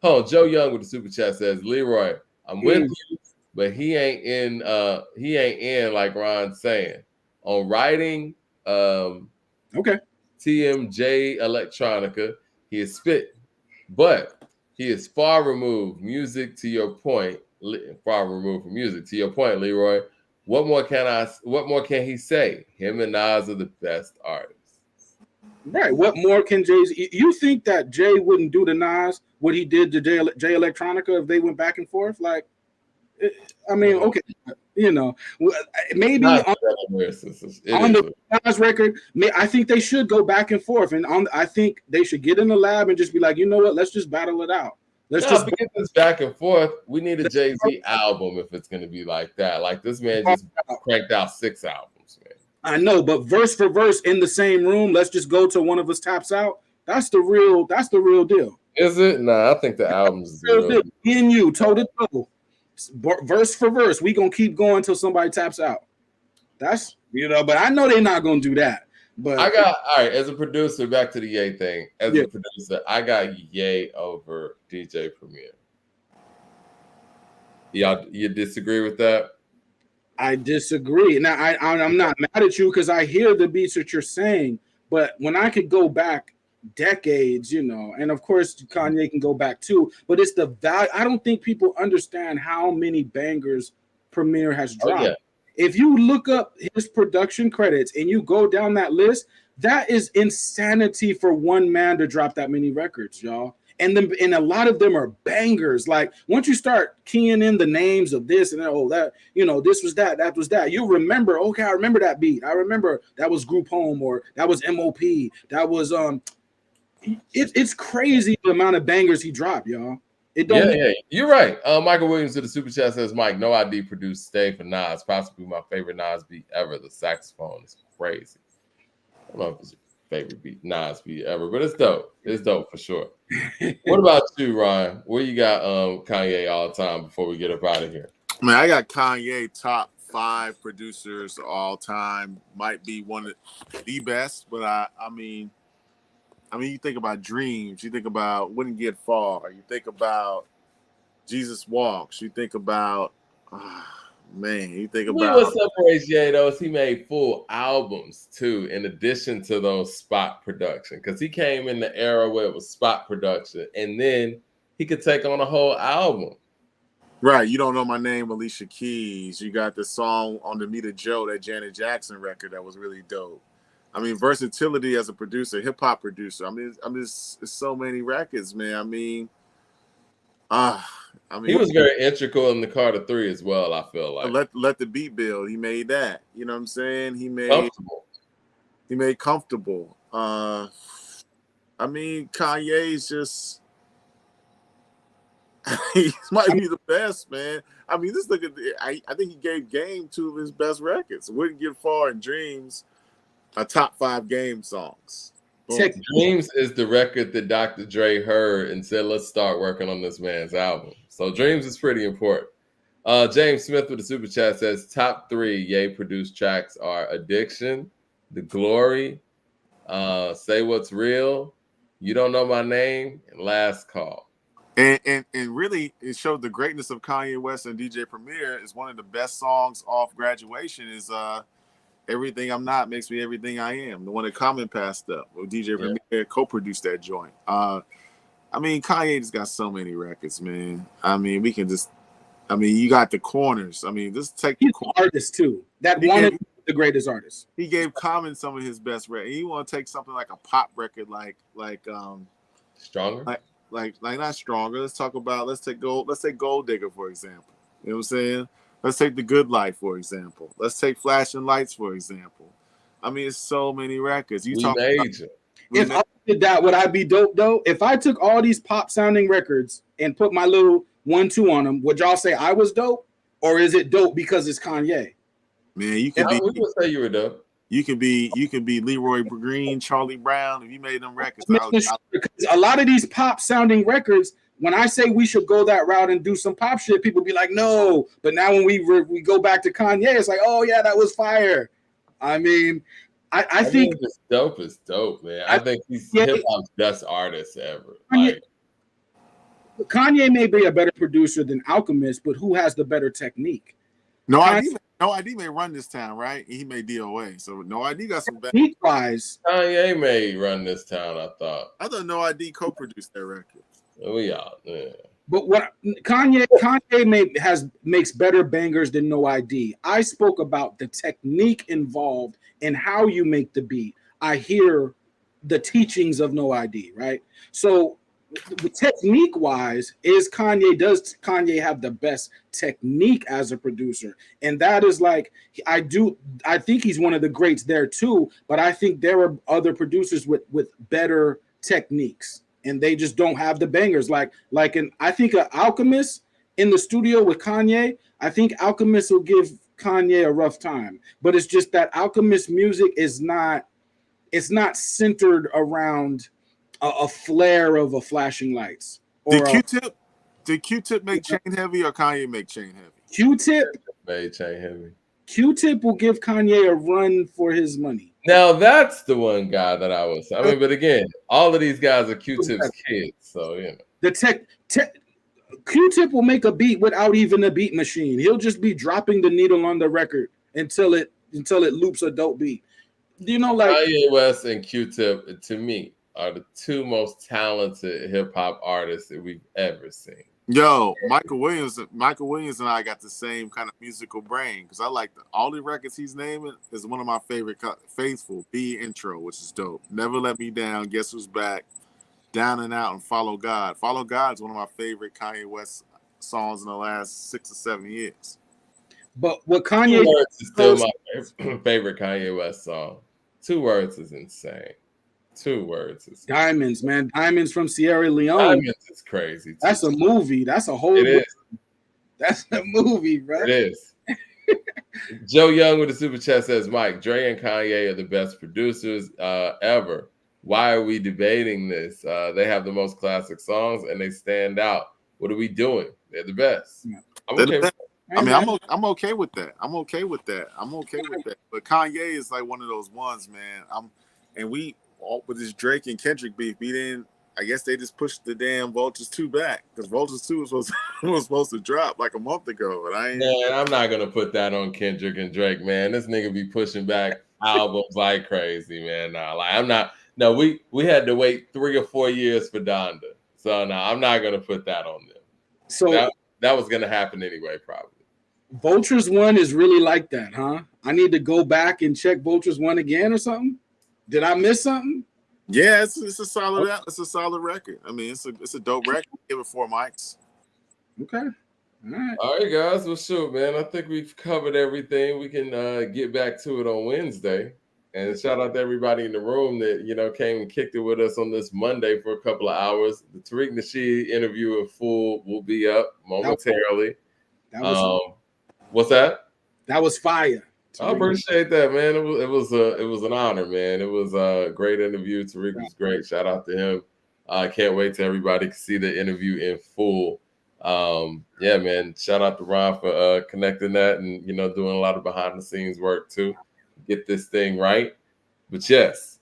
Speaker 1: Oh, Joe Young with the super chat says, Leroy, I'm with you, but he ain't in like Ron's saying. On writing
Speaker 4: TMJ
Speaker 1: Electronica, he is spit, but he is far removed from music to your point, Leroy. What more can he say? Him and Nas are the best artists.
Speaker 4: Right. What more can Jay-Z? You think that Jay wouldn't do to Nas what he did to Jay Electronica if they went back and forth? Like, okay, maybe on the Nas record, I think they should go back and forth, and I think they should get in the lab and just be like, you know what? Let's just battle it out. Let's just
Speaker 1: get this back and forth. We need a Jay-Z album if it's going to be like that. Like this man just cranked out 6 albums, man.
Speaker 4: I know, but verse for verse in the same room, let's just go till one of us taps out. That's the real deal.
Speaker 1: Is it? Nah, I think the album's is the real deal.
Speaker 4: Me and you, toe to toe, verse for verse. We gonna keep going till somebody taps out. That's but I know they're not gonna do that. But
Speaker 1: I got all right. As a producer, back to the Ye thing. As a producer, I got Ye over DJ Premier. You disagree with that?
Speaker 4: I disagree. Now I'm not mad at you because I hear the beats that you're saying, but when I could go back decades, and of course Kanye can go back too, but it's the value. I don't think people understand how many bangers Premier has
Speaker 1: Oh,
Speaker 4: dropped.
Speaker 1: yeah.
Speaker 4: If you look up his production credits and you go down that list, that is insanity for one man to drop that many records, y'all. And a lot of them are bangers. Like once you start keying in the names of this and that, this was that was that. You remember, okay, I remember that beat. I remember that was Group Home, or that was MOP. That was it's crazy the amount of bangers he dropped, y'all. It don't.
Speaker 1: Yeah, you're right. Michael Williams to the super chat says, Mike, No ID produced Stay for Nas, possibly my favorite Nas beat ever. The saxophone is crazy. I don't know if it's your favorite Nas beat ever, but it's dope. It's dope for sure. What about you, Ryan? Where you got Kanye all the time before we get up out of here?
Speaker 3: Man, I got Kanye top 5 producers all time. Might be one of the best, but I mean, you think about Dreams, you think about Wouldn't Get Far, you think about Jesus Walks, you think about, you think about.
Speaker 1: What separates Ye though is he made full albums too, in addition to those spot production, because he came in the era where it was spot production, and then he could take on a whole album.
Speaker 3: Right, You Don't Know My Name, Alicia Keys. You got the song on the Meet Joe, that Janet Jackson record that was really dope. I mean, versatility as a producer, hip hop producer. It's so many records, man. he
Speaker 1: was very integral in the Carter 3 as well. I feel like
Speaker 3: let the beat build. He made that. You know what I'm saying? He made comfortable. Kanye's just. He might be the best, man. Just look at I think he gave Game 2 of his best records. Wouldn't Get Far and Dreams are top 5 Game songs.
Speaker 1: Dreams is the record that Dr. Dre heard and said, let's start working on this man's album. So Dreams is pretty important. James Smith with the super chat says top 3 Ye produced tracks are Addiction, The Glory, Say What's Real, You Don't Know My Name, and Last Call.
Speaker 3: And really, it showed the greatness of Kanye West and DJ Premier. Is one of the best songs off Graduation is Everything I'm Not Makes Me Everything I Am. The one that Common passed up. Well, DJ Premier co-produced that joint. Kanye just got so many records, man. We can just, you got the corners. Just take
Speaker 4: the artist too. The greatest artist.
Speaker 3: He gave Common some of his best records. You want to take something like a pop record, like
Speaker 1: Stronger.
Speaker 3: Like not Stronger. Let's take Gold Digger, for example. You know what I'm saying? Let's take The Good Life, for example. Let's take Flashing Lights, for example. It's so many records.
Speaker 4: If I did that, would I be dope though? If I took all these pop sounding records and put my little 1-2 on them, would y'all say I was dope? Or is it dope because it's Kanye?
Speaker 3: Man, we would
Speaker 1: say you were dope.
Speaker 3: You could be Leroy Green, Charlie Brown, if you made them records.
Speaker 4: A lot of these pop sounding records, when I say we should go that route and do some pop shit, people be like, no. But now when we go back to Kanye, it's like, oh yeah, that was fire. I think
Speaker 1: it's dope is dope, man. I think he's hip hop's best artist ever.
Speaker 4: Kanye may be a better producer than Alchemist, but who has the better technique?
Speaker 3: No ID may run this town, right? He may DOA. So No ID got some bad.
Speaker 4: Technique-wise,
Speaker 1: Kanye may run this town, I thought.
Speaker 3: No ID co-produced that record.
Speaker 1: Oh yeah.
Speaker 4: But what Kanye makes better bangers than No ID. I spoke about the technique involved in how you make the beat. I hear the teachings of No ID, right? So technique wise, does Kanye have the best technique as a producer? And that is like, I think he's one of the greats there too, but I think there are other producers with better techniques and they just don't have the bangers. I think an Alchemist in the studio with Kanye, I think Alchemist will give Kanye a rough time, but it's just that Alchemist music is not centered around a flare of a Flashing Lights.
Speaker 3: Did Q-Tip make Chain Heavy or Kanye make Chain Heavy?
Speaker 4: Q-Tip
Speaker 1: made Chain Heavy.
Speaker 4: Q-Tip will give Kanye a run for his money.
Speaker 1: Now that's the one guy that I was. But again, all of these guys are Q-Tip's kids, so
Speaker 4: the Q-Tip will make a beat without even a beat machine. He'll just be dropping the needle on the record until it loops a dope beat.
Speaker 1: Kanye West and Q-Tip to me are the two most talented hip hop artists that we've ever seen.
Speaker 3: Yo, Michael Williams and I got the same kind of musical brain because I like all the records he's naming is one of my favorite. Faithful, Be Intro, which is dope. Never Let Me Down, Guess Who's Back, Down and Out, and Follow God. Follow God is one of my favorite Kanye West songs in the last 6 or 7 years.
Speaker 4: But what Kanye
Speaker 1: Two Words is still my favorite Kanye West song. 2 Words is insane. 2 Words is
Speaker 4: Diamonds, man. Diamonds from Sierra Leone.
Speaker 1: Diamonds is crazy. Too.
Speaker 4: That's a movie. That's a whole.
Speaker 1: It is.
Speaker 4: That's a movie, bro.
Speaker 1: It is. Joe Young with the super chat says, Mike, Dre and Kanye are the best producers ever. Why are we debating this? They have the most classic songs and they stand out. What are we doing? They're the best.
Speaker 4: Yeah.
Speaker 1: I'm okay with that.
Speaker 3: I mean, I'm okay with that. I'm okay with that. But Kanye is like one of those ones, man. With this Drake and Kendrick beef, I guess they just pushed the damn Vultures 2 back because Vultures 2 was supposed to drop like a month ago. But
Speaker 1: I'm not gonna put that on Kendrick and Drake, man. This nigga be pushing back albums like crazy, man. Nah, like I'm not. No, we had to wait 3 or 4 years for Donda, so no, I'm not gonna put that on them. So that was gonna happen anyway, probably.
Speaker 4: Vultures 1 is really like that, huh? I need to go back and check Vultures 1 again or something. Did I miss something?
Speaker 3: Yeah, it's a solid record. I mean, it's a dope record. Give it 4 mics.
Speaker 4: Okay.
Speaker 1: All right, guys. Well, shoot, man. I think we've covered everything. We can get back to it on Wednesday. And shout out to everybody in the room that came and kicked it with us on this Monday for a couple of hours. The Tariq Nasheed interview in full will be up momentarily. What's that?
Speaker 4: That was fire.
Speaker 1: I appreciate that, man. It was an honor, man. It was a great interview. Tariq was great. Shout out to him. I can't wait till everybody can see the interview in full. Yeah, man. Shout out to Ron for connecting that and doing a lot of behind the scenes work too. Get this thing right. But yes,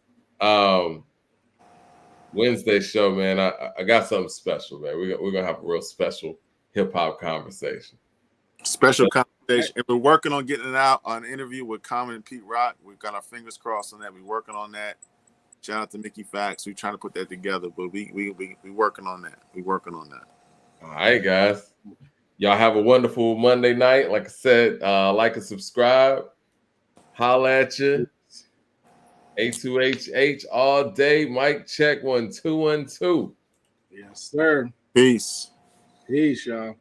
Speaker 1: Wednesday show, man. I got something special, man. We're gonna have a real special hip hop conversation.
Speaker 3: Special conversation. And we're working on getting it out on an interview with Common and Pete Rock. We've got our fingers crossed on that. We're working on that. Shout out to Mickey Fax. We're trying to put that together, but we working on that. We're working on that.
Speaker 1: All right, guys. Y'all have a wonderful Monday night. Like I said, like and subscribe. Holla at you. A2HH all day. Mic check 1 2 1 2.
Speaker 4: Yes, sir.
Speaker 3: Peace.
Speaker 4: Peace, y'all.